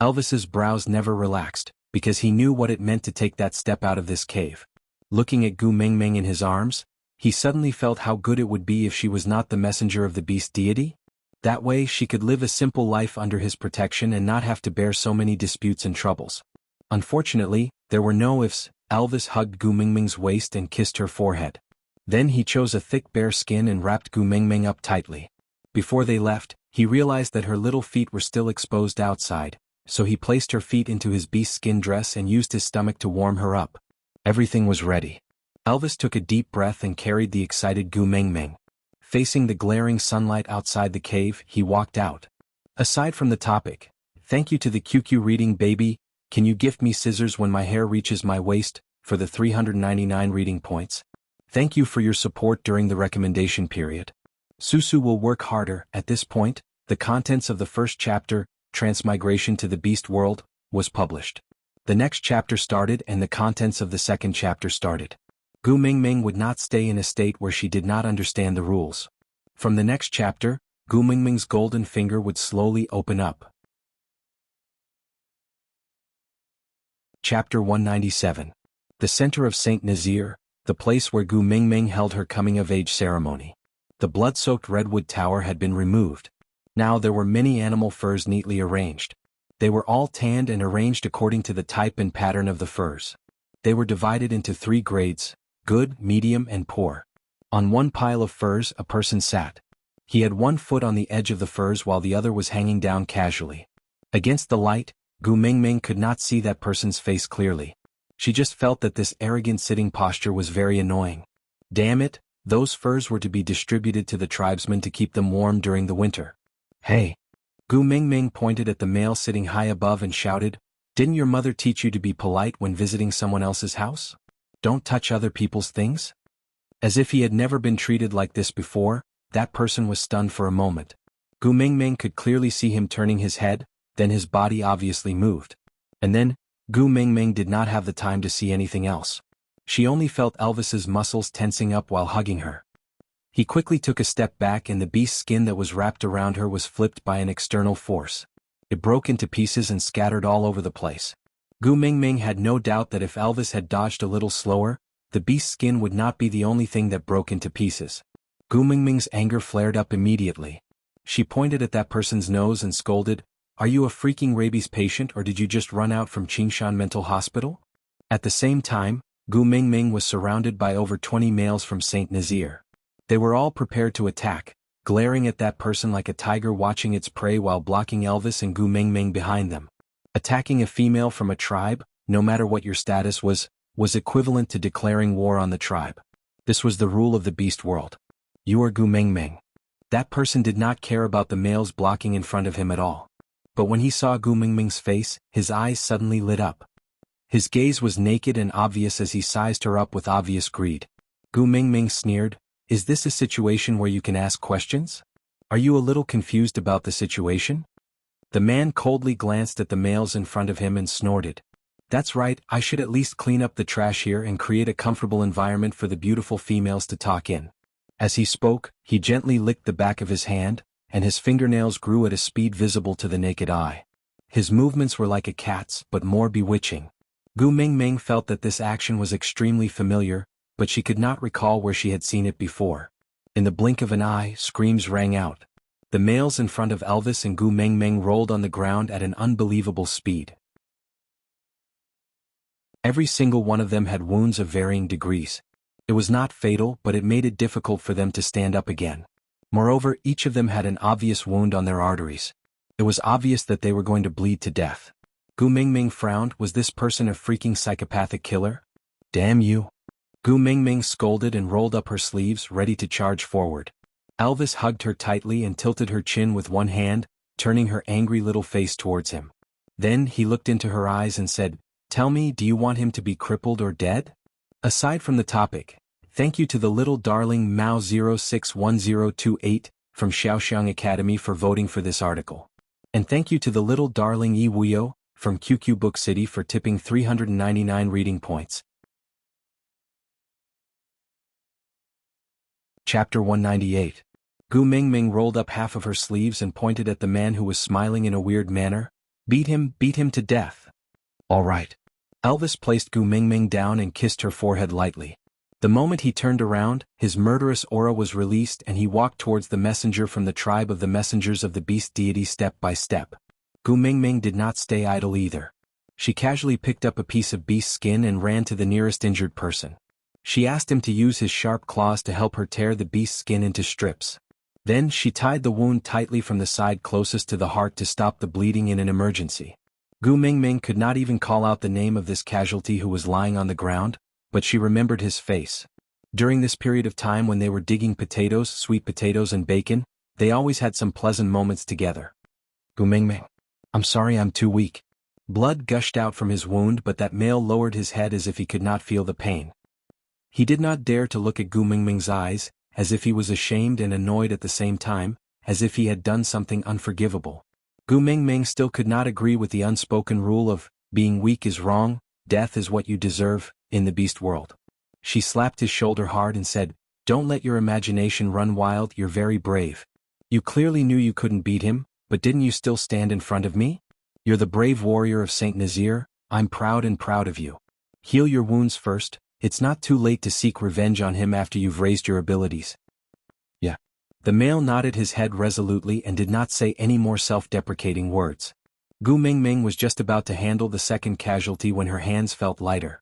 Elvis's brows never relaxed, because he knew what it meant to take that step out of this cave. Looking at Gu Mingming in his arms, he suddenly felt how good it would be if she was not the messenger of the beast deity. That way she could live a simple life under his protection and not have to bear so many disputes and troubles. Unfortunately, there were no ifs. Elvis hugged Gu Mingming's waist and kissed her forehead. Then he chose a thick bare skin and wrapped Gu Mingming up tightly. Before they left, he realized that her little feet were still exposed outside, so he placed her feet into his beast skin dress and used his stomach to warm her up. Everything was ready. Elvis took a deep breath and carried the excited Gu Mingming. Facing the glaring sunlight outside the cave, he walked out. Aside from the topic, thank you to the QQ reading baby, can you gift me scissors when my hair reaches my waist, for the 399 reading points? Thank you for your support during the recommendation period. Susu will work harder. At this point, The contents of the first chapter, Transmigration to the Beast World, was published. The next chapter started and the contents of the second chapter started. Gu Mingming would not stay in a state where she did not understand the rules. From the next chapter, Gu Mingming's golden finger would slowly open up. Chapter 197. The Center of Saint Nazir, the place where Gu Mingming held her coming-of-age ceremony. The blood-soaked redwood tower had been removed. Now there were many animal furs neatly arranged. They were all tanned and arranged according to the type and pattern of the furs. They were divided into 3 grades: good, medium, and poor. On one pile of furs a person sat. He had one foot on the edge of the furs while the other was hanging down casually. Against the light, Gu Mingming could not see that person's face clearly. She just felt that this arrogant sitting posture was very annoying. Damn it, those furs were to be distributed to the tribesmen to keep them warm during the winter. Hey! Gu Mingming pointed at the male sitting high above and shouted, "Didn't your mother teach you to be polite when visiting someone else's house? Don't touch other people's things?" As if he had never been treated like this before, that person was stunned for a moment. Gu Mingming could clearly see him turning his head, then his body obviously moved. And then, Gu Mingming did not have the time to see anything else. She only felt Elvis's muscles tensing up while hugging her. He quickly took a step back and the beast's skin that was wrapped around her was flipped by an external force. It broke into pieces and scattered all over the place. Gu Mingming had no doubt that if Elvis had dodged a little slower, the beast's skin would not be the only thing that broke into pieces. Gu Mingming's anger flared up immediately. She pointed at that person's nose and scolded, "Are you a freaking rabies patient or did you just run out from Qingshan Mental Hospital?" At the same time, Gu Mingming was surrounded by over 20 males from Saint Nazir. They were all prepared to attack, glaring at that person like a tiger watching its prey while blocking Elvis and Gu Mingming behind them. Attacking a female from a tribe, no matter what your status was equivalent to declaring war on the tribe. This was the rule of the beast world. You are Gu Mingming. That person did not care about the males blocking in front of him at all. But when he saw Gu Mingming's face, his eyes suddenly lit up. His gaze was naked and obvious as he sized her up with obvious greed. Gu Mingming sneered, "Is this a situation where you can ask questions? Are you a little confused about the situation?" The man coldly glanced at the males in front of him and snorted. "That's right, I should at least clean up the trash here and create a comfortable environment for the beautiful females to talk in." As he spoke, he gently licked the back of his hand, and his fingernails grew at a speed visible to the naked eye. His movements were like a cat's, but more bewitching. Gu Mingming felt that this action was extremely familiar, but she could not recall where she had seen it before. In the blink of an eye, screams rang out. The males in front of Elvis and Gu Mingming rolled on the ground at an unbelievable speed. Every single one of them had wounds of varying degrees. It was not fatal, but it made it difficult for them to stand up again. Moreover, each of them had an obvious wound on their arteries. It was obvious that they were going to bleed to death. Gu Mingming frowned. Was this person a freaking psychopathic killer? Damn you. Gu Mingming scolded and rolled up her sleeves, ready to charge forward. Elvis hugged her tightly and tilted her chin with one hand, turning her angry little face towards him. Then he looked into her eyes and said, "Tell me, do you want him to be crippled or dead?" Aside from the topic, thank you to the little darling Mao061028 from Xiaoxiang Academy for voting for this article. And thank you to the little darling Yi Wuyo from QQ Book City for tipping 399 reading points. Chapter 198. Gu Mingming rolled up half of her sleeves and pointed at the man who was smiling in a weird manner. Beat him to death." "All right." Elvis placed Gu Mingming down and kissed her forehead lightly. The moment he turned around, his murderous aura was released and he walked towards the messenger from the tribe of the messengers of the beast deity step by step. Gu Mingming did not stay idle either. She casually picked up a piece of beast skin and ran to the nearest injured person. She asked him to use his sharp claws to help her tear the beast's skin into strips. Then she tied the wound tightly from the side closest to the heart to stop the bleeding in an emergency. Gu Mingming could not even call out the name of this casualty who was lying on the ground, but she remembered his face. During this period of time when they were digging potatoes, sweet potatoes and bacon, they always had some pleasant moments together. "Gu Mingming, I'm sorry I'm too weak." Blood gushed out from his wound, but that male lowered his head as if he could not feel the pain. He did not dare to look at Gu Mingming's eyes, as if he was ashamed and annoyed at the same time, as if he had done something unforgivable. Gu Mingming still could not agree with the unspoken rule of, being weak is wrong, death is what you deserve, in the beast world. She slapped his shoulder hard and said, "Don't let your imagination run wild, you're very brave. You clearly knew you couldn't beat him, but didn't you still stand in front of me? You're the brave warrior of Saint Nazir, I'm proud of you. Heal your wounds first, it's not too late to seek revenge on him after you've raised your abilities." Yeah. The male nodded his head resolutely and did not say any more self-deprecating words. Gu Mingming was just about to handle the second casualty when her hands felt lighter.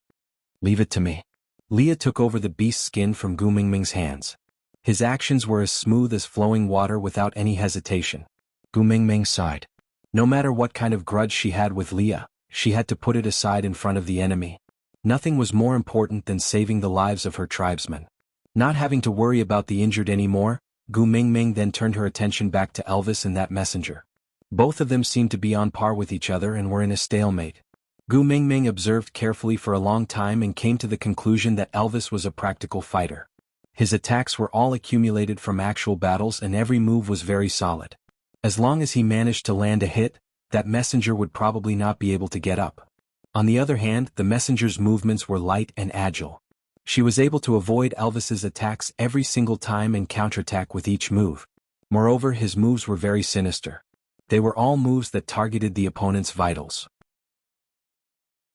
"Leave it to me." Leah took over the beast's skin from Gu Mingming's hands. His actions were as smooth as flowing water without any hesitation. Gu Mingming sighed. No matter what kind of grudge she had with Leah, she had to put it aside in front of the enemy. Nothing was more important than saving the lives of her tribesmen. Not having to worry about the injured anymore, Gu Mingming then turned her attention back to Elvis and that messenger. Both of them seemed to be on par with each other and were in a stalemate. Gu Mingming observed carefully for a long time and came to the conclusion that Elvis was a practical fighter. His attacks were all accumulated from actual battles and every move was very solid. As long as he managed to land a hit, that messenger would probably not be able to get up. On the other hand, the messenger's movements were light and agile. She was able to avoid Elvis's attacks every single time and counterattack with each move. Moreover, his moves were very sinister. They were all moves that targeted the opponent's vitals.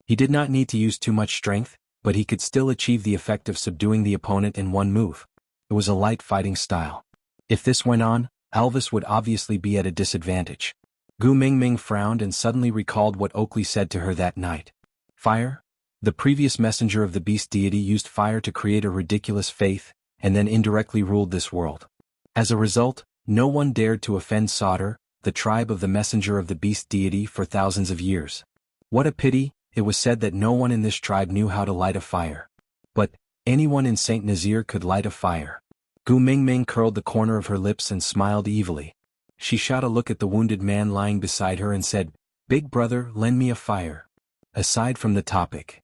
He did not need to use too much strength, but he could still achieve the effect of subduing the opponent in one move. It was a light fighting style. If this went on, Elvis would obviously be at a disadvantage. Gu Mingming frowned and suddenly recalled what Oakley said to her that night. Fire? The previous messenger of the beast deity used fire to create a ridiculous faith, and then indirectly ruled this world. As a result, no one dared to offend Sauter, the tribe of the messenger of the beast deity, for thousands of years. What a pity, it was said that no one in this tribe knew how to light a fire. But anyone in Saint Nazir could light a fire. Gu Mingming curled the corner of her lips and smiled evilly. She shot a look at the wounded man lying beside her and said, "Big brother, lend me a fire." Aside from the topic.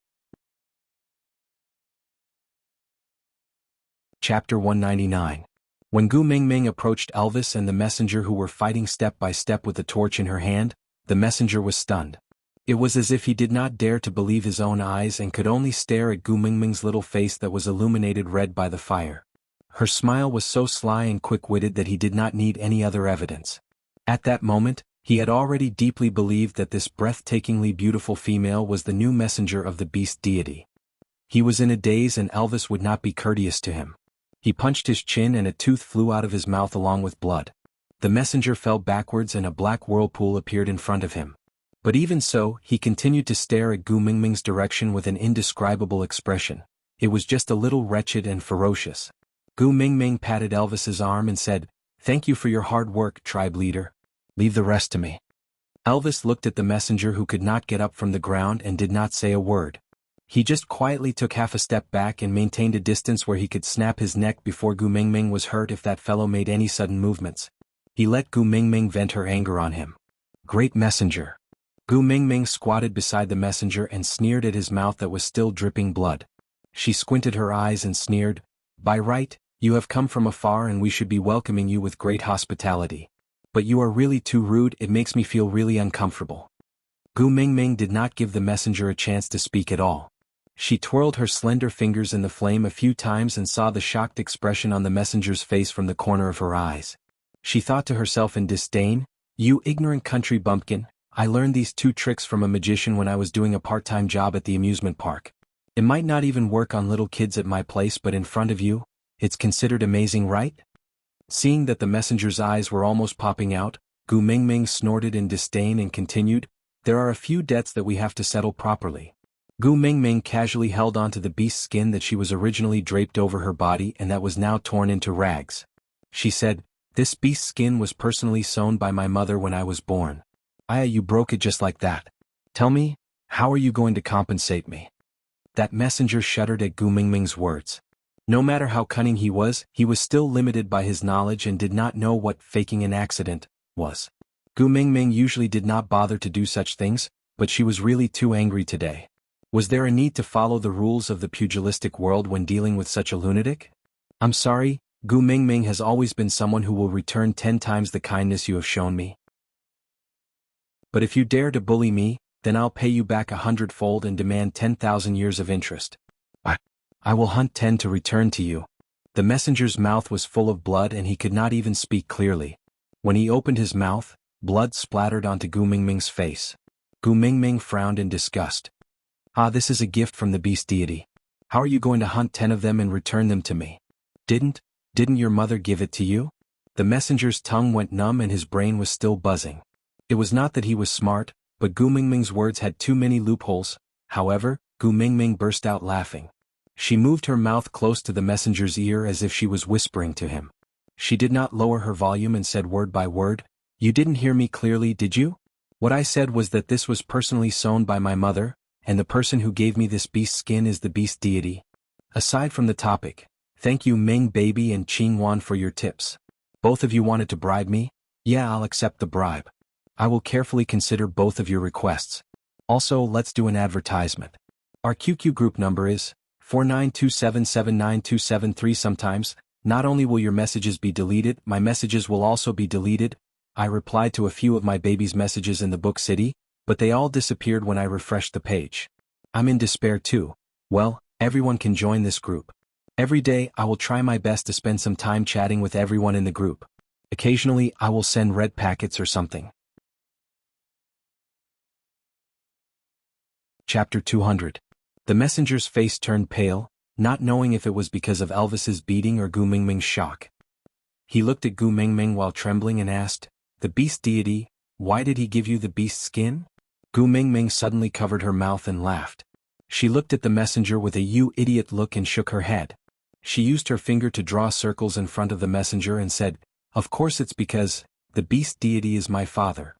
Chapter 199. When Gu Mingming approached Elvis and the messenger who were fighting step by step with the torch in her hand, the messenger was stunned. It was as if he did not dare to believe his own eyes and could only stare at Gu Mingming's little face that was illuminated red by the fire. Her smile was so sly and quick-witted that he did not need any other evidence. At that moment, he had already deeply believed that this breathtakingly beautiful female was the new messenger of the beast deity. He was in a daze and Elvis would not be courteous to him. He punched his chin and a tooth flew out of his mouth along with blood. The messenger fell backwards and a black whirlpool appeared in front of him. But even so, he continued to stare at Gu Mingming's direction with an indescribable expression. It was just a little wretched and ferocious. Gu Mingming patted Elvis's arm and said, "Thank you for your hard work, tribe leader. Leave the rest to me." Elvis looked at the messenger who could not get up from the ground and did not say a word. He just quietly took half a step back and maintained a distance where he could snap his neck before Gu Mingming was hurt if that fellow made any sudden movements. He let Gu Mingming vent her anger on him. "Great messenger." Gu Mingming squatted beside the messenger and sneered at his mouth that was still dripping blood. She squinted her eyes and sneered, "By right, you have come from afar and we should be welcoming you with great hospitality. But you are really too rude, it makes me feel really uncomfortable." Gu Mingming did not give the messenger a chance to speak at all. She twirled her slender fingers in the flame a few times and saw the shocked expression on the messenger's face from the corner of her eyes. She thought to herself in disdain, "You ignorant country bumpkin, I learned these two tricks from a magician when I was doing a part-time job at the amusement park. It might not even work on little kids at my place, but in front of you, it's considered amazing, right?" Seeing that the messenger's eyes were almost popping out, Gu Mingming snorted in disdain and continued, "There are a few debts that we have to settle properly." Gu Mingming casually held onto the beast's skin that she was originally draped over her body and that was now torn into rags. She said, "This beast's skin was personally sewn by my mother when I was born. You broke it just like that. Tell me, how are you going to compensate me?" That messenger shuddered at Gu Mingming's words. No matter how cunning he was still limited by his knowledge and did not know what faking an accident was. Gu Mingming usually did not bother to do such things, but she was really too angry today. Was there a need to follow the rules of the pugilistic world when dealing with such a lunatic? "I'm sorry, Gu Mingming has always been someone who will return 10 times the kindness you have shown me. But if you dare to bully me, then I'll pay you back 100-fold and demand 10,000 years of interest. I will hunt 10 to return to you. The messenger's mouth was full of blood and he could not even speak clearly. When he opened his mouth, blood splattered onto Gu Mingming's face. Gu Mingming frowned in disgust. Ah, this is a gift from the beast deity. How are you going to hunt 10 of them and return them to me? Didn't your mother give it to you? The messenger's tongue went numb and his brain was still buzzing. It was not that he was smart, but Gu Mingming's words had too many loopholes. However, Gu Mingming burst out laughing. She moved her mouth close to the messenger's ear as if she was whispering to him. She did not lower her volume and said word by word, "You didn't hear me clearly, did you? What I said was that this was personally sewn by my mother, and the person who gave me this beast skin is the beast deity. Aside from the topic, thank you Ming Baby and Qing Wan for your tips. Both of you wanted to bribe me? Yeah, I'll accept the bribe. I will carefully consider both of your requests. Also, let's do an advertisement. Our QQ group number is 4927792273. Sometimes, not only will your messages be deleted, my messages will also be deleted. I replied to a few of my baby's messages in the book city, but they all disappeared when I refreshed the page. I'm in despair too. Well, everyone can join this group. Every day I will try my best to spend some time chatting with everyone in the group. Occasionally I will send red packets or something." Chapter 200. The messenger's face turned pale, not knowing if it was because of Elvis's beating or Gu Mingming's shock. He looked at Gu Mingming while trembling and asked, "The beast deity, why did he give you the beast skin?" Gu Mingming suddenly covered her mouth and laughed. She looked at the messenger with a "you idiot" look and shook her head. She used her finger to draw circles in front of the messenger and said, "Of course it's because the beast deity is my father."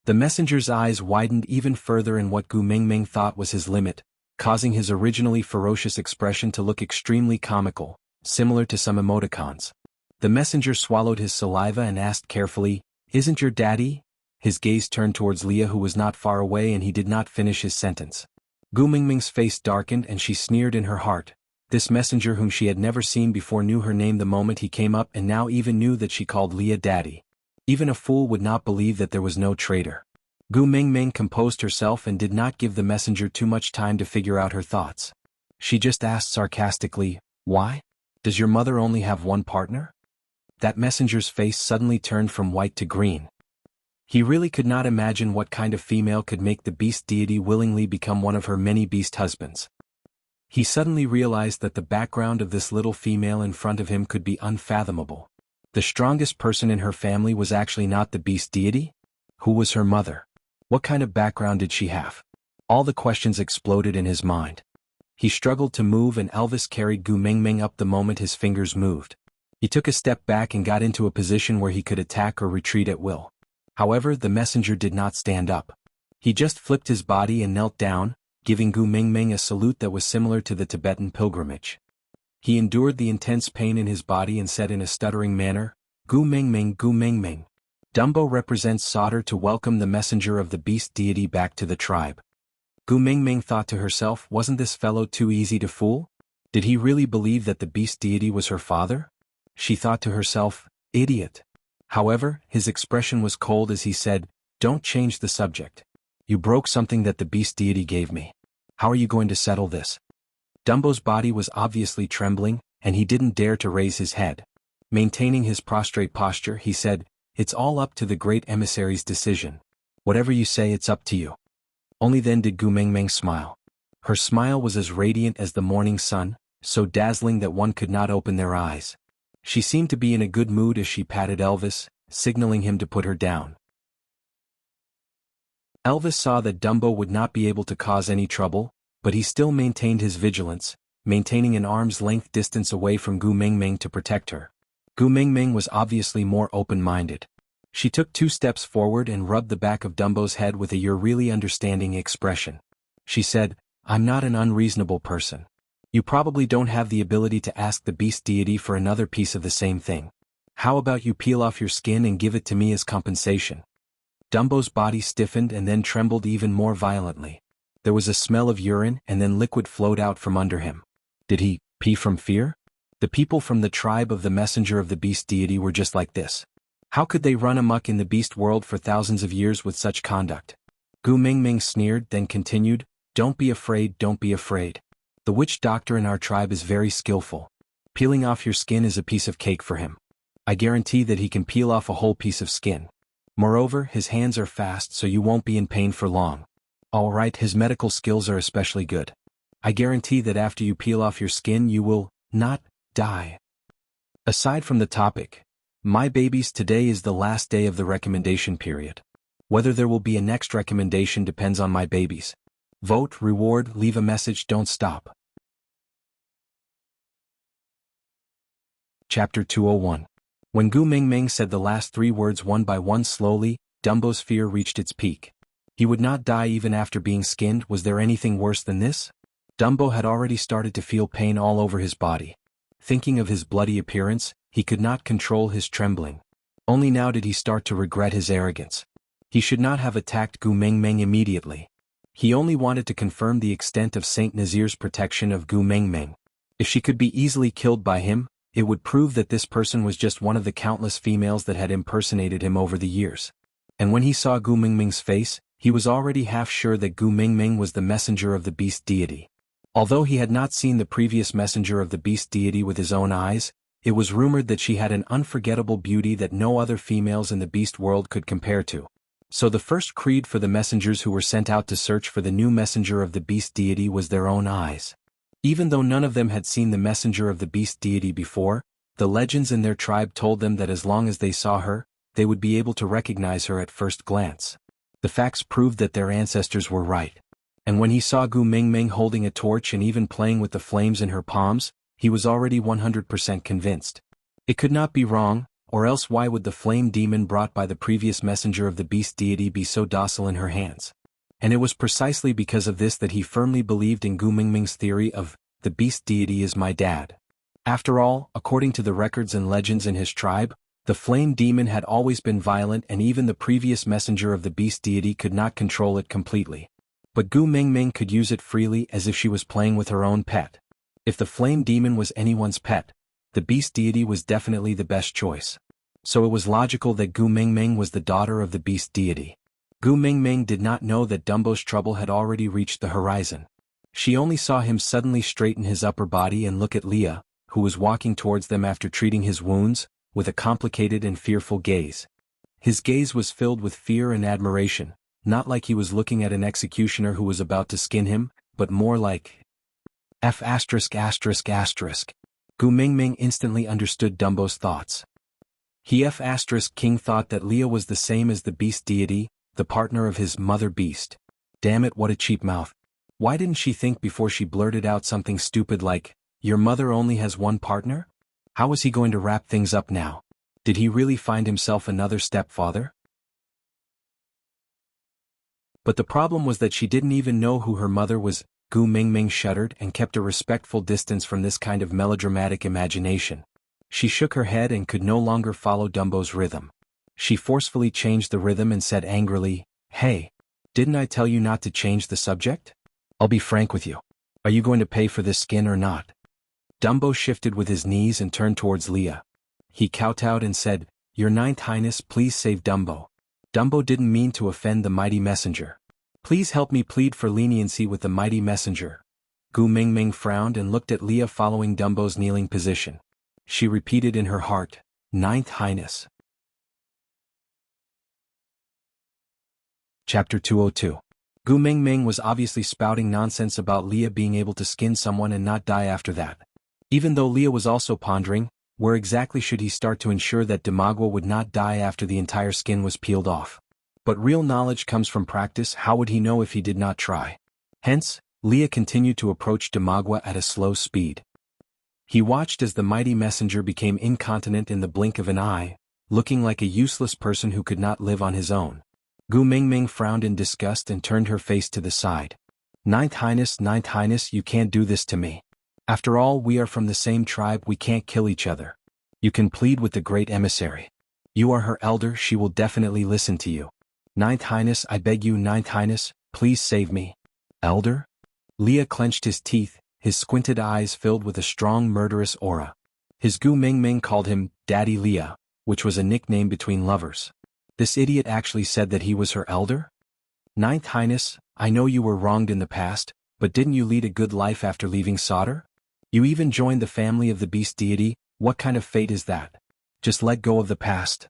The messenger's eyes widened even further in what Gu Mingming thought was his limit, causing his originally ferocious expression to look extremely comical, similar to some emoticons. The messenger swallowed his saliva and asked carefully, "Isn't your daddy?" His gaze turned towards Leah, who was not far away, and he did not finish his sentence. Gu Mingming's face darkened and she sneered in her heart. This messenger whom she had never seen before knew her name the moment he came up and now even knew that she called Leah daddy. Even a fool would not believe that there was no traitor. Gu Mingming composed herself and did not give the messenger too much time to figure out her thoughts. She just asked sarcastically, "Why? Does your mother only have one partner?" That messenger's face suddenly turned from white to green. He really could not imagine what kind of female could make the beast deity willingly become one of her many beast husbands. He suddenly realized that the background of this little female in front of him could be unfathomable. The strongest person in her family was actually not the beast deity? Who was her mother? What kind of background did she have? All the questions exploded in his mind. He struggled to move and Elvis carried Gu Mingming up the moment his fingers moved. He took a step back and got into a position where he could attack or retreat at will. However, the messenger did not stand up. He just flipped his body and knelt down, giving Gu Mingming a salute that was similar to the Tibetan pilgrimage. He endured the intense pain in his body and said in a stuttering manner, "Gu Mingming, Gu Mingming." Dumbo represents solder to welcome the messenger of the beast deity back to the tribe. Gu Mingming thought to herself, wasn't this fellow too easy to fool? Did he really believe that the beast deity was her father? She thought to herself, idiot. However, his expression was cold as he said, "Don't change the subject. You broke something that the beast deity gave me. How are you going to settle this?" Dumbo's body was obviously trembling, and he didn't dare to raise his head. Maintaining his prostrate posture, he said, "It's all up to the great emissary's decision. Whatever you say, it's up to you." Only then did Gu Mingming smile. Her smile was as radiant as the morning sun, so dazzling that one could not open their eyes. She seemed to be in a good mood as she patted Elvis, signaling him to put her down. Elvis saw that Dumbo would not be able to cause any trouble, but he still maintained his vigilance, maintaining an arm's length distance away from Gu Mingming to protect her. Gu Mingming was obviously more open-minded. She took 2 steps forward and rubbed the back of Dumbo's head with a "you're really understanding" expression. She said, "I'm not an unreasonable person. You probably don't have the ability to ask the beast deity for another piece of the same thing. How about you peel off your skin and give it to me as compensation?" Dumbo's body stiffened and then trembled even more violently. There was a smell of urine and then liquid flowed out from under him. Did he pee from fear? The people from the tribe of the messenger of the beast deity were just like this. How could they run amok in the beast world for thousands of years with such conduct? Gu Mingming sneered, then continued, "Don't be afraid, don't be afraid. The witch doctor in our tribe is very skillful. Peeling off your skin is a piece of cake for him. I guarantee that he can peel off a whole piece of skin. Moreover, his hands are fast so you won't be in pain for long. Alright, his medical skills are especially good. I guarantee that after you peel off your skin you will not die." Aside from the topic, my babies, today is the last day of the recommendation period. Whether there will be a next recommendation depends on my babies. Vote, reward, leave a message, don't stop. Chapter 201. When Gu Mingming said the last 3 words one by one slowly, Dumbo's fear reached its peak. He would not die even after being skinned. Was there anything worse than this? Dumbo had already started to feel pain all over his body. Thinking of his bloody appearance, he could not control his trembling. Only now did he start to regret his arrogance. He should not have attacked Gu Mingming immediately. He only wanted to confirm the extent of Saint Nazir's protection of Gu Mingming. If she could be easily killed by him, it would prove that this person was just one of the countless females that had impersonated him over the years. And when he saw Gu Mingming's face, he was already half sure that Gu Mingming was the messenger of the beast deity. Although he had not seen the previous messenger of the beast deity with his own eyes, it was rumored that she had an unforgettable beauty that no other females in the beast world could compare to. So the first creed for the messengers who were sent out to search for the new messenger of the beast deity was their own eyes. Even though none of them had seen the messenger of the beast deity before, the legends in their tribe told them that as long as they saw her, they would be able to recognize her at first glance. The facts proved that their ancestors were right. And when he saw Gu Mingming holding a torch and even playing with the flames in her palms, he was already 100% convinced. It could not be wrong, or else why would the flame demon brought by the previous messenger of the beast deity be so docile in her hands? And it was precisely because of this that he firmly believed in Gu Mingming's theory of, the beast deity is my dad. After all, according to the records and legends in his tribe, the flame demon had always been violent and even the previous messenger of the beast deity could not control it completely. But Gu Mingming could use it freely as if she was playing with her own pet. If the flame demon was anyone's pet, the beast deity was definitely the best choice. So it was logical that Gu Mingming was the daughter of the beast deity. Gu Mingming did not know that Dumbo's trouble had already reached the horizon. She only saw him suddenly straighten his upper body and look at Leah, who was walking towards them after treating his wounds, with a complicated and fearful gaze. His gaze was filled with fear and admiration, not like he was looking at an executioner who was about to skin him, but more like F*******. Gu Mingming instantly understood Dumbo's thoughts. King thought that Leah was the same as the beast deity, the partner of his mother beast. Damn it, what a cheap mouth. Why didn't she think before she blurted out something stupid like, your mother only has one partner? How was he going to wrap things up now? Did he really find himself another stepfather? But the problem was that she didn't even know who her mother was. Gu Mingming shuddered and kept a respectful distance from this kind of melodramatic imagination. She shook her head and could no longer follow Dumbo's rhythm. She forcefully changed the rhythm and said angrily, "Hey, didn't I tell you not to change the subject? I'll be frank with you. Are you going to pay for this skin or not?" Dumbo shifted with his knees and turned towards Leah. He kowtowed and said, "Your Ninth Highness, please save Dumbo. Dumbo didn't mean to offend the mighty messenger. Please help me plead for leniency with the mighty messenger." Gu Mingming frowned and looked at Leah following Dumbo's kneeling position. She repeated in her heart, "Ninth Highness." Chapter 202. Gu Mingming was obviously spouting nonsense about Leah being able to skin someone and not die after that. Even though Leah was also pondering, where exactly should he start to ensure that Dimagua would not die after the entire skin was peeled off? But real knowledge comes from practice. How would he know if he did not try? Hence, Leah continued to approach Dimagua at a slow speed. He watched as the mighty messenger became incontinent in the blink of an eye, looking like a useless person who could not live on his own. Gu Mingming frowned in disgust and turned her face to the side. Ninth Highness, you can't do this to me. After all, we are from the same tribe, we can't kill each other. You can plead with the great emissary. You are her elder, she will definitely listen to you. Ninth Highness, I beg you, Ninth Highness, please save me. Elder? Leah clenched his teeth, his squinted eyes filled with a strong murderous aura. His Gu Mingming called him Daddy Leah, which was a nickname between lovers. This idiot actually said that he was her elder? Ninth Highness, I know you were wronged in the past, but didn't you lead a good life after leaving Sauter? You even joined the family of the beast deity. What kind of fate is that? Just let go of the past,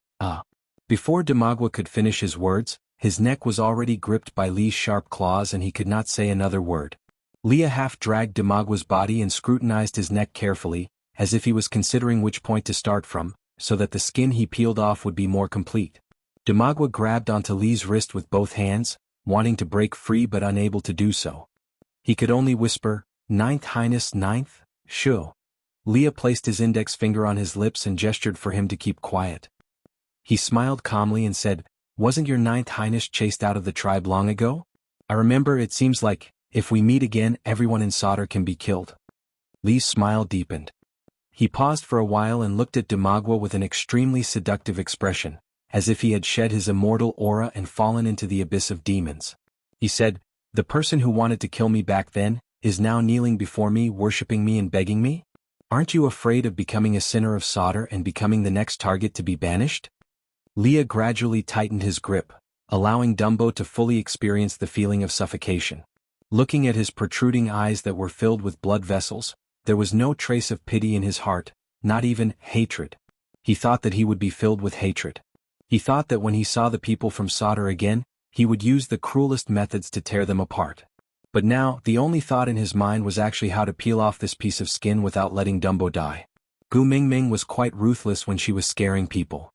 Before Damagwa could finish his words, his neck was already gripped by Li's sharp claws and he could not say another word. Leah half-dragged Damagwa's body and scrutinized his neck carefully, as if he was considering which point to start from, so that the skin he peeled off would be more complete. Damagwa grabbed onto Li's wrist with both hands, wanting to break free but unable to do so. He could only whisper, Ninth Highness, Ninth, Shu. Leah placed his index finger on his lips and gestured for him to keep quiet. He smiled calmly and said, Wasn't your Ninth Highness chased out of the tribe long ago? I remember. It seems like, if we meet again, everyone in Sauter can be killed. Li's smile deepened. He paused for a while and looked at Damagwa with an extremely seductive expression, as if he had shed his immortal aura and fallen into the abyss of demons. He said, The person who wanted to kill me back then, is now kneeling before me, worshipping me and begging me? Aren't you afraid of becoming a sinner of Sauter and becoming the next target to be banished? Leah gradually tightened his grip, allowing Dumbo to fully experience the feeling of suffocation. Looking at his protruding eyes that were filled with blood vessels, there was no trace of pity in his heart, not even hatred. He thought that he would be filled with hatred. He thought that when he saw the people from Sauter again, he would use the cruelest methods to tear them apart. But now, the only thought in his mind was actually how to peel off this piece of skin without letting Dumbo die. Gu Mingming was quite ruthless when she was scaring people.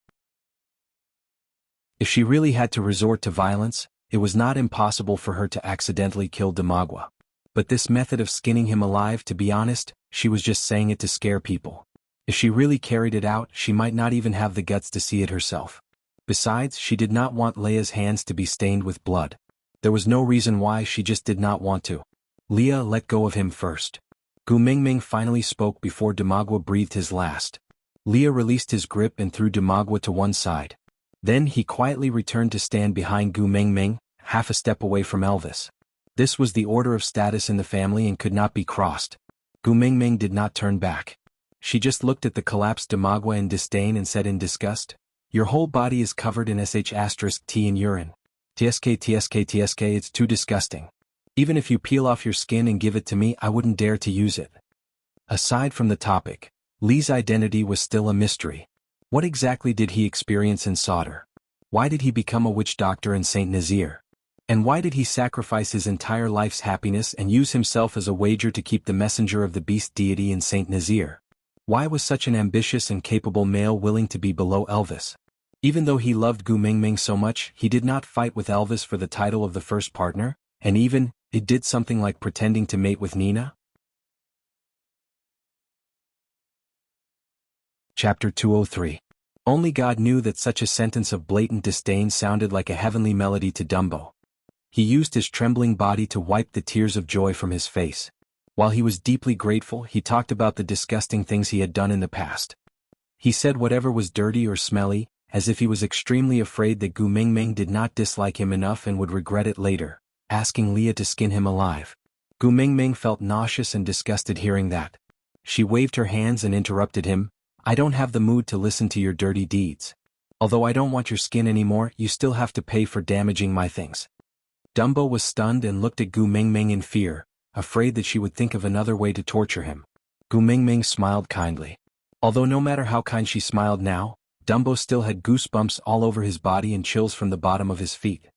If she really had to resort to violence, it was not impossible for her to accidentally kill Damagwa. But this method of skinning him alive, to be honest, she was just saying it to scare people. If she really carried it out, she might not even have the guts to see it herself. Besides, she did not want Leia's hands to be stained with blood. There was no reason why, she just did not want to. Leah let go of him first. Gu Mingming finally spoke before Damagwa breathed his last. Leah released his grip and threw Damagwa to one side. Then he quietly returned to stand behind Gu Mingming, half a step away from Elvis. This was the order of status in the family and could not be crossed. Gu Mingming did not turn back. She just looked at the collapsed Damagwa in disdain and said in disgust, Your whole body is covered in sh*t in urine. TSK, it's too disgusting. Even if you peel off your skin and give it to me, I wouldn't dare to use it. Aside from the topic, Li's identity was still a mystery. What exactly did he experience in Sauter? Why did he become a witch doctor in St. Nazaire? And why did he sacrifice his entire life's happiness and use himself as a wager to keep the messenger of the beast deity in St. Nazaire? Why was such an ambitious and capable male willing to be below Elvis? Even though he loved Gu Mingming so much, he did not fight with Elvis for the title of the first partner, and even, it did something like pretending to mate with Nina? Chapter 203. Only God knew that such a sentence of blatant disdain sounded like a heavenly melody to Dumbo. He used his trembling body to wipe the tears of joy from his face. While he was deeply grateful, he talked about the disgusting things he had done in the past. He said whatever was dirty or smelly, as if he was extremely afraid that Gu Mingming did not dislike him enough and would regret it later, asking Leah to skin him alive. Gu Mingming felt nauseous and disgusted hearing that. She waved her hands and interrupted him, I don't have the mood to listen to your dirty deeds. Although I don't want your skin anymore, you still have to pay for damaging my things. Dumbo was stunned and looked at Gu Mingming in fear, afraid that she would think of another way to torture him. Gu Mingming smiled kindly. Although no matter how kind she smiled now, Dumbo still had goosebumps all over his body and chills from the bottom of his feet.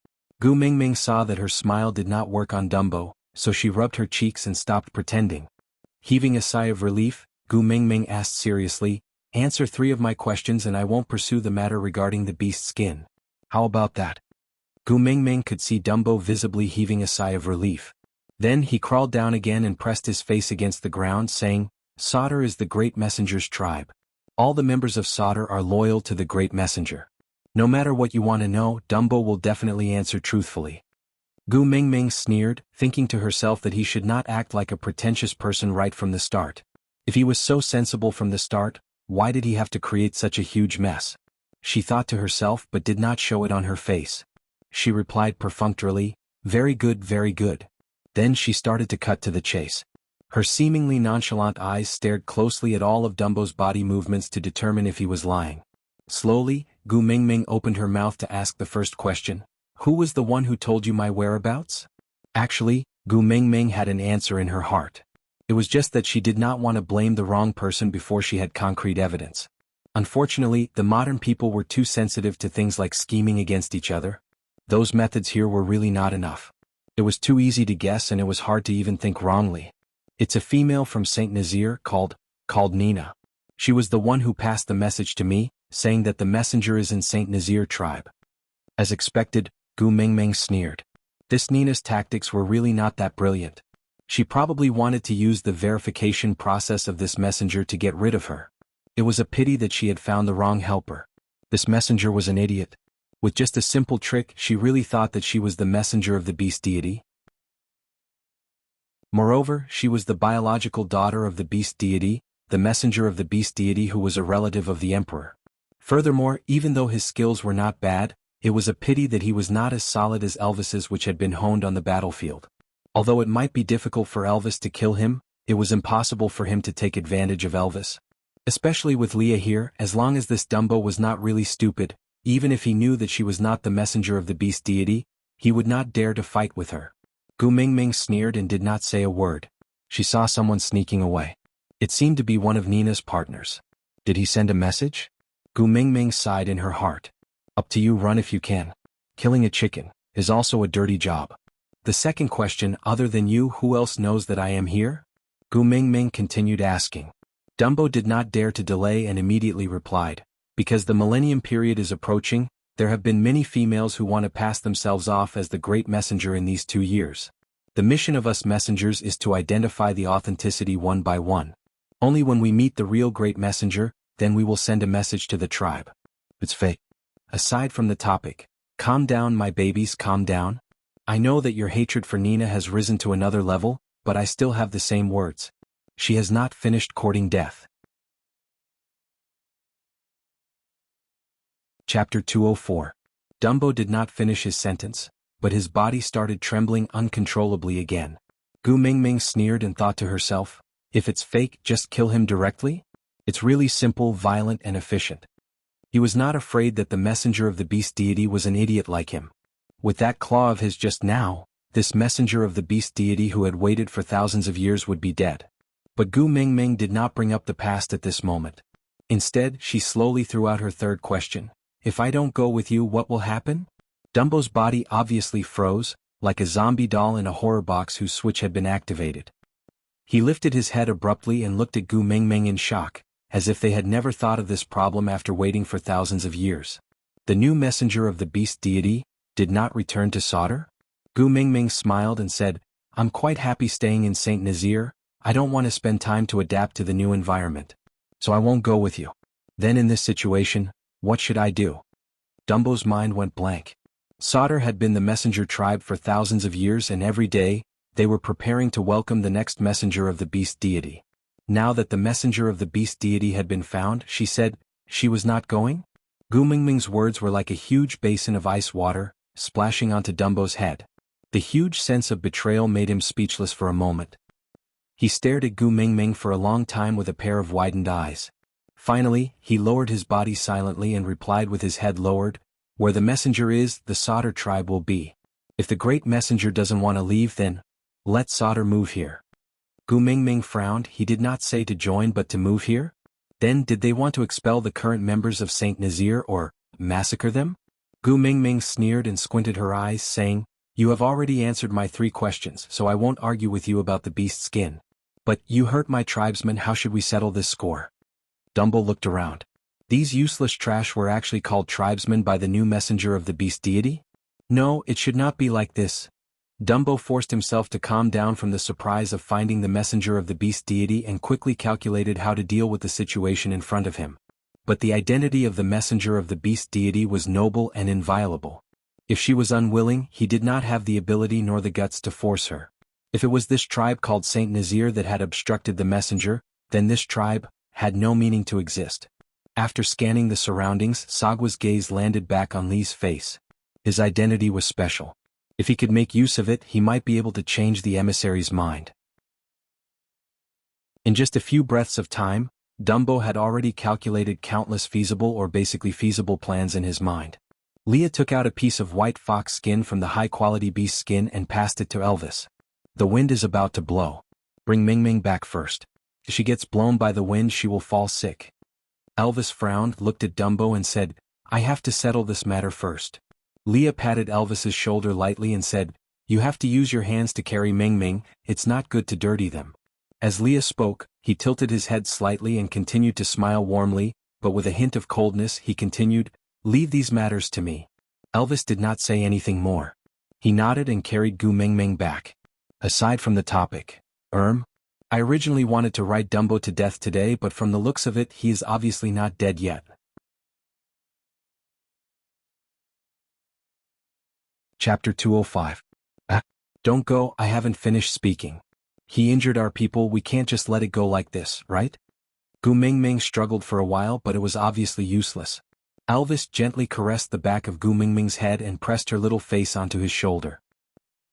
Gu Mingming saw that her smile did not work on Dumbo, so she rubbed her cheeks and stopped pretending. Heaving a sigh of relief, Gu Mingming asked seriously, Answer 3 of my questions and I won't pursue the matter regarding the beast's skin. How about that? Gu Mingming could see Dumbo visibly heaving a sigh of relief. Then he crawled down again and pressed his face against the ground, saying, Sauter is the Great Messenger's tribe. All the members of Sauter are loyal to the Great Messenger. No matter what you want to know, Dumbo will definitely answer truthfully. Gu Mingming sneered, thinking to herself that he should not act like a pretentious person right from the start. If he was so sensible from the start, why did he have to create such a huge mess? She thought to herself but did not show it on her face. She replied perfunctorily, Very good, very good. Then she started to cut to the chase. Her seemingly nonchalant eyes stared closely at all of Dumbo's body movements to determine if he was lying. Slowly, Gu Mingming opened her mouth to ask the first question. Who was the one who told you my whereabouts? Actually, Gu Mingming had an answer in her heart. It was just that she did not want to blame the wrong person before she had concrete evidence. Unfortunately, the modern people were too sensitive to things like scheming against each other. Those methods here were really not enough. It was too easy to guess and it was hard to even think wrongly. It's a female from Saint Nazaire called Nina. She was the one who passed the message to me, saying that the messenger is in Saint Nazaire tribe. As expected, Gu Mingming sneered. This Nina's tactics were really not that brilliant. She probably wanted to use the verification process of this messenger to get rid of her. It was a pity that she had found the wrong helper. This messenger was an idiot. With just a simple trick, she really thought that she was the messenger of the beast deity. Moreover, she was the biological daughter of the beast deity, the messenger of the beast deity who was a relative of the emperor. Furthermore, even though his skills were not bad, it was a pity that he was not as solid as Elvis's, which had been honed on the battlefield. Although it might be difficult for Elvis to kill him, it was impossible for him to take advantage of Elvis. Especially with Leah here, as long as this Dumbo was not really stupid, even if he knew that she was not the messenger of the beast deity, he would not dare to fight with her. Gu Mingming sneered and did not say a word. She saw someone sneaking away. It seemed to be one of Nina's partners. Did he send a message? Gu Mingming sighed in her heart. Up to you, run if you can. Killing a chicken is also a dirty job. The second question, other than you, who else knows that I am here? Gu Mingming continued asking. Dumbo did not dare to delay and immediately replied. Because the millennium period is approaching, there have been many females who want to pass themselves off as the great messenger in these 2 years. The mission of us messengers is to identify the authenticity one by one. Only when we meet the real great messenger, then we will send a message to the tribe. It's fake. Aside from the topic, calm down my babies, calm down. I know that your hatred for Nina has risen to another level, but I still have the same words. She has not finished courting death. Chapter 204. Dumbo did not finish his sentence, but his body started trembling uncontrollably again. Gu Mingming sneered and thought to herself, if it's fake, just kill him directly? It's really simple, violent and efficient. He was not afraid that the messenger of the beast deity was an idiot like him. With that claw of his just now, this messenger of the beast deity who had waited for thousands of years would be dead. But Gu Mingming did not bring up the past at this moment. Instead, she slowly threw out her third question. If I don't go with you, what will happen? Dumbo's body obviously froze, like a zombie doll in a horror box whose switch had been activated. He lifted his head abruptly and looked at Gu Mingming in shock, as if they had never thought of this problem after waiting for thousands of years. The new messenger of the beast deity did not return to solder? Gu Mingming smiled and said, I'm quite happy staying in Saint Nazaire. I don't want to spend time to adapt to the new environment. So I won't go with you. Then in this situation, what should I do? Dumbo's mind went blank. Solder had been the messenger tribe for thousands of years, and every day, they were preparing to welcome the next messenger of the beast deity. Now that the messenger of the beast deity had been found, she said, she was not going? Gu Mingming's words were like a huge basin of ice water, splashing onto Dumbo's head. The huge sense of betrayal made him speechless for a moment. He stared at Gu Mingming for a long time with a pair of widened eyes. Finally, he lowered his body silently and replied with his head lowered, where the messenger is, the Solder tribe will be. If the great messenger doesn't want to leave, then let Solder move here. Gu Mingming frowned. He did not say to join but to move here? Then did they want to expel the current members of Saint Nazaire or massacre them? Gu Mingming sneered and squinted her eyes, saying, you have already answered my 3 questions, so I won't argue with you about the beast skin. But you hurt my tribesmen, how should we settle this score? Dumbo looked around. These useless trash were actually called tribesmen by the new messenger of the beast deity? No, it should not be like this. Dumbo forced himself to calm down from the surprise of finding the messenger of the beast deity and quickly calculated how to deal with the situation in front of him. But the identity of the messenger of the beast deity was noble and inviolable. If she was unwilling, he did not have the ability nor the guts to force her. If it was this tribe called Saint Nazaire that had obstructed the messenger, then this tribe had no meaning to exist. After scanning the surroundings, Sagwa's gaze landed back on Lee's face. His identity was special. If he could make use of it, he might be able to change the emissary's mind. In just a few breaths of time, Dumbo had already calculated countless feasible or basically feasible plans in his mind. Leah took out a piece of white fox skin from the high-quality beast skin and passed it to Elvis. The wind is about to blow. Bring Ming Ming back first. If she gets blown by the wind, she will fall sick. Elvis frowned, looked at Dumbo and said, I have to settle this matter first. Leah patted Elvis's shoulder lightly and said, You have to use your hands to carry Ming Ming, it's not good to dirty them. As Leah spoke, he tilted his head slightly and continued to smile warmly, but with a hint of coldness he continued, Leave these matters to me. Elvis did not say anything more. He nodded and carried Gu Ming Ming back. Aside from the topic, I originally wanted to write Dumbo to death today, but from the looks of it he is obviously not dead yet. Chapter 205. Don't go, I haven't finished speaking. He injured our people, we can't just let it go like this, right? Gu Ming Ming struggled for a while, but it was obviously useless. Elvis gently caressed the back of Gu Ming Ming's head and pressed her little face onto his shoulder.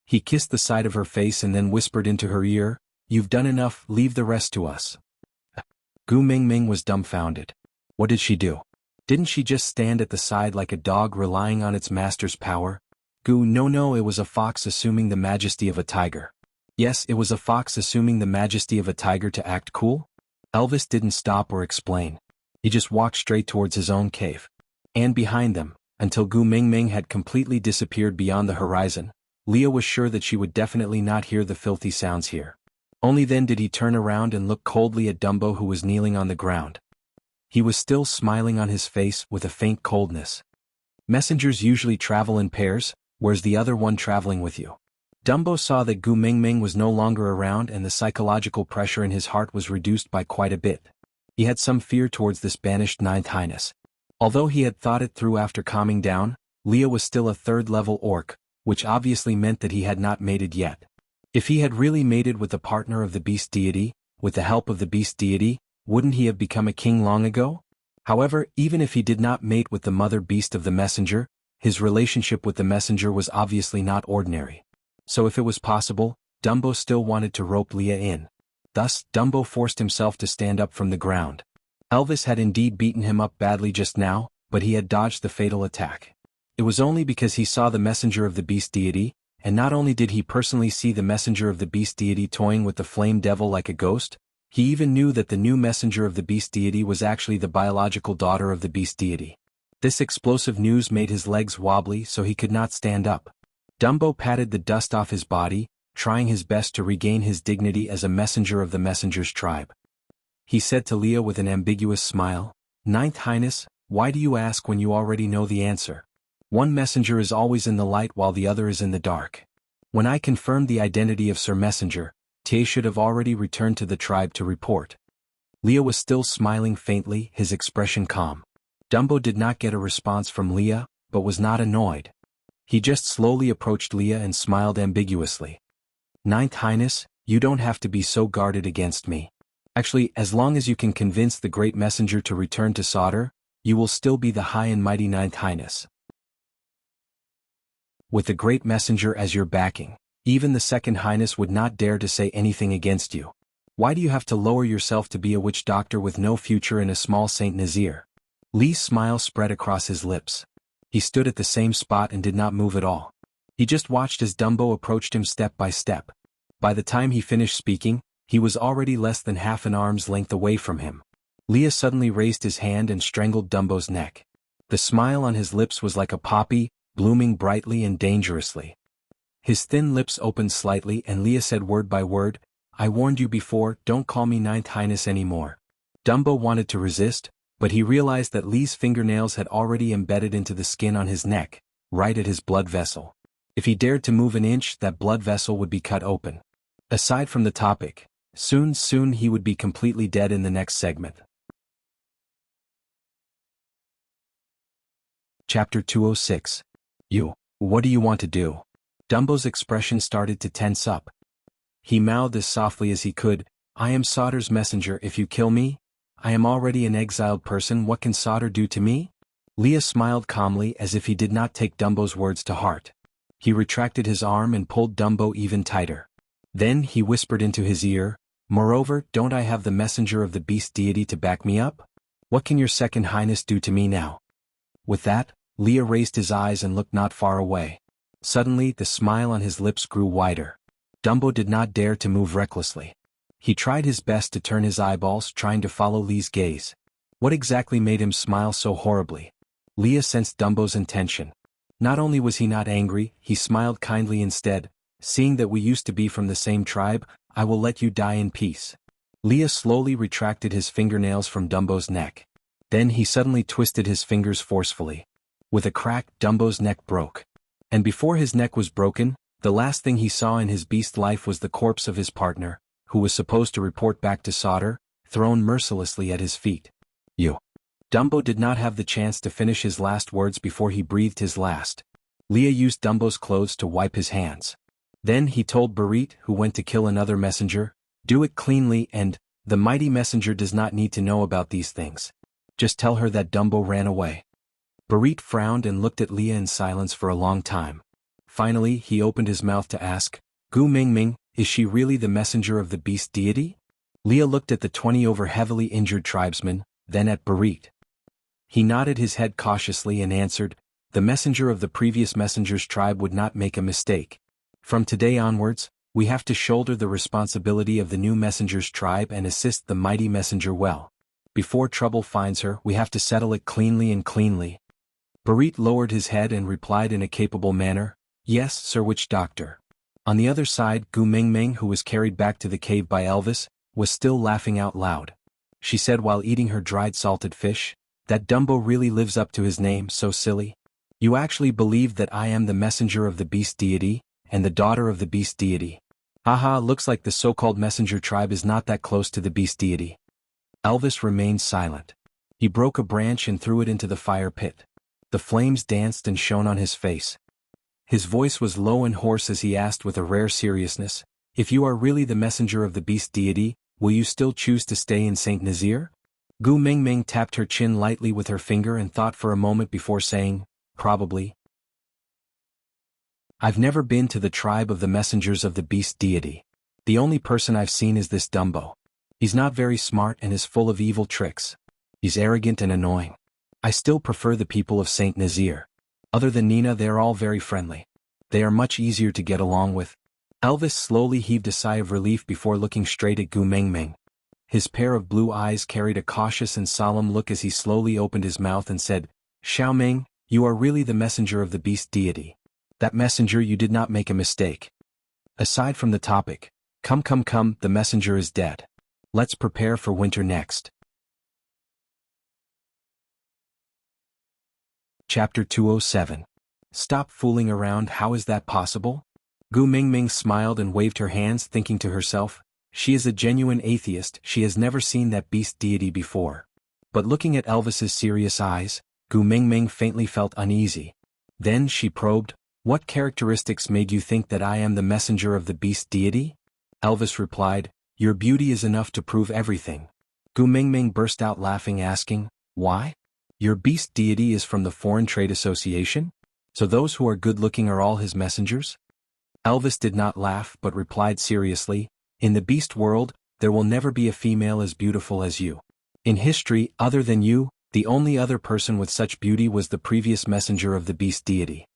He kissed the side of her face and then whispered into her ear, You've done enough, leave the rest to us. Gu Ming Ming was dumbfounded. What did she do? Didn't she just stand at the side like a dog relying on its master's power? Gu, no, it was a fox assuming the majesty of a tiger. Yes, it was a fox assuming the majesty of a tiger to act cool? Elvis didn't stop or explain. He just walked straight towards his own cave. And behind them, until Gu Ming Ming had completely disappeared beyond the horizon, Leah was sure that she would definitely not hear the filthy sounds here. Only then did he turn around and look coldly at Dumbo, who was kneeling on the ground. He was still smiling on his face with a faint coldness. Messengers usually travel in pairs, where's the other one traveling with you? Dumbo saw that Gu Ming Ming was no longer around, and the psychological pressure in his heart was reduced by quite a bit. He had some fear towards this banished Ninth Highness. Although he had thought it through after calming down, Leah was still a third-level orc, which obviously meant that he had not mated yet. If he had really mated with the partner of the beast deity, with the help of the beast deity, wouldn't he have become a king long ago? However, even if he did not mate with the mother beast of the messenger, his relationship with the messenger was obviously not ordinary. So if it was possible, Dumbo still wanted to rope Leah in. Thus, Dumbo forced himself to stand up from the ground. Elvis had indeed beaten him up badly just now, but he had dodged the fatal attack. It was only because he saw the messenger of the beast deity, and not only did he personally see the messenger of the beast deity toying with the flame devil like a ghost, he even knew that the new messenger of the beast deity was actually the biological daughter of the beast deity. This explosive news made his legs wobbly, so he could not stand up. Dumbo patted the dust off his body, trying his best to regain his dignity as a messenger of the messenger's tribe. He said to Leah with an ambiguous smile, Ninth Highness, why do you ask when you already know the answer? One messenger is always in the light while the other is in the dark. When I confirmed the identity of Sir Messenger, Tay should have already returned to the tribe to report. Leah was still smiling faintly, his expression calm. Dumbo did not get a response from Leah, but was not annoyed. He just slowly approached Leah and smiled ambiguously. Ninth Highness, you don't have to be so guarded against me. Actually, as long as you can convince the great messenger to return to Sauter, you will still be the high and mighty Ninth Highness. With the great messenger as your backing, even the Second Highness would not dare to say anything against you. Why do you have to lower yourself to be a witch doctor with no future and a small Saint Nazir? Lee's smile spread across his lips. He stood at the same spot and did not move at all. He just watched as Dumbo approached him step by step. By the time he finished speaking, he was already less than half an arm's length away from him. Leah suddenly raised his hand and strangled Dumbo's neck. The smile on his lips was like a poppy, blooming brightly and dangerously. His thin lips opened slightly and Leah said word by word, I warned you before, don't call me Ninth Highness anymore. Dumbo wanted to resist, but he realized that Lee's fingernails had already embedded into the skin on his neck, right at his blood vessel. If he dared to move an inch, that blood vessel would be cut open. Aside from the topic, soon he would be completely dead in the next segment. Chapter 206. What do you want to do? Dumbo's expression started to tense up. He mouthed as softly as he could, I am Sauter's messenger. If you kill me, I am already an exiled person. What can Sauter do to me? Leah smiled calmly as if he did not take Dumbo's words to heart. He retracted his arm and pulled Dumbo even tighter. Then he whispered into his ear, Moreover, don't I have the messenger of the beast deity to back me up? What can your second highness do to me now? With that, Leah raised his eyes and looked not far away. Suddenly, the smile on his lips grew wider. Dumbo did not dare to move recklessly. He tried his best to turn his eyeballs, trying to follow Lee's gaze. What exactly made him smile so horribly? Leah sensed Dumbo's intention. Not only was he not angry, he smiled kindly instead. Seeing that we used to be from the same tribe, I will let you die in peace. Leah slowly retracted his fingernails from Dumbo's neck. Then he suddenly twisted his fingers forcefully. With a crack, Dumbo's neck broke. And before his neck was broken, the last thing he saw in his beast life was the corpse of his partner, who was supposed to report back to Sauter, thrown mercilessly at his feet. You. Dumbo did not have the chance to finish his last words before he breathed his last. Leah used Dumbo's clothes to wipe his hands. Then he told Barit, who went to kill another messenger, do it cleanly and, the mighty messenger does not need to know about these things. Just tell her that Dumbo ran away. Barit frowned and looked at Leah in silence for a long time. Finally, he opened his mouth to ask, Gu Mingming, is she really the messenger of the beast deity? Leah looked at the 20 over heavily injured tribesman, then at Barit. He nodded his head cautiously and answered, the messenger of the previous messenger's tribe would not make a mistake. From today onwards, we have to shoulder the responsibility of the new messenger's tribe and assist the mighty messenger well. Before trouble finds her, we have to settle it cleanly and cleanly. Barit lowered his head and replied in a capable manner, yes, Sir Witch Doctor. On the other side, Gu Mingming, who was carried back to the cave by Elvis, was still laughing out loud. She said while eating her dried salted fish, that Dumbo really lives up to his name, so silly. You actually believe that I am the messenger of the beast deity, and the daughter of the beast deity. Haha, looks like the so-called messenger tribe is not that close to the beast deity. Elvis remained silent. He broke a branch and threw it into the fire pit. The flames danced and shone on his face. His voice was low and hoarse as he asked with a rare seriousness, if you are really the messenger of the beast deity, will you still choose to stay in Saint Nazir? Gu Mingming tapped her chin lightly with her finger and thought for a moment before saying, probably. I've never been to the tribe of the messengers of the beast deity. The only person I've seen is this Dumbo. He's not very smart and is full of evil tricks. He's arrogant and annoying. I still prefer the people of Saint Nazir. Other than Nina, they're all very friendly. They are much easier to get along with. Elvis slowly heaved a sigh of relief before looking straight at Gu Mingming. His pair of blue eyes carried a cautious and solemn look as he slowly opened his mouth and said, Xiaoming, you are really the messenger of the beast deity. That messenger, you did not make a mistake. Aside from the topic, come, the messenger is dead. Let's prepare for winter next. Chapter 207. Stop fooling around, how is that possible? Gu Mingming smiled and waved her hands, thinking to herself, she is a genuine atheist, she has never seen that beast deity before. But looking at Elvis's serious eyes, Gu Mingming faintly felt uneasy. Then she probed, what characteristics made you think that I am the messenger of the beast deity? Elvis replied, your beauty is enough to prove everything. Gu Mingming burst out laughing, asking, why? Your beast deity is from the Foreign Trade Association? So those who are good-looking are all his messengers? Elvis did not laugh but replied seriously, in the beast world, there will never be a female as beautiful as you. In history, other than you, the only other person with such beauty was the previous messenger of the beast deity.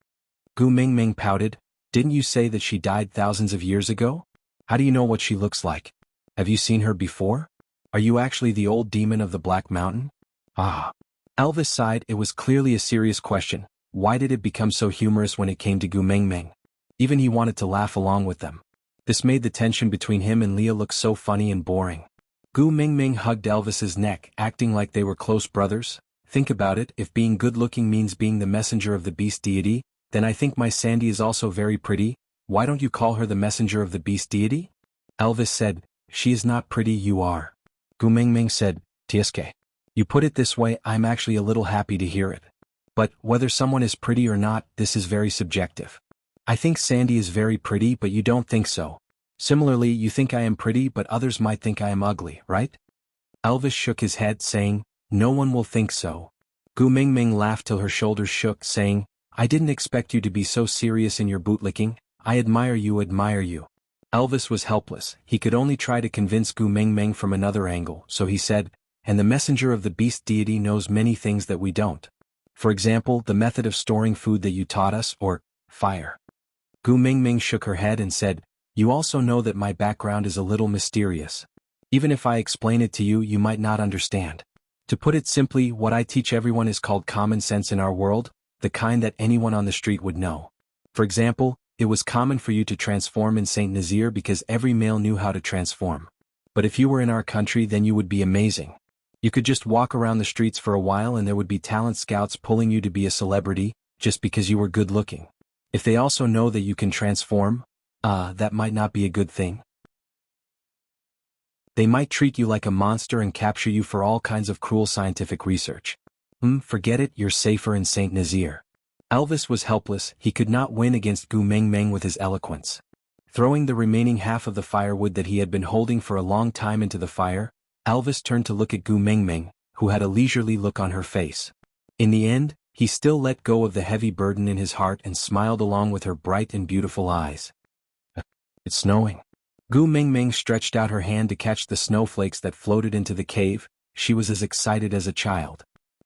Gu Mingming pouted, didn't you say that she died thousands of years ago? How do you know what she looks like? Have you seen her before? Are you actually the old demon of the Black Mountain? Ah. Elvis sighed, it was clearly a serious question. Why did it become so humorous when it came to Gu Mingming? Even he wanted to laugh along with them. This made the tension between him and Leah look so funny and boring. Gu Mingming hugged Elvis's neck, acting like they were close brothers. Think about it, if being good-looking means being the messenger of the beast deity, then I think my Sandy is also very pretty. Why don't you call her the messenger of the beast deity? Elvis said, she is not pretty, you are. Gu Mingming said, TSK. You put it this way, I'm actually a little happy to hear it. But, whether someone is pretty or not, this is very subjective. I think Sandy is very pretty, but you don't think so. Similarly, you think I am pretty, but others might think I am ugly, right? Elvis shook his head, saying, no one will think so. Gu Mingming laughed till her shoulders shook, saying, I didn't expect you to be so serious in your bootlicking. I admire you. Elvis was helpless. He could only try to convince Gu Mengmeng from another angle, so he said, "And the messenger of the beast deity knows many things that we don't. For example, the method of storing food that you taught us, or fire." Gu Mengmeng shook her head and said, "You also know that my background is a little mysterious. Even if I explain it to you, you might not understand. To put it simply, what I teach everyone is called common sense in our world, the kind that anyone on the street would know. For example, it was common for you to transform in Saint Nazir because every male knew how to transform. But if you were in our country, then you would be amazing. You could just walk around the streets for a while and there would be talent scouts pulling you to be a celebrity, just because you were good looking. If they also know that you can transform, that might not be a good thing. They might treat you like a monster and capture you for all kinds of cruel scientific research. Forget it, you're safer in Saint Nazir." Elvis was helpless. He could not win against Gu Mengmeng with his eloquence. Throwing the remaining half of the firewood that he had been holding for a long time into the fire, Elvis turned to look at Gu Mengmeng, who had a leisurely look on her face. In the end, he still let go of the heavy burden in his heart and smiled along with her bright and beautiful eyes. "It's snowing." Gu Mengmeng stretched out her hand to catch the snowflakes that floated into the cave. She was as excited as a child.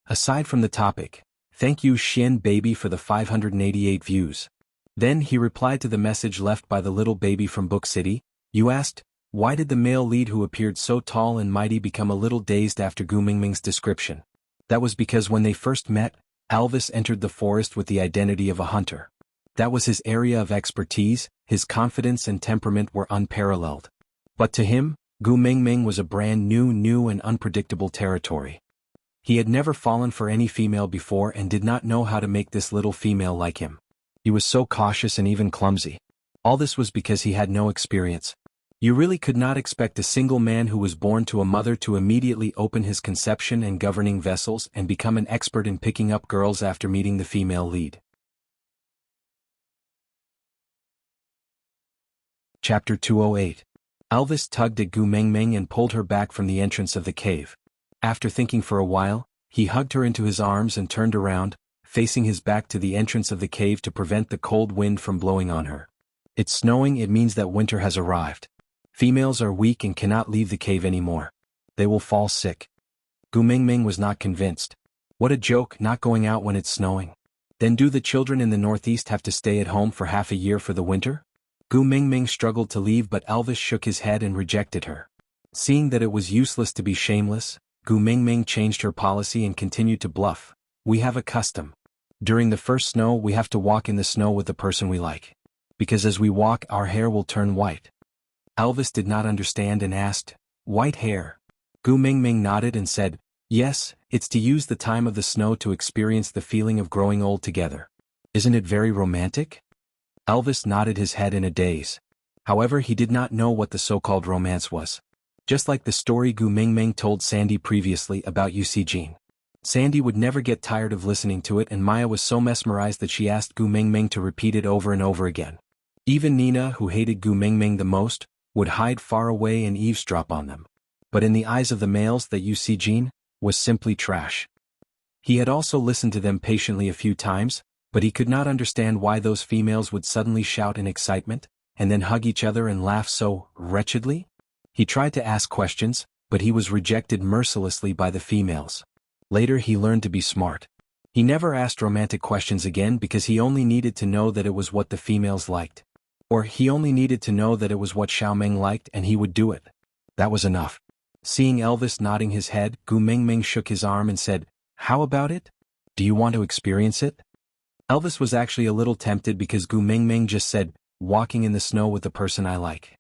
Aside from the topic, "Thank you Xian baby for the 588 views." Then he replied to the message left by the little baby from Book City. "You asked, why did the male lead who appeared so tall and mighty become a little dazed after Gu Mengmeng's description? That was because when they first met, Elvis entered the forest with the identity of a hunter. That was his area of expertise, his confidence and temperament were unparalleled. But to him, Gu Mengmeng was a brand new and unpredictable territory. He had never fallen for any female before and did not know how to make this little female like him. He was so cautious and even clumsy. All this was because he had no experience. You really could not expect a single man who was born to a mother to immediately open his conception and governing vessels and become an expert in picking up girls after meeting the female lead. Chapter 208. Elvis tugged at Gu Mengmeng and pulled her back from the entrance of the cave. After thinking for a while, he hugged her into his arms and turned around, facing his back to the entrance of the cave to prevent the cold wind from blowing on her. "It's snowing, it means that winter has arrived. Females are weak and cannot leave the cave anymore. They will fall sick." Gu Mengmeng was not convinced. What a joke, not going out when it's snowing. Then do the children in the northeast have to stay at home for half a year for the winter? Gu Mengmeng struggled to leave but Elvis shook his head and rejected her. Seeing that it was useless to be shameless, Gu Mengmeng changed her policy and continued to bluff. "We have a custom. During the first snow we have to walk in the snow with the person we like. Because as we walk our hair will turn white." Elvis did not understand and asked, "White hair?" Gu Mengmeng nodded and said, "Yes, it's to use the time of the snow to experience the feeling of growing old together. Isn't it very romantic?" Elvis nodded his head in a daze. However, he did not know what the so-called romance was. Just like the story Gu Mengmeng told Sandy previously about Wuxia Jin. Sandy would never get tired of listening to it and Maya was so mesmerized that she asked Gu Mengmeng to repeat it over and over again. Even Nina, who hated Gu Mengmeng the most, would hide far away and eavesdrop on them. But in the eyes of the males, that Wuxia Jin was simply trash. He had also listened to them patiently a few times, but he could not understand why those females would suddenly shout in excitement, and then hug each other and laugh so wretchedly. He tried to ask questions, but he was rejected mercilessly by the females. Later he learned to be smart. He never asked romantic questions again because he only needed to know that it was what the females liked. Or he only needed to know that it was what Xiaomeng liked and he would do it. That was enough. Seeing Elvis nodding his head, Gu Mengmeng shook his arm and said, "How about it? Do you want to experience it?" Elvis was actually a little tempted because Gu Mengmeng just said, "Walking in the snow with the person I like."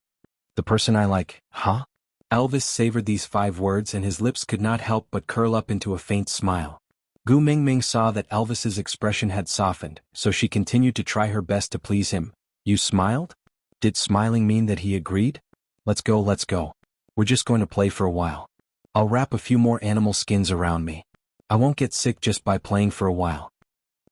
The person I like, huh? Elvis savored these 5 words and his lips could not help but curl up into a faint smile. Gu Mengmeng saw that Elvis's expression had softened, so she continued to try her best to please him. "You smiled? Did smiling mean that he agreed? Let's go, let's go. We're just going to play for a while. I'll wrap a few more animal skins around me. I won't get sick just by playing for a while."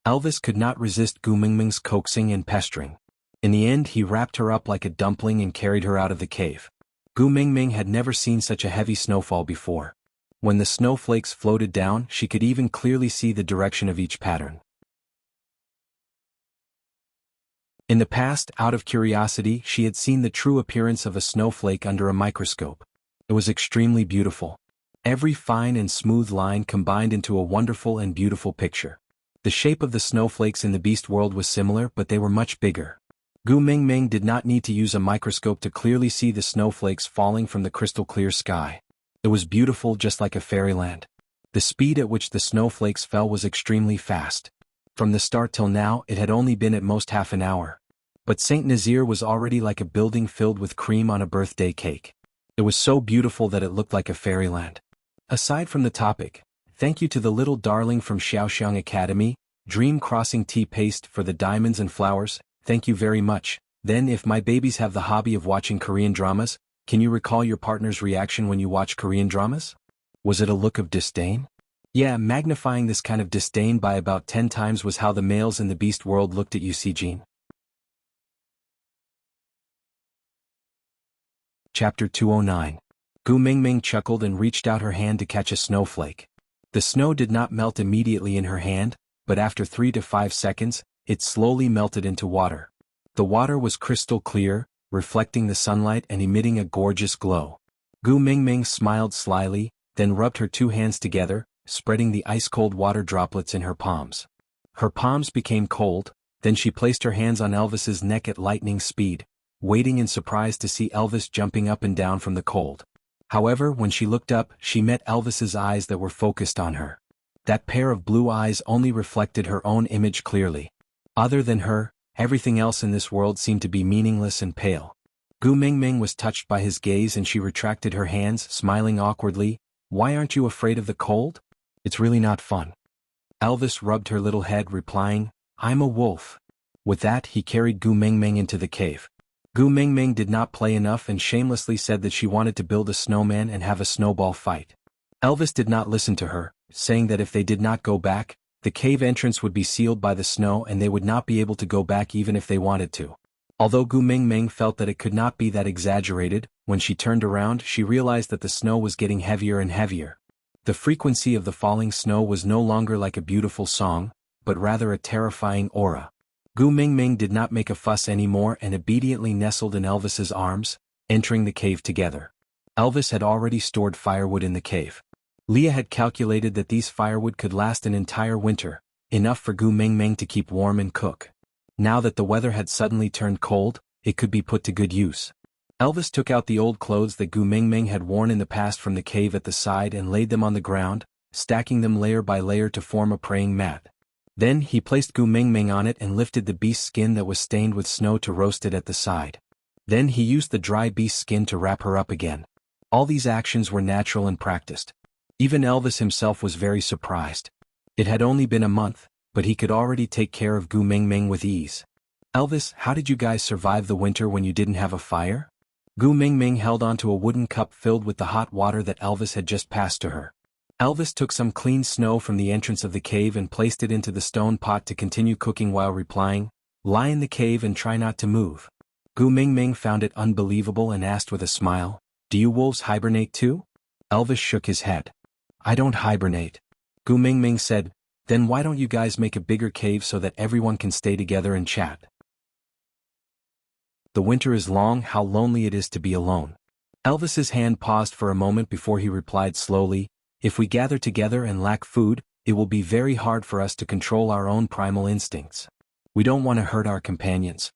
Elvis could not resist Gu Mengmeng's coaxing and pestering. In the end he wrapped her up like a dumpling and carried her out of the cave. Gu Mengmeng had never seen such a heavy snowfall before. When the snowflakes floated down, she could even clearly see the direction of each pattern. In the past, out of curiosity, she had seen the true appearance of a snowflake under a microscope. It was extremely beautiful. Every fine and smooth line combined into a wonderful and beautiful picture. The shape of the snowflakes in the beast world was similar, but they were much bigger. Gu Mingming did not need to use a microscope to clearly see the snowflakes falling from the crystal clear sky. It was beautiful, just like a fairyland. The speed at which the snowflakes fell was extremely fast. From the start till now, it had only been at most half an hour. But Saint Nazir was already like a building filled with cream on a birthday cake. It was so beautiful that it looked like a fairyland. Aside from the topic, thank you to the little darling from Xiaoxiang Academy, Dream Crossing Tea Paste for the diamonds and flowers, thank you very much. Then if my babies have the hobby of watching Korean dramas, can you recall your partner's reaction when you watch Korean dramas? Was it a look of disdain? Yeah, magnifying this kind of disdain by about 10 times was how the males in the beast world looked at you, Sijin. Chapter 209. Gu Mingming chuckled and reached out her hand to catch a snowflake. The snow did not melt immediately in her hand, but after 3 to 5 seconds, it slowly melted into water. The water was crystal clear, reflecting the sunlight and emitting a gorgeous glow. Gu Mingming smiled slyly, then rubbed her 2 hands together, spreading the ice-cold water droplets in her palms. Her palms became cold, then she placed her hands on Elvis's neck at lightning speed, waiting in surprise to see Elvis jumping up and down from the cold. However, when she looked up, she met Elvis's eyes that were focused on her. That pair of blue eyes only reflected her own image clearly. Other than her, everything else in this world seemed to be meaningless and pale. Gu Mingming was touched by his gaze and she retracted her hands, smiling awkwardly. Why aren't you afraid of the cold? It's really not fun. Elvis rubbed her little head, replying, I'm a wolf. With that, he carried Gu Mingming into the cave. Gu Mingming did not play enough and shamelessly said that she wanted to build a snowman and have a snowball fight. Elvis did not listen to her, saying that if they did not go back, the cave entrance would be sealed by the snow and they would not be able to go back even if they wanted to. Although Gu Mingming felt that it could not be that exaggerated, when she turned around she realized that the snow was getting heavier and heavier. The frequency of the falling snow was no longer like a beautiful song, but rather a terrifying aura. Gu Mingming did not make a fuss anymore and obediently nestled in Elvis's arms, entering the cave together. Elvis had already stored firewood in the cave. Leah had calculated that these firewood could last an entire winter, enough for Gu Mingming to keep warm and cook. Now that the weather had suddenly turned cold, it could be put to good use. Elvis took out the old clothes that Gu Mingming had worn in the past from the cave at the side and laid them on the ground, stacking them layer by layer to form a praying mat. Then he placed Gu Mingming on it and lifted the beast's skin that was stained with snow to roast it at the side. Then he used the dry beast skin to wrap her up again. All these actions were natural and practiced. Even Elvis himself was very surprised. It had only been a month, but he could already take care of Gu Mingming with ease. Elvis, how did you guys survive the winter when you didn't have a fire? Gu Mingming held onto a wooden cup filled with the hot water that Elvis had just passed to her. Elvis took some clean snow from the entrance of the cave and placed it into the stone pot to continue cooking while replying, lie in the cave and try not to move. Gu Mingming found it unbelievable and asked with a smile, do you wolves hibernate too? Elvis shook his head. I don't hibernate. Gu Mingming said, then why don't you guys make a bigger cave so that everyone can stay together and chat? The winter is long, how lonely it is to be alone. Elvis's hand paused for a moment before he replied slowly, if we gather together and lack food, it will be very hard for us to control our own primal instincts. We don't want to hurt our companions.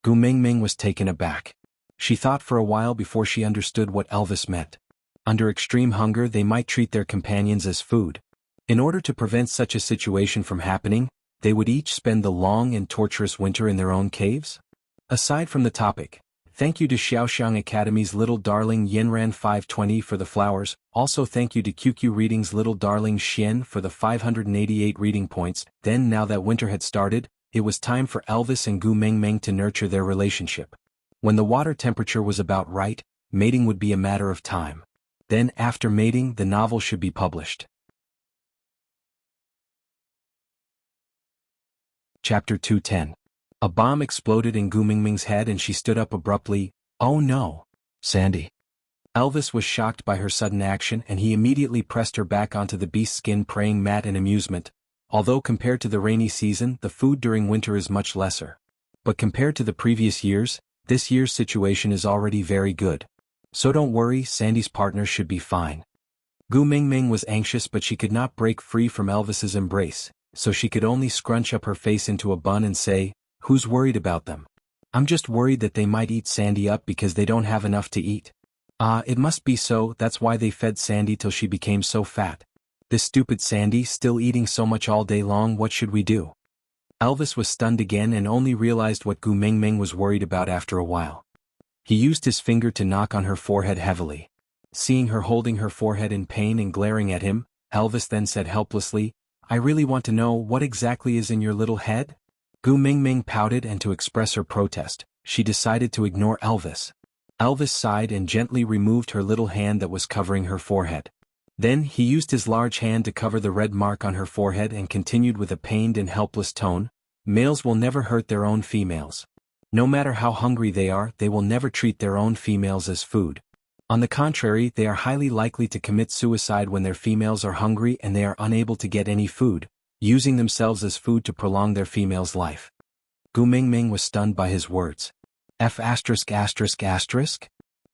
Gu Mingming was taken aback. She thought for a while before she understood what Elvis meant. Under extreme hunger they might treat their companions as food. In order to prevent such a situation from happening, they would each spend the long and torturous winter in their own caves? Aside from the topic, thank you to Xiaoxiang Academy's little darling Yenran 520 for the flowers, also thank you to QQ Reading's little darling Xian for the 588 reading points. Then now that winter had started, it was time for Elvis and Gu Mingming to nurture their relationship. When the water temperature was about right, mating would be a matter of time. Then after mating the novel should be published. Chapter 210. A bomb exploded in Gu Mingming's head and she stood up abruptly. Oh no! Sandy. Elvis was shocked by her sudden action and he immediately pressed her back onto the beast skin praying mat in amusement. Although compared to the rainy season, the food during winter is much lesser. But compared to the previous years, this year's situation is already very good. So don't worry, Sandy's partner should be fine. Gu Mingming was anxious, but she could not break free from Elvis's embrace, so she could only scrunch up her face into a bun and say, "Who's worried about them? I'm just worried that they might eat Sandy up because they don't have enough to eat." "Ah, it must be so, that's why they fed Sandy till she became so fat. This stupid Sandy, still eating so much all day long, what should we do?" Elvis was stunned again and only realized what Gu Mingming was worried about after a while. He used his finger to knock on her forehead heavily. Seeing her holding her forehead in pain and glaring at him, Elvis then said helplessly, "I really want to know what exactly is in your little head?" Gu Mingming pouted, and to express her protest, she decided to ignore Elvis. Elvis sighed and gently removed her little hand that was covering her forehead. Then he used his large hand to cover the red mark on her forehead and continued with a pained and helpless tone, "Males will never hurt their own females. No matter how hungry they are, they will never treat their own females as food. On the contrary, they are highly likely to commit suicide when their females are hungry and they are unable to get any food, using themselves as food to prolong their female's life." Gu Mingming was stunned by his words. F******.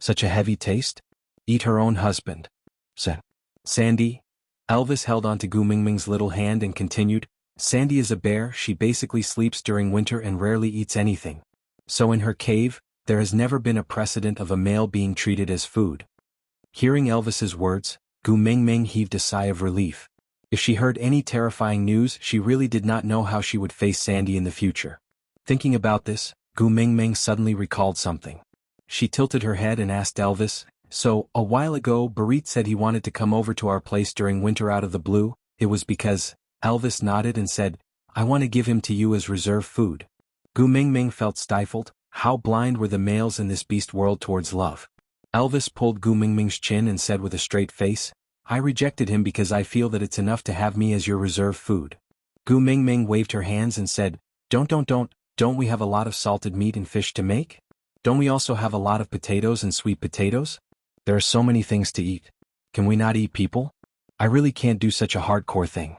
Such a heavy taste? Eat her own husband. Said Sandy. Elvis held on to Gu Mingming's little hand and continued, "Sandy is a bear, she basically sleeps during winter and rarely eats anything. So in her cave, there has never been a precedent of a male being treated as food." Hearing Elvis's words, Gu Mingming heaved a sigh of relief. If she heard any terrifying news, she really did not know how she would face Sandy in the future. Thinking about this, Gu Mingming suddenly recalled something. She tilted her head and asked Elvis, "So, a while ago Barit said he wanted to come over to our place during winter out of the blue, it was because..." Elvis nodded and said, "I want to give him to you as reserve food." Gu Mingming felt stifled. How blind were the males in this beast world towards love. Elvis pulled Gu Mingming's chin and said with a straight face, "I rejected him because I feel that it's enough to have me as your reserve food." Gu Mingming waved her hands and said, Don't we have a lot of salted meat and fish to make? Don't we also have a lot of potatoes and sweet potatoes? There are so many things to eat. Can we not eat people? I really can't do such a hardcore thing."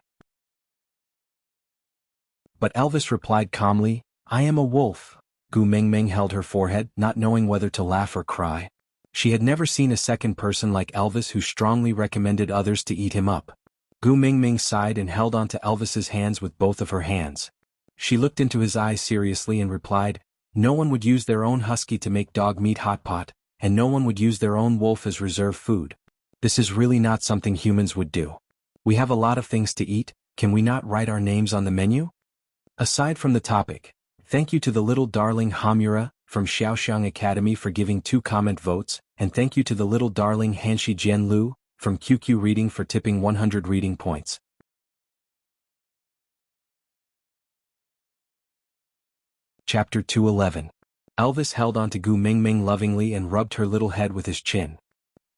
But Elvis replied calmly, "I am a wolf." Gu Mingming held her forehead, not knowing whether to laugh or cry. She had never seen a second person like Elvis who strongly recommended others to eat him up. Gu Mingming sighed and held on to Elvis's hands with both of her hands. She looked into his eyes seriously and replied, "No one would use their own husky to make dog meat hot pot, and no one would use their own wolf as reserve food. This is really not something humans would do. We have a lot of things to eat, can we not write our names on the menu?" Aside from the topic, thank you to the little darling Hamura from Xiaoxiang Academy for giving 2 comment votes, and thank you to the little darling Hanshi Jianlu from QQ Reading for tipping 100 reading points. Chapter 211. Elvis held on to Gu Mingming lovingly and rubbed her little head with his chin.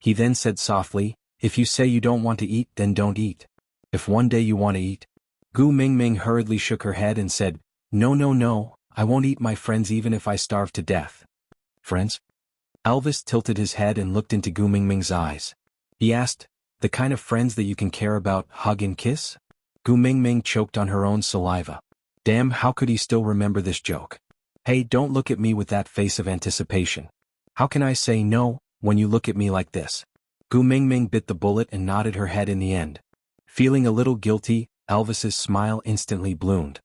He then said softly, "If you say you don't want to eat, then don't eat. If one day you want to eat..." Gu Mingming hurriedly shook her head and said, No, I won't eat my friends even if I starve to death." "Friends?" Elvis tilted his head and looked into Gu Mingming's eyes. He asked, "The kind of friends that you can care about, hug and kiss?" Gu Mingming choked on her own saliva. Damn, how could he still remember this joke? "Hey, don't look at me with that face of anticipation. How can I say no, when you look at me like this?" Gu Mingming bit the bullet and nodded her head in the end. Feeling a little guilty, Elvis's smile instantly bloomed.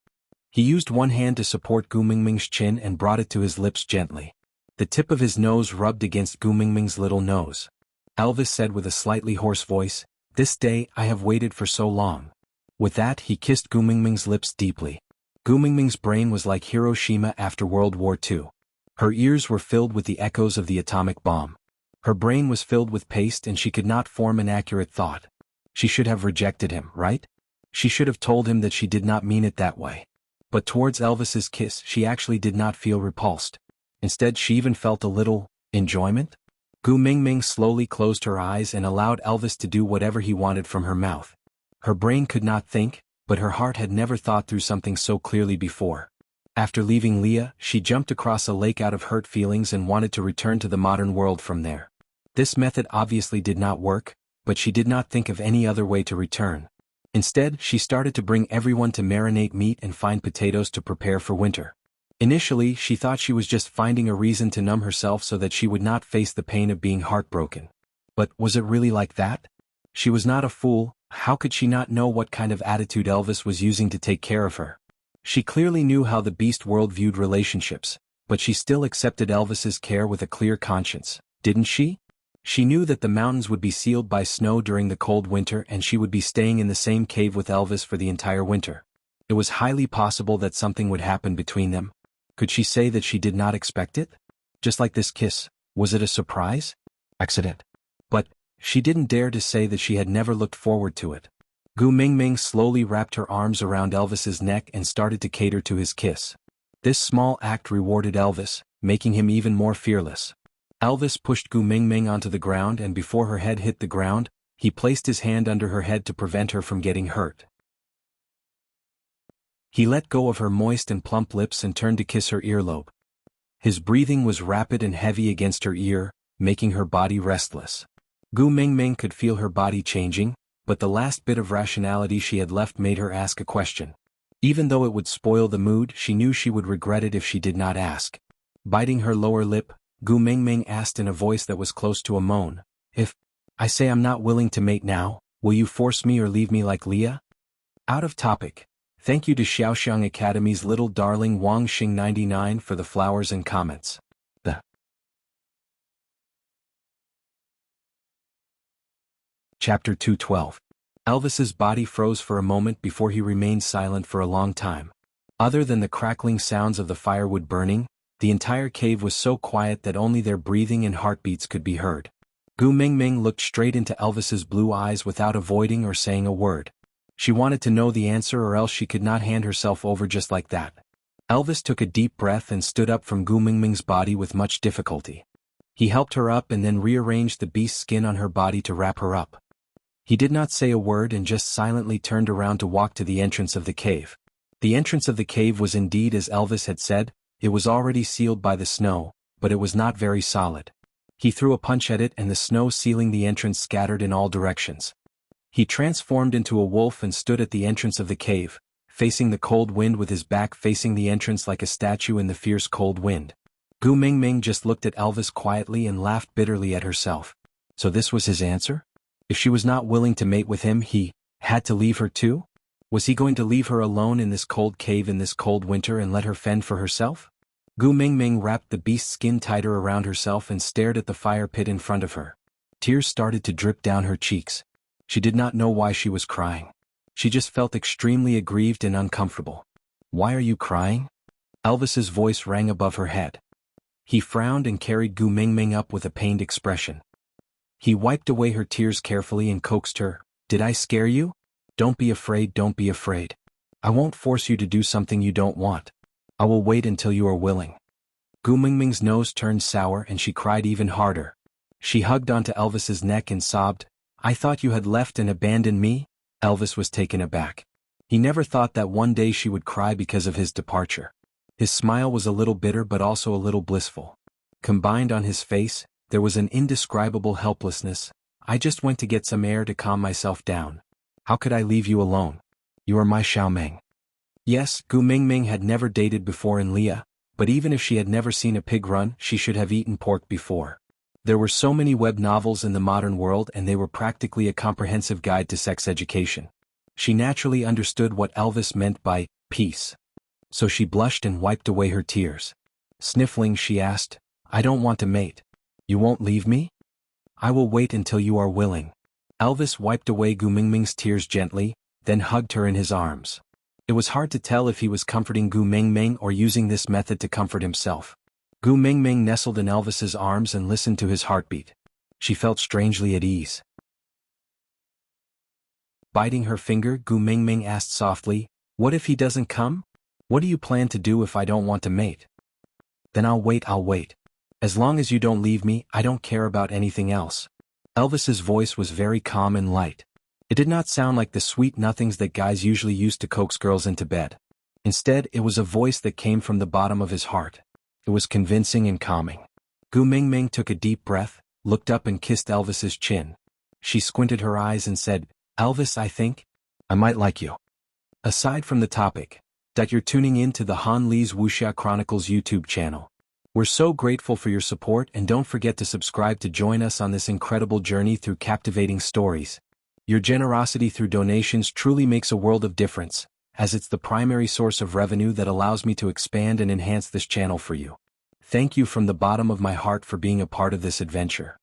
He used one hand to support Gu Mingming's chin and brought it to his lips gently. The tip of his nose rubbed against Gu Mingming's little nose. Elvis said with a slightly hoarse voice, "This day I have waited for so long." With that, he kissed Gu Mingming's lips deeply. Gu Mingming's brain was like Hiroshima after World War II. Her ears were filled with the echoes of the atomic bomb. Her brain was filled with paste and she could not form an accurate thought. She should have rejected him, right? She should have told him that she did not mean it that way. But towards Elvis's kiss she actually did not feel repulsed. Instead she even felt a little enjoyment. Gu Mingming slowly closed her eyes and allowed Elvis to do whatever he wanted from her mouth. Her brain could not think, but her heart had never thought through something so clearly before. After leaving Leah, she jumped across a lake out of hurt feelings and wanted to return to the modern world from there. This method obviously did not work, but she did not think of any other way to return. Instead, she started to bring everyone to marinate meat and find potatoes to prepare for winter. Initially, she thought she was just finding a reason to numb herself so that she would not face the pain of being heartbroken. But was it really like that? She was not a fool. How could she not know what kind of attitude Elvis was using to take care of her? She clearly knew how the beast world viewed relationships, but she still accepted Elvis's care with a clear conscience, didn't she? She knew that the mountains would be sealed by snow during the cold winter and she would be staying in the same cave with Elvis for the entire winter. It was highly possible that something would happen between them. Could she say that she did not expect it? Just like this kiss, was it a surprise? Accident. But she didn't dare to say that she had never looked forward to it. Gu Mingming slowly wrapped her arms around Elvis's neck and started to cater to his kiss. This small act rewarded Elvis, making him even more fearless. Elvis pushed Gu Mingming onto the ground and before her head hit the ground, he placed his hand under her head to prevent her from getting hurt. He let go of her moist and plump lips and turned to kiss her earlobe. His breathing was rapid and heavy against her ear, making her body restless. Gu Mingming could feel her body changing, but the last bit of rationality she had left made her ask a question. Even though it would spoil the mood, she knew she would regret it if she did not ask. Biting her lower lip, Gu Mingming asked in a voice that was close to a moan, "If I say I'm not willing to mate now, will you force me or leave me like Leah?" Out of topic. Thank you to Xiaoxiang Academy's little darling Wang Xing 99 for the flowers and comments. Chapter 212. Elvis's body froze for a moment before he remained silent for a long time. Other than the crackling sounds of the firewood burning, the entire cave was so quiet that only their breathing and heartbeats could be heard. Gu Mingming looked straight into Elvis's blue eyes without avoiding or saying a word. She wanted to know the answer or else she could not hand herself over just like that. Elvis took a deep breath and stood up from Gu Mingming's body with much difficulty. He helped her up and then rearranged the beast's skin on her body to wrap her up. He did not say a word and just silently turned around to walk to the entrance of the cave. The entrance of the cave was indeed as Elvis had said. It was already sealed by the snow, but it was not very solid. He threw a punch at it and the snow sealing the entrance scattered in all directions. He transformed into a wolf and stood at the entrance of the cave, facing the cold wind with his back facing the entrance like a statue in the fierce cold wind. Gu Mingming just looked at Elvis quietly and laughed bitterly at herself. So this was his answer? If she was not willing to mate with him, he had to leave her too? Was he going to leave her alone in this cold cave in this cold winter and let her fend for herself? Gu Mingming wrapped the beast's skin tighter around herself and stared at the fire pit in front of her. Tears started to drip down her cheeks. She did not know why she was crying. She just felt extremely aggrieved and uncomfortable. "Why are you crying?" Elvis's voice rang above her head. He frowned and carried Gu Mingming up with a pained expression. He wiped away her tears carefully and coaxed her. "Did I scare you? Don't be afraid, don't be afraid. I won't force you to do something you don't want. I will wait until you are willing." Gu Mingming's nose turned sour and she cried even harder. She hugged onto Elvis's neck and sobbed, "I thought you had left and abandoned me?" Elvis was taken aback. He never thought that one day she would cry because of his departure. His smile was a little bitter but also a little blissful. Combined on his face, there was an indescribable helplessness. "I just went to get some air to calm myself down. How could I leave you alone? You are my Xiaomeng." Yes, Gu Mingming had never dated before in Leah, but even if she had never seen a pig run, she should have eaten pork before. There were so many web novels in the modern world and they were practically a comprehensive guide to sex education. She naturally understood what Elvis meant by peace. So she blushed and wiped away her tears. Sniffling, she asked, "I don't want to mate. You won't leave me?" "I will wait until you are willing." Elvis wiped away Gu Mingming's tears gently, then hugged her in his arms. It was hard to tell if he was comforting Gu Mingming or using this method to comfort himself. Gu Mingming nestled in Elvis's arms and listened to his heartbeat. She felt strangely at ease. Biting her finger, Gu Mingming asked softly, "What if he doesn't come? What do you plan to do if I don't want to mate?" "Then I'll wait, I'll wait. As long as you don't leave me, I don't care about anything else." Elvis's voice was very calm and light. It did not sound like the sweet nothings that guys usually use to coax girls into bed. Instead, it was a voice that came from the bottom of his heart. It was convincing and calming. Gu Mingming took a deep breath, looked up and kissed Elvis's chin. She squinted her eyes and said, "Elvis, I think I might like you." Aside from the topic, that you're tuning in to the Han Lee's Wuxia Chronicles YouTube channel. We're so grateful for your support, and don't forget to subscribe to join us on this incredible journey through captivating stories. Your generosity through donations truly makes a world of difference, as it's the primary source of revenue that allows me to expand and enhance this channel for you. Thank you from the bottom of my heart for being a part of this adventure.